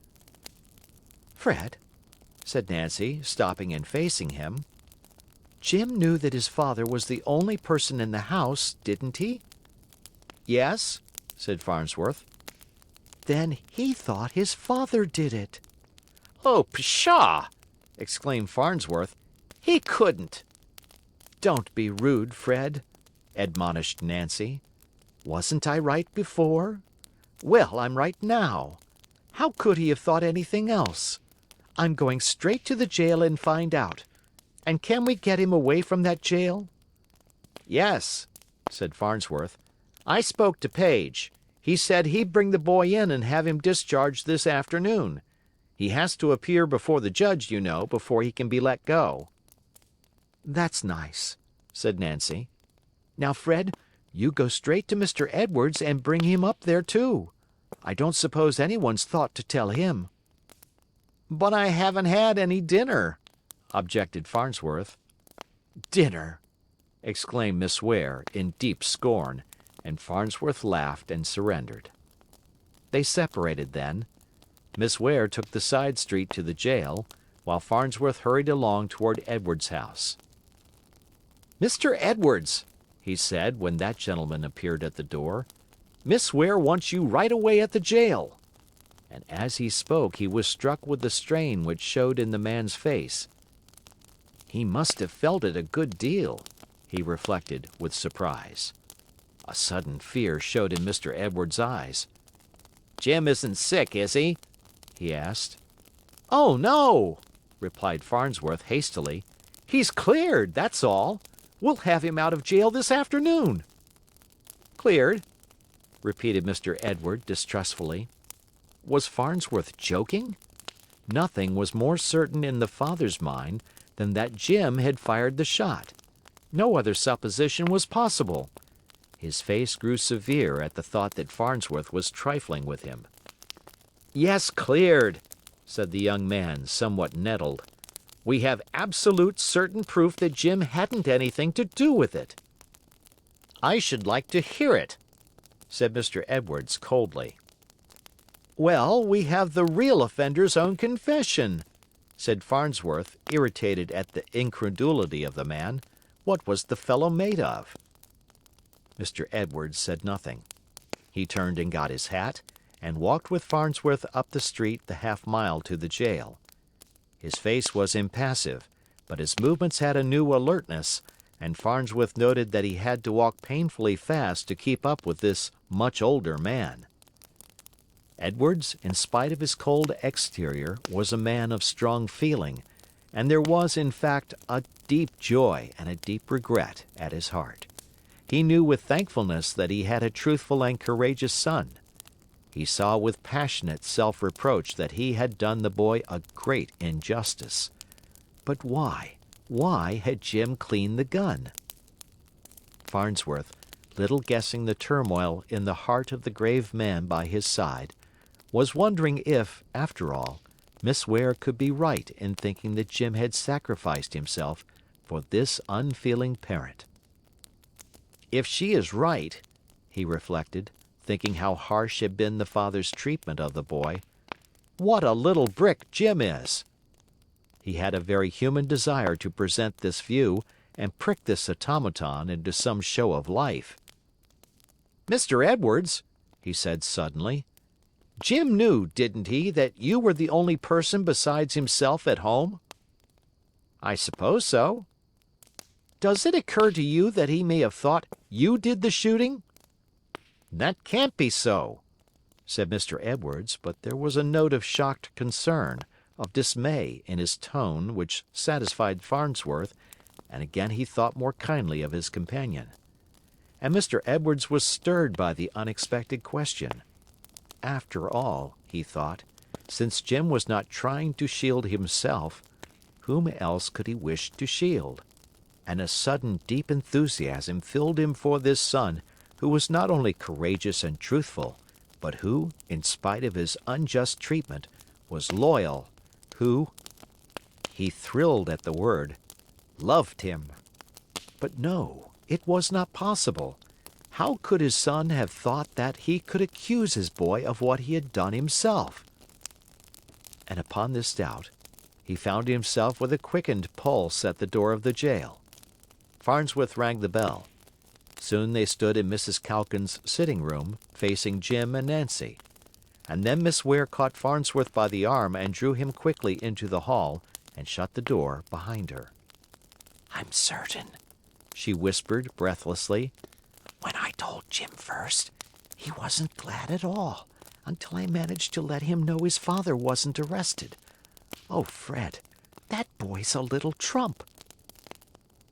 S1: "Fred," said Nancy, stopping and facing him, "Jim knew that his father was the only person in the house, didn't he?" "Yes," said Farnsworth. "Then he thought his father did it." "Oh, pshaw!" exclaimed Farnsworth. "He couldn't." "Don't be rude, Fred," admonished Nancy. "Wasn't I right before? Well, I'm right now. How could he have thought anything else? I'm going straight to the jail and find out. And can we get him away from that jail?" "Yes," said Farnsworth. "I spoke to Page. He said he'd bring the boy in and have him discharged this afternoon. He has to appear before the judge, you know, before he can be let go." "That's nice," said Nancy. "Now, Fred, you go straight to Mr. Edwards and bring him up there, too. I don't suppose anyone's thought to tell him." "But I haven't had any dinner," objected Farnsworth. "Dinner!" exclaimed Miss Ware, in deep scorn, and Farnsworth laughed and surrendered. They separated then. Miss Ware took the side street to the jail, while Farnsworth hurried along toward Edwards' house. "Mr. Edwards," he said when that gentleman appeared at the door, "Miss Ware wants you right away at the jail." And as he spoke he was struck with the strain which showed in the man's face. He must have felt it a good deal, he reflected with surprise. A sudden fear showed in Mr. Edwards' eyes. "Jim isn't sick, is he?" he asked. "Oh, no," replied Farnsworth hastily. "He's cleared, that's all. We'll have him out of jail this afternoon." "Cleared?" repeated Mr. Edward distrustfully. Was Farnsworth joking? Nothing was more certain in the father's mind than that Jim had fired the shot. No other supposition was possible. His face grew severe at the thought that Farnsworth was trifling with him. "Yes, cleared," said the young man, somewhat nettled. "We have absolute certain proof that Jim hadn't anything to do with it." "I should like to hear it," said Mr. Edwards coldly. "Well, we have the real offender's own confession," said Farnsworth, irritated at the incredulity of the man. What was the fellow made of? Mr. Edwards said nothing. He turned and got his hat, and walked with Farnsworth up the street the half-mile to the jail. His face was impassive, but his movements had a new alertness, and Farnsworth noted that he had to walk painfully fast to keep up with this much older man. Edwards, in spite of his cold exterior, was a man of strong feeling, and there was, in fact, a deep joy and a deep regret at his heart. He knew with thankfulness that he had a truthful and courageous son. He saw with passionate self-reproach that he had done the boy a great injustice. But why? Why had Jim cleaned the gun? Farnsworth, little guessing the turmoil in the heart of the grave man by his side, was wondering if, after all, Miss Ware could be right in thinking that Jim had sacrificed himself for this unfeeling parent. If she is right, he reflected, thinking how harsh had been the father's treatment of the boy, what a little brick Jim is! He had a very human desire to present this view and prick this automaton into some show of life. "Mr. Edwards," he said suddenly, "Jim knew, didn't he, that you were the only person besides himself at home?" "I suppose so." "Does it occur to you that he may have thought you did the shooting?" "That can't be so," said Mr. Edwards, but there was a note of shocked concern, of dismay, in his tone which satisfied Farnsworth, and again he thought more kindly of his companion. And Mr. Edwards was stirred by the unexpected question. After all, he thought, since Jim was not trying to shield himself, whom else could he wish to shield? And a sudden deep enthusiasm filled him for this son who was not only courageous and truthful, but who, in spite of his unjust treatment, was loyal, who, he thrilled at the word, loved him. But no, it was not possible. How could his son have thought that he could accuse his boy of what he had done himself? And upon this doubt, he found himself with a quickened pulse at the door of the jail. Farnsworth rang the bell. Soon they stood in Mrs. Calkins's sitting room, facing Jim and Nancy. And then Miss Ware caught Farnsworth by the arm and drew him quickly into the hall and shut the door behind her. "I'm certain," she whispered breathlessly. "When I told Jim first, he wasn't glad at all, until I managed to let him know his father wasn't arrested. Oh, Fred, that boy's a little trump."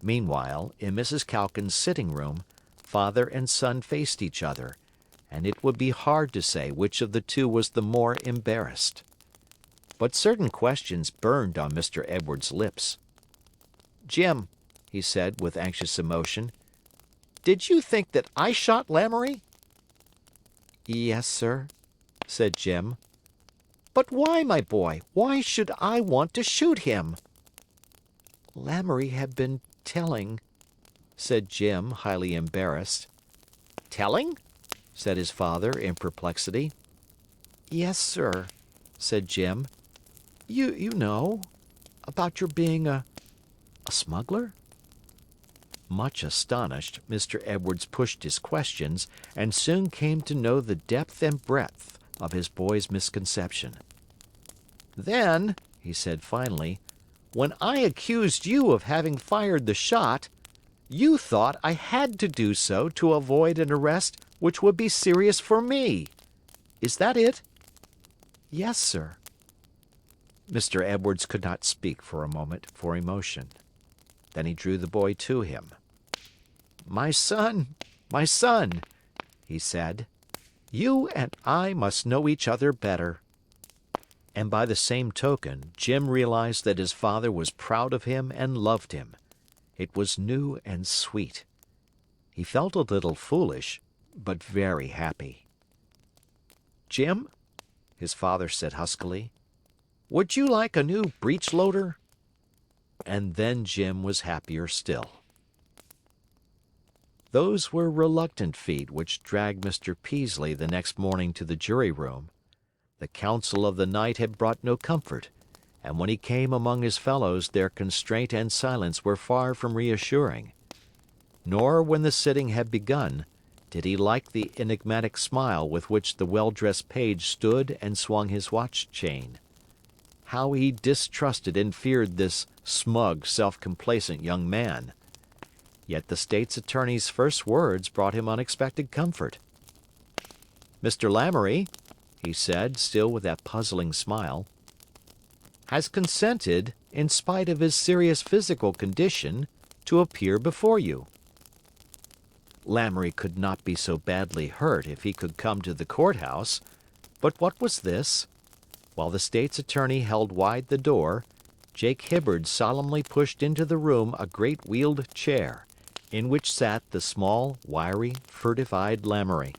S1: Meanwhile, in Mrs. Calkins's sitting room, father and son faced each other, and it would be hard to say which of the two was the more embarrassed. But certain questions burned on Mr. Edwards' lips. "Jim," he said with anxious emotion, "did you think that I shot Lamoury?" "Yes, sir," said Jim. "But why, my boy? Why should I want to shoot him?" "Lamoury had been telling," said Jim, highly embarrassed. "Telling?" said his father in perplexity. "Yes, sir," said Jim. You know, about your being a smuggler?" Much astonished, Mr. Edwards pushed his questions, and soon came to know the depth and breadth of his boy's misconception. "Then," he said finally, "when I accused you of having fired the shot, you thought I had to do so to avoid an arrest which would be serious for me. Is that it?" "Yes, sir." Mr. Edwards could not speak for a moment for emotion. Then he drew the boy to him. My son," he said, "you and I must know each other better." And by the same token, Jim realized that his father was proud of him and loved him. It was new and sweet. He felt a little foolish, but very happy. "Jim," his father said huskily, "would you like a new breech loader?" And then Jim was happier still. Those were reluctant feet which dragged Mr. Peaslee the next morning to the jury room. The counsel of the night had brought no comfort, and when he came among his fellows their constraint and silence were far from reassuring. Nor, when the sitting had begun, did he like the enigmatic smile with which the well-dressed page stood and swung his watch chain. How he distrusted and feared this smug, self-complacent young man! Yet the state's attorney's first words brought him unexpected comfort. "Mr. Lamoury," he said, still with that puzzling smile, "has consented, in spite of his serious physical condition, to appear before you." Lamoury could not be so badly hurt if he could come to the courthouse, but what was this? While the state's attorney held wide the door, Jake Hibbard solemnly pushed into the room a great wheeled chair, in which sat the small, wiry, furtive-eyed Lamoury.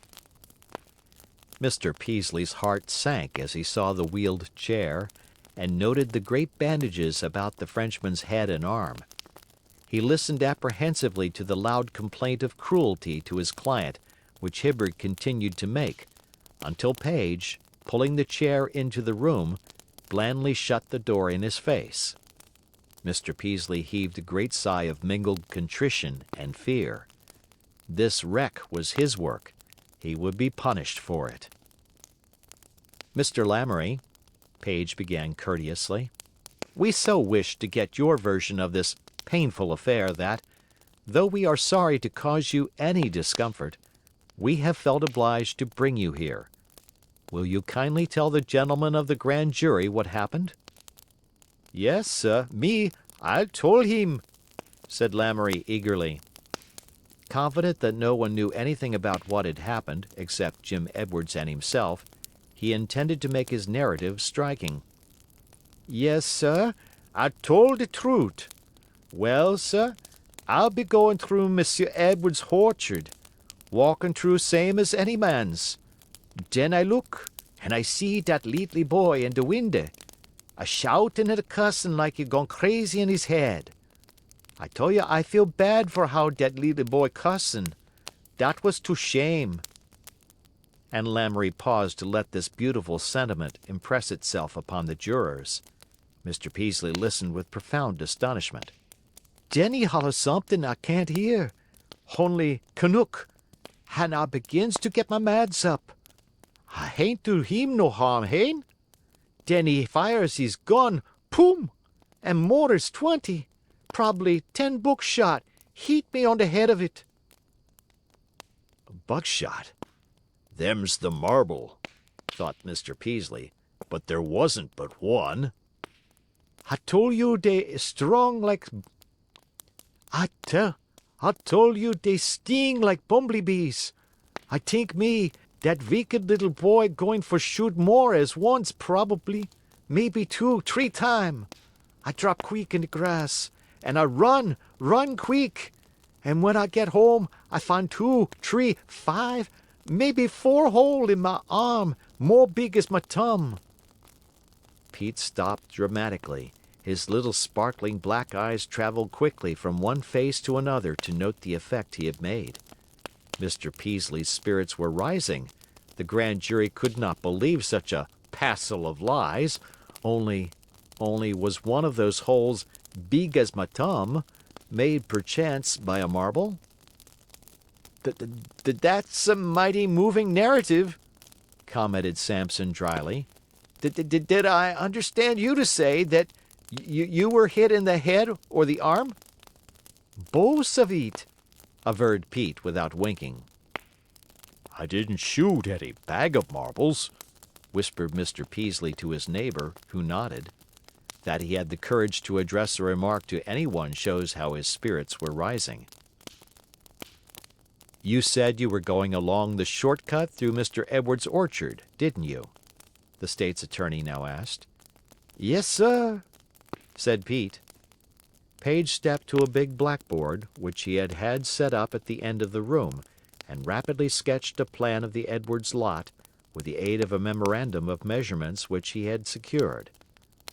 S1: Mr. Peaslee's heart sank as he saw the wheeled chair, and noted the great bandages about the Frenchman's head and arm. He listened apprehensively to the loud complaint of cruelty to his client which Hibbard continued to make, until Page, pulling the chair into the room, blandly shut the door in his face. Mr. Peaslee heaved a great sigh of mingled contrition and fear. This wreck was his work. He would be punished for it. "Mr. Lamoury," Page began courteously, "we so wish to get your version of this painful affair that, though we are sorry to cause you any discomfort, we have felt obliged to bring you here. Will you kindly tell the gentlemen of the grand jury what happened?" "Yes, sir, I told him," said Lamoury eagerly. Confident that no one knew anything about what had happened except Jim Edwards and himself, he intended to make his narrative striking. "Yes, sir, I told the truth. Well, sir, I'll be going through Monsieur Edwards' orchard, walking through same as any man's. Then I look, and I see dat leetly boy in the window, a shouting and a cussing like he gone crazy in his head. I tell you I feel bad for how dat leetly boy cussing. Dat was to shame." And Lamoury paused to let this beautiful sentiment impress itself upon the jurors. Mr. Peaslee listened with profound astonishment. "Den he holler something I can't hear, only Canuck, and I begins to get my mads up. I hain't do him no harm, hain? Den he fires his gun, poom, and mortars 20, probably 10 buckshot, hit me on the head of it."
S2: Buckshot? Them's the marble, thought Mr. Peaslee, but there wasn't but one.
S1: "I tol' you dey strong like I tol' you dey sting like bumblebees. I tink me, dat wicked little boy going for shoot more as once probably, maybe 2, 3 time. I drop quick in the grass, and I run quick. And when I get home, I find 2, 3, 5, maybe 4 hole in my arm, more big as my thumb." Pete stopped dramatically. His little sparkling black eyes traveled quickly from one face to another to note the effect he had made. Mr. Peaslee's spirits were rising. The grand jury could not believe such a passel of lies. Only was one of those holes big as my thumb, made perchance by a marble? "That's a mighty moving narrative," commented Sampson dryly. "Did I understand you to say that you were hit in the head or the arm?" "Both of it," averred Pete without winking.
S2: "I didn't shoot any bag of marbles," whispered Mr. Peaslee to his neighbor, who nodded. That he had the courage to address a remark to anyone shows how his spirits were rising. "You said you were going along the short cut through Mr. Edwards' orchard, didn't you?" the state's attorney now asked. "Yes, sir," said Pete.
S1: Page stepped to a big blackboard, which he had had set up at the end of the room, and rapidly sketched a plan of the Edwards lot, with the aid of a memorandum of measurements which he had secured.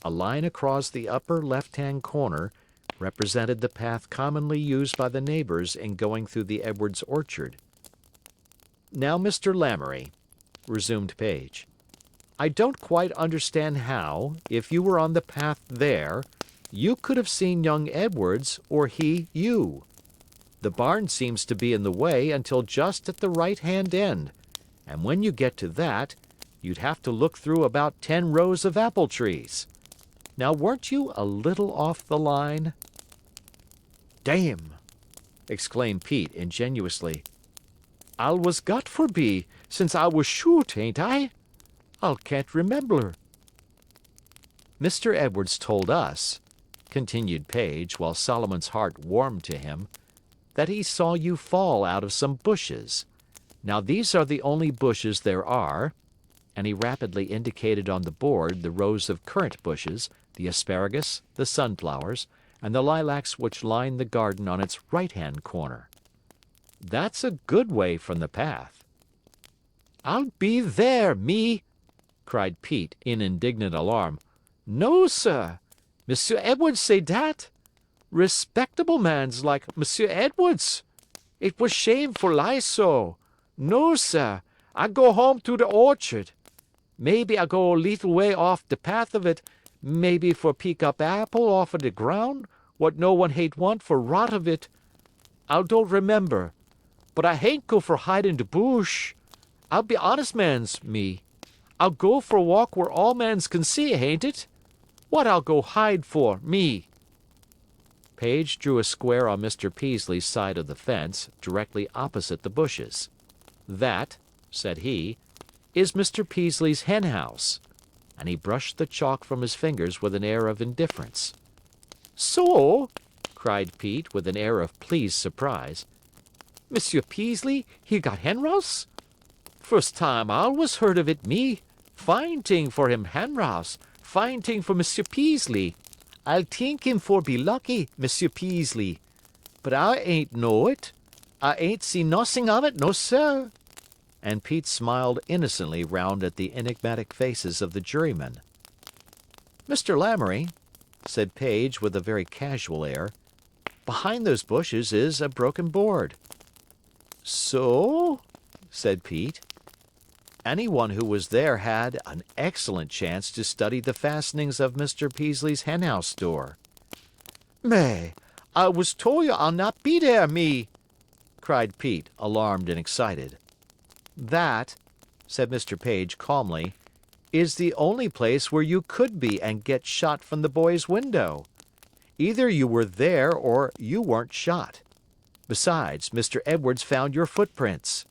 S1: A line across the upper left-hand corner represented the path commonly used by the neighbors in going through the Edwards orchard. "Now, Mr. Lamoury," resumed Page, "I don't quite understand how, if you were on the path there, you could have seen young Edwards or he you. The barn seems to be in the way until just at the right-hand end, and when you get to that, you'd have to look through about 10 rows of apple trees. Now weren't you a little off the line?" "Damn!" exclaimed Pete ingenuously. "I'll was got for be, since I was shoot, ain't I? I can't remember." "Mr. Edwards told us," continued Page, while Solomon's heart warmed to him, "that he saw you fall out of some bushes. Now these are the only bushes there are," and he rapidly indicated on the board the rows of currant bushes, the asparagus, the sunflowers, and the lilacs which lined the garden on its right-hand corner. "That's a good way from the path." "I'll be there, me!" cried Pete, in indignant alarm. "No, sir. Monsieur Edwards say dat? Respectable mans like Monsieur Edwards. It was shameful lie so. No, sir. I go home to the orchard. Maybe I go a leetle way off the path of it, maybe for pick up apple off of the ground, what no one hain't want for rot of it. I don't remember. But I hain't go for hide in the bush. I'll be honest mans, me. I'll go for walk where all mans can see, hain't it? What I'll go hide for, me?" Page drew a square on Mr. Peaslee's side of the fence, directly opposite the bushes. "That," said he, "is Mr. Peaslee's henhouse," and he brushed the chalk from his fingers with an air of indifference. "So?" cried Pete, with an air of pleased surprise. "Monsieur Peaslee, he got henrouse? First time I was heard of it, me. Fine ting for him henrouse. Fine ting for Monsieur Peaslee. I'll tink him for be lucky, Monsieur Peaslee. But I ain't know it. I ain't seen nossing of it, no sir." And Pete smiled innocently round at the enigmatic faces of the jurymen. "Mr. Lamoury," said Page with a very casual air, "behind those bushes is a broken board." "So?" said Pete. Anyone who was there had an excellent chance to study the fastenings of Mr. Peaslee's henhouse door. "Mais, I was told you I'll not be there, me!" cried Pete, alarmed and excited. "That," said Mr. Page calmly, "is the only place where you could be and get shot from the boy's window. Either you were there or you weren't shot. Besides, Mr. Edwards found your footprints."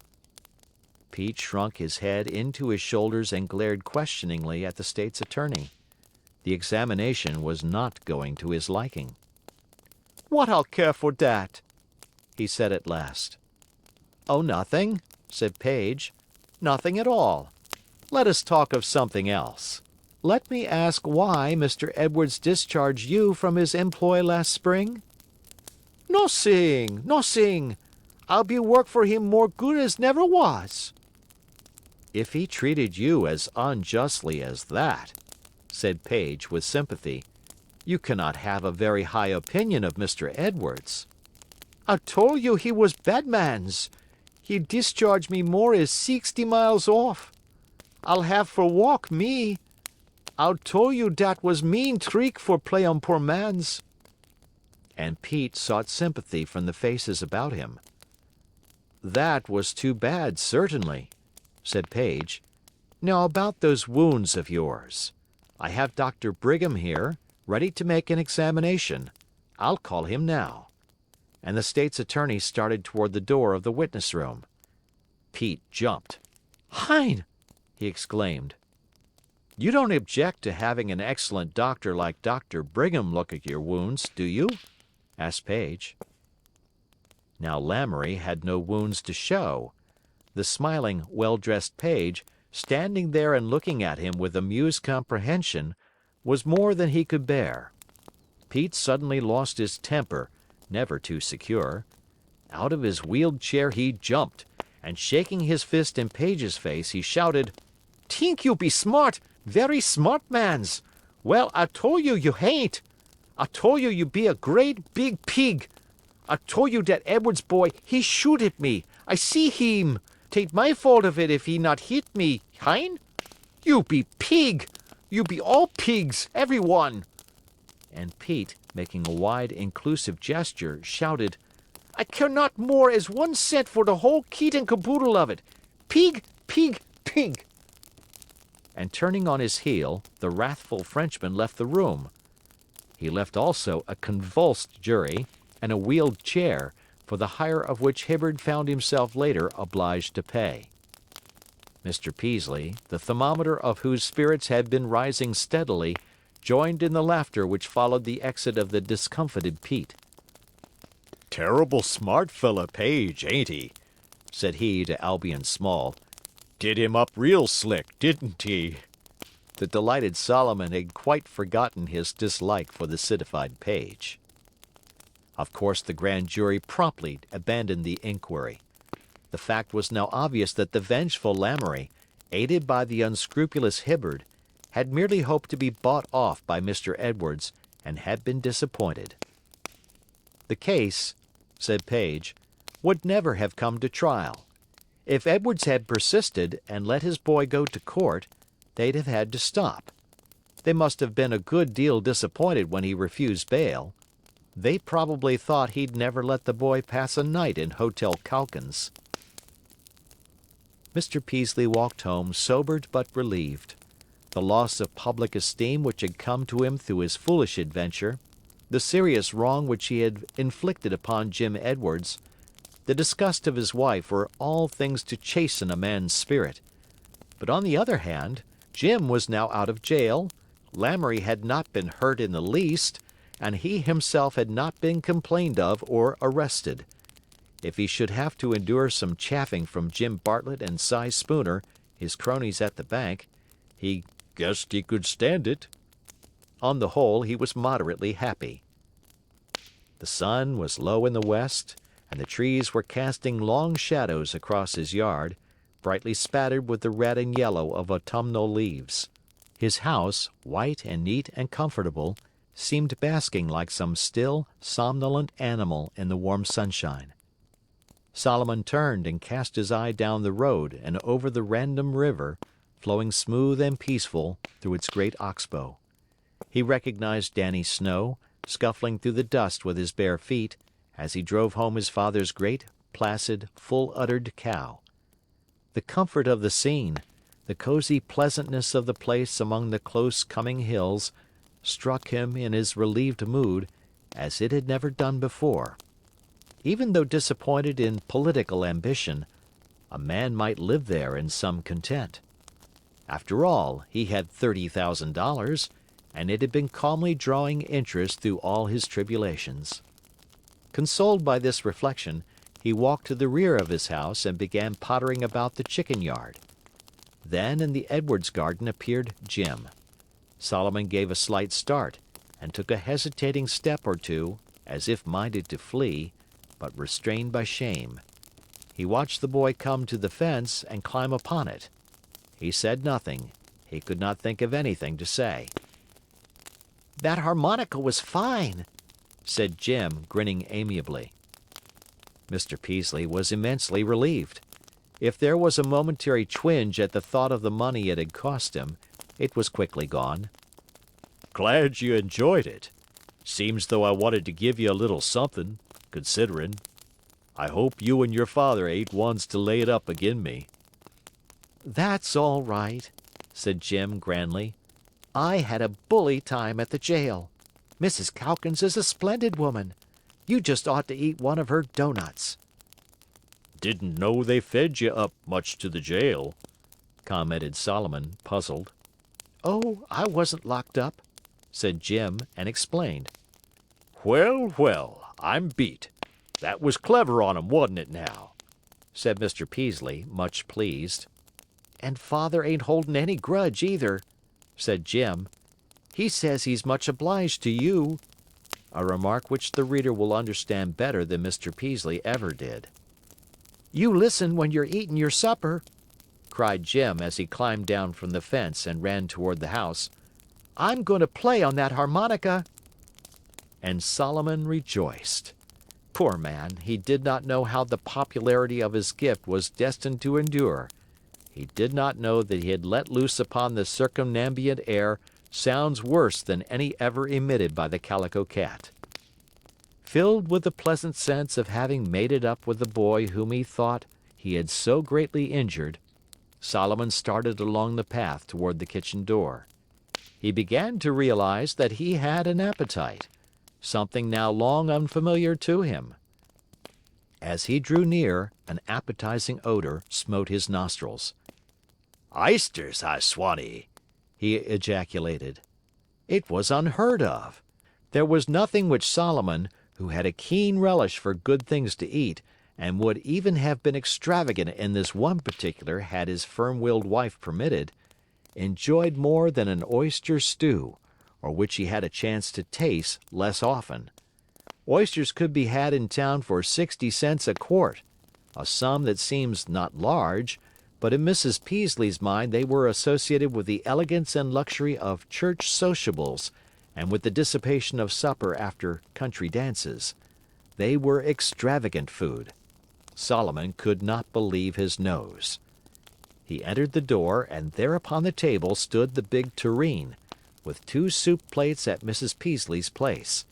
S1: Pete shrunk his head into his shoulders and glared questioningly at the state's attorney. The examination was not going to his liking. "What I'll care for dat?" he said at last. "Oh, nothing," said Page. "Nothing at all. Let us talk of something else. Let me ask why Mr. Edwards discharged you from his employ last spring?" "Nossing, nossing. I'll be work for him more good as never was." "If he treated you as unjustly as that," said Page with sympathy, "you cannot have a very high opinion of Mr. Edwards." "I told you he was bad mans. He discharged me more as 60 miles off. I'll have for walk, me. I told you dat was mean trick for play on poor mans." And Pete sought sympathy from the faces about him. "That was too bad, certainly," said Page. "Now about those wounds of yours. I have Dr. Brigham here, ready to make an examination. I'll call him now." And the state's attorney started toward the door of the witness room. Pete jumped. "Hein!" he exclaimed. "You don't object to having an excellent doctor like Dr. Brigham look at your wounds, do you?" asked Page. Now Lamoury had no wounds to show. The smiling, well-dressed Page, standing there and looking at him with amused comprehension, was more than he could bear. Pete suddenly lost his temper, never too secure. Out of his wheeled chair he jumped, and shaking his fist in Page's face, he shouted, "Tink you be smart, very smart mans. Well, I tole you you hain't. I tole you you be a great big pig. I tole you dat Edwards boy, he shoot at me. I see him. Tain't my fault of it if he not hit me, hein? You be pig. You be all pigs, every one." And Pete, making a wide, inclusive gesture, shouted, "I care not more as 1 cent for the whole kit and caboodle of it. Pig, pig, pig." And turning on his heel, the wrathful Frenchman left the room. He left also a convulsed jury and a wheeled chair, for the hire of which Hibbard found himself later obliged to pay. Mr. Peaslee, the thermometer of whose spirits had been rising steadily, joined in the laughter which followed the exit of the discomfited Pete.
S2: Terrible smart fella, Page, ain't he? Said he to Albion Small. Did him up real slick, didn't he?
S1: The delighted Solomon had quite forgotten his dislike for the citified Page. Of course, the grand jury promptly abandoned the inquiry. The fact was now obvious that the vengeful Lamoury, aided by the unscrupulous Hibbard, had merely hoped to be bought off by Mr. Edwards and had been disappointed. The case, said Page, would never have come to trial. If Edwards had persisted and let his boy go to court, they'd have had to stop. They must have been a good deal disappointed when he refused bail. They probably thought he'd never let the boy pass a night in Hotel Calkins. Mr. Peaslee walked home sobered but relieved. The loss of public esteem which had come to him through his foolish adventure, the serious wrong which he had inflicted upon Jim Edwards, the disgust of his wife were all things to chasten a man's spirit. But on the other hand, Jim was now out of jail, Lamoury had not been hurt in the least, and he himself had not been complained of or arrested. If he should have to endure some chaffing from Jim Bartlett and Si Spooner, his cronies at the bank, he guessed he could stand it. On the whole, he was moderately happy. The sun was low in the west, and the trees were casting long shadows across his yard, brightly spattered with the red and yellow of autumnal leaves. His house, white and neat and comfortable, seemed basking like some still, somnolent animal in the warm sunshine. Solomon turned and cast his eye down the road and over the random river, flowing smooth and peaceful through its great oxbow. He recognized Danny Snow, scuffling through the dust with his bare feet, as he drove home his father's great, placid, full-uddered cow. The comfort of the scene, the cozy pleasantness of the place among the close-coming hills, struck him in his relieved mood as it had never done before. Even though disappointed in political ambition, a man might live there in some content. After all, he had $30,000, and it had been calmly drawing interest through all his tribulations. Consoled by this reflection, he walked to the rear of his house and began pottering about the chicken yard. Then in the Edwards garden appeared Jim. Solomon gave a slight start, and took a hesitating step or two, as if minded to flee, but restrained by shame. He watched the boy come to the fence and climb upon it. He said nothing. He could not think of anything to say. "That harmonica was fine," said Jim, grinning amiably. Mr. Peaslee was immensely relieved. If there was a momentary twinge at the thought of the money it had cost him, it was quickly gone.
S2: Glad you enjoyed it. Seems though I wanted to give you a little something, considerin'. I hope you and your father ain't ones to lay it up agin me."
S3: "That's all right," said Jim grandly. "I had a bully time at the jail. Mrs. Calkins is a splendid woman. You just ought to eat one of her doughnuts."
S2: Didn't know they fed you up much to the jail, commented Solomon, puzzled.
S3: "Oh, I wasn't locked up," said Jim, and explained.
S2: Well, well, I'm beat. That was clever on 'em, wasn't it now?
S1: said Mr. Peaslee, much pleased.
S3: "And father ain't holding any grudge either," said Jim. "He says he's much obliged to you."
S1: a remark which the reader will understand better than Mr. Peaslee ever did.
S3: You listen when you're eating your supper, cried Jim as he climbed down from the fence and ran toward the house. I'm going to play on that harmonica.
S1: And Solomon rejoiced. Poor man, he did not know how the popularity of his gift was destined to endure. He did not know that he had let loose upon the circumambient air sounds worse than any ever emitted by the Calico Cat. Filled with the pleasant sense of having made it up with the boy whom he thought he had so greatly injured, Solomon started along the path toward the kitchen door. He began to realize that he had an appetite, something now long unfamiliar to him. As he drew near, an appetizing odor smote his nostrils.
S2: "Oysters, I swanny!"
S1: he ejaculated. It was unheard of. There was nothing which Solomon, who had a keen relish for good things to eat, and would even have been extravagant in this one particular had his firm-willed wife permitted, enjoyed more than an oyster stew, or which he had a chance to taste less often. Oysters could be had in town for 60 cents a quart, a sum that seems not large, but in Mrs. Peaslee's mind they were associated with the elegance and luxury of church sociables and with the dissipation of supper after country dances. They were extravagant food. Solomon could not believe his nose. He entered the door, and there upon the table stood the big tureen, with 2 soup plates at Mrs. Peaslee's place.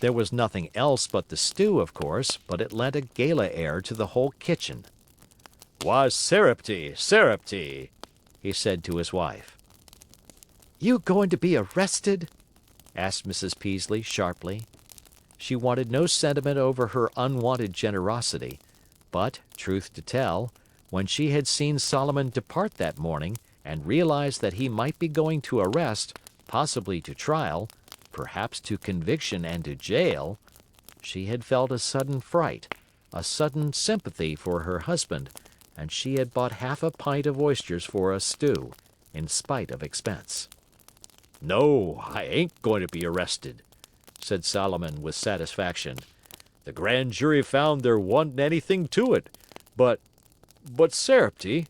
S1: There was nothing else but the stew, of course, but it lent a gala air to the whole kitchen.
S2: "Why, Sarepty,"
S1: he said to his wife.
S3: You going to be arrested?
S1: asked Mrs. Peaslee sharply. She wanted no sentiment over her unwonted generosity, but, truth to tell, when she had seen Solomon depart that morning and realized that he might be going to arrest, possibly to trial, perhaps to conviction and to jail, she had felt a sudden fright, a sudden sympathy for her husband, and she had bought half a pint of oysters for a stew, in spite of expense.
S2: "No, I ain't going to be arrested," said Solomon with satisfaction. "The grand jury found there wasn't anything to it. But Sarepty—"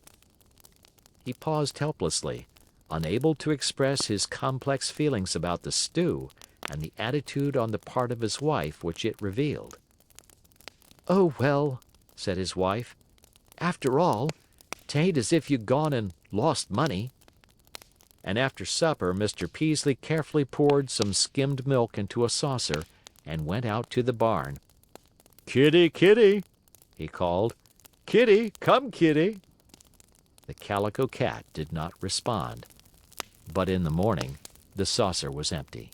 S1: He paused helplessly, unable to express his complex feelings about the stew and the attitude on the part of his wife which it revealed.
S3: Oh, well, said his wife. After all, 'tain't as if you'd gone and lost money.
S1: And after supper Mr. Peaslee carefully poured some skimmed milk into a saucer and went out to the barn.
S2: "Kitty, kitty,"
S1: he called.
S2: "Kitty, come kitty."
S1: The Calico Cat did not respond. But in the morning, the saucer was empty.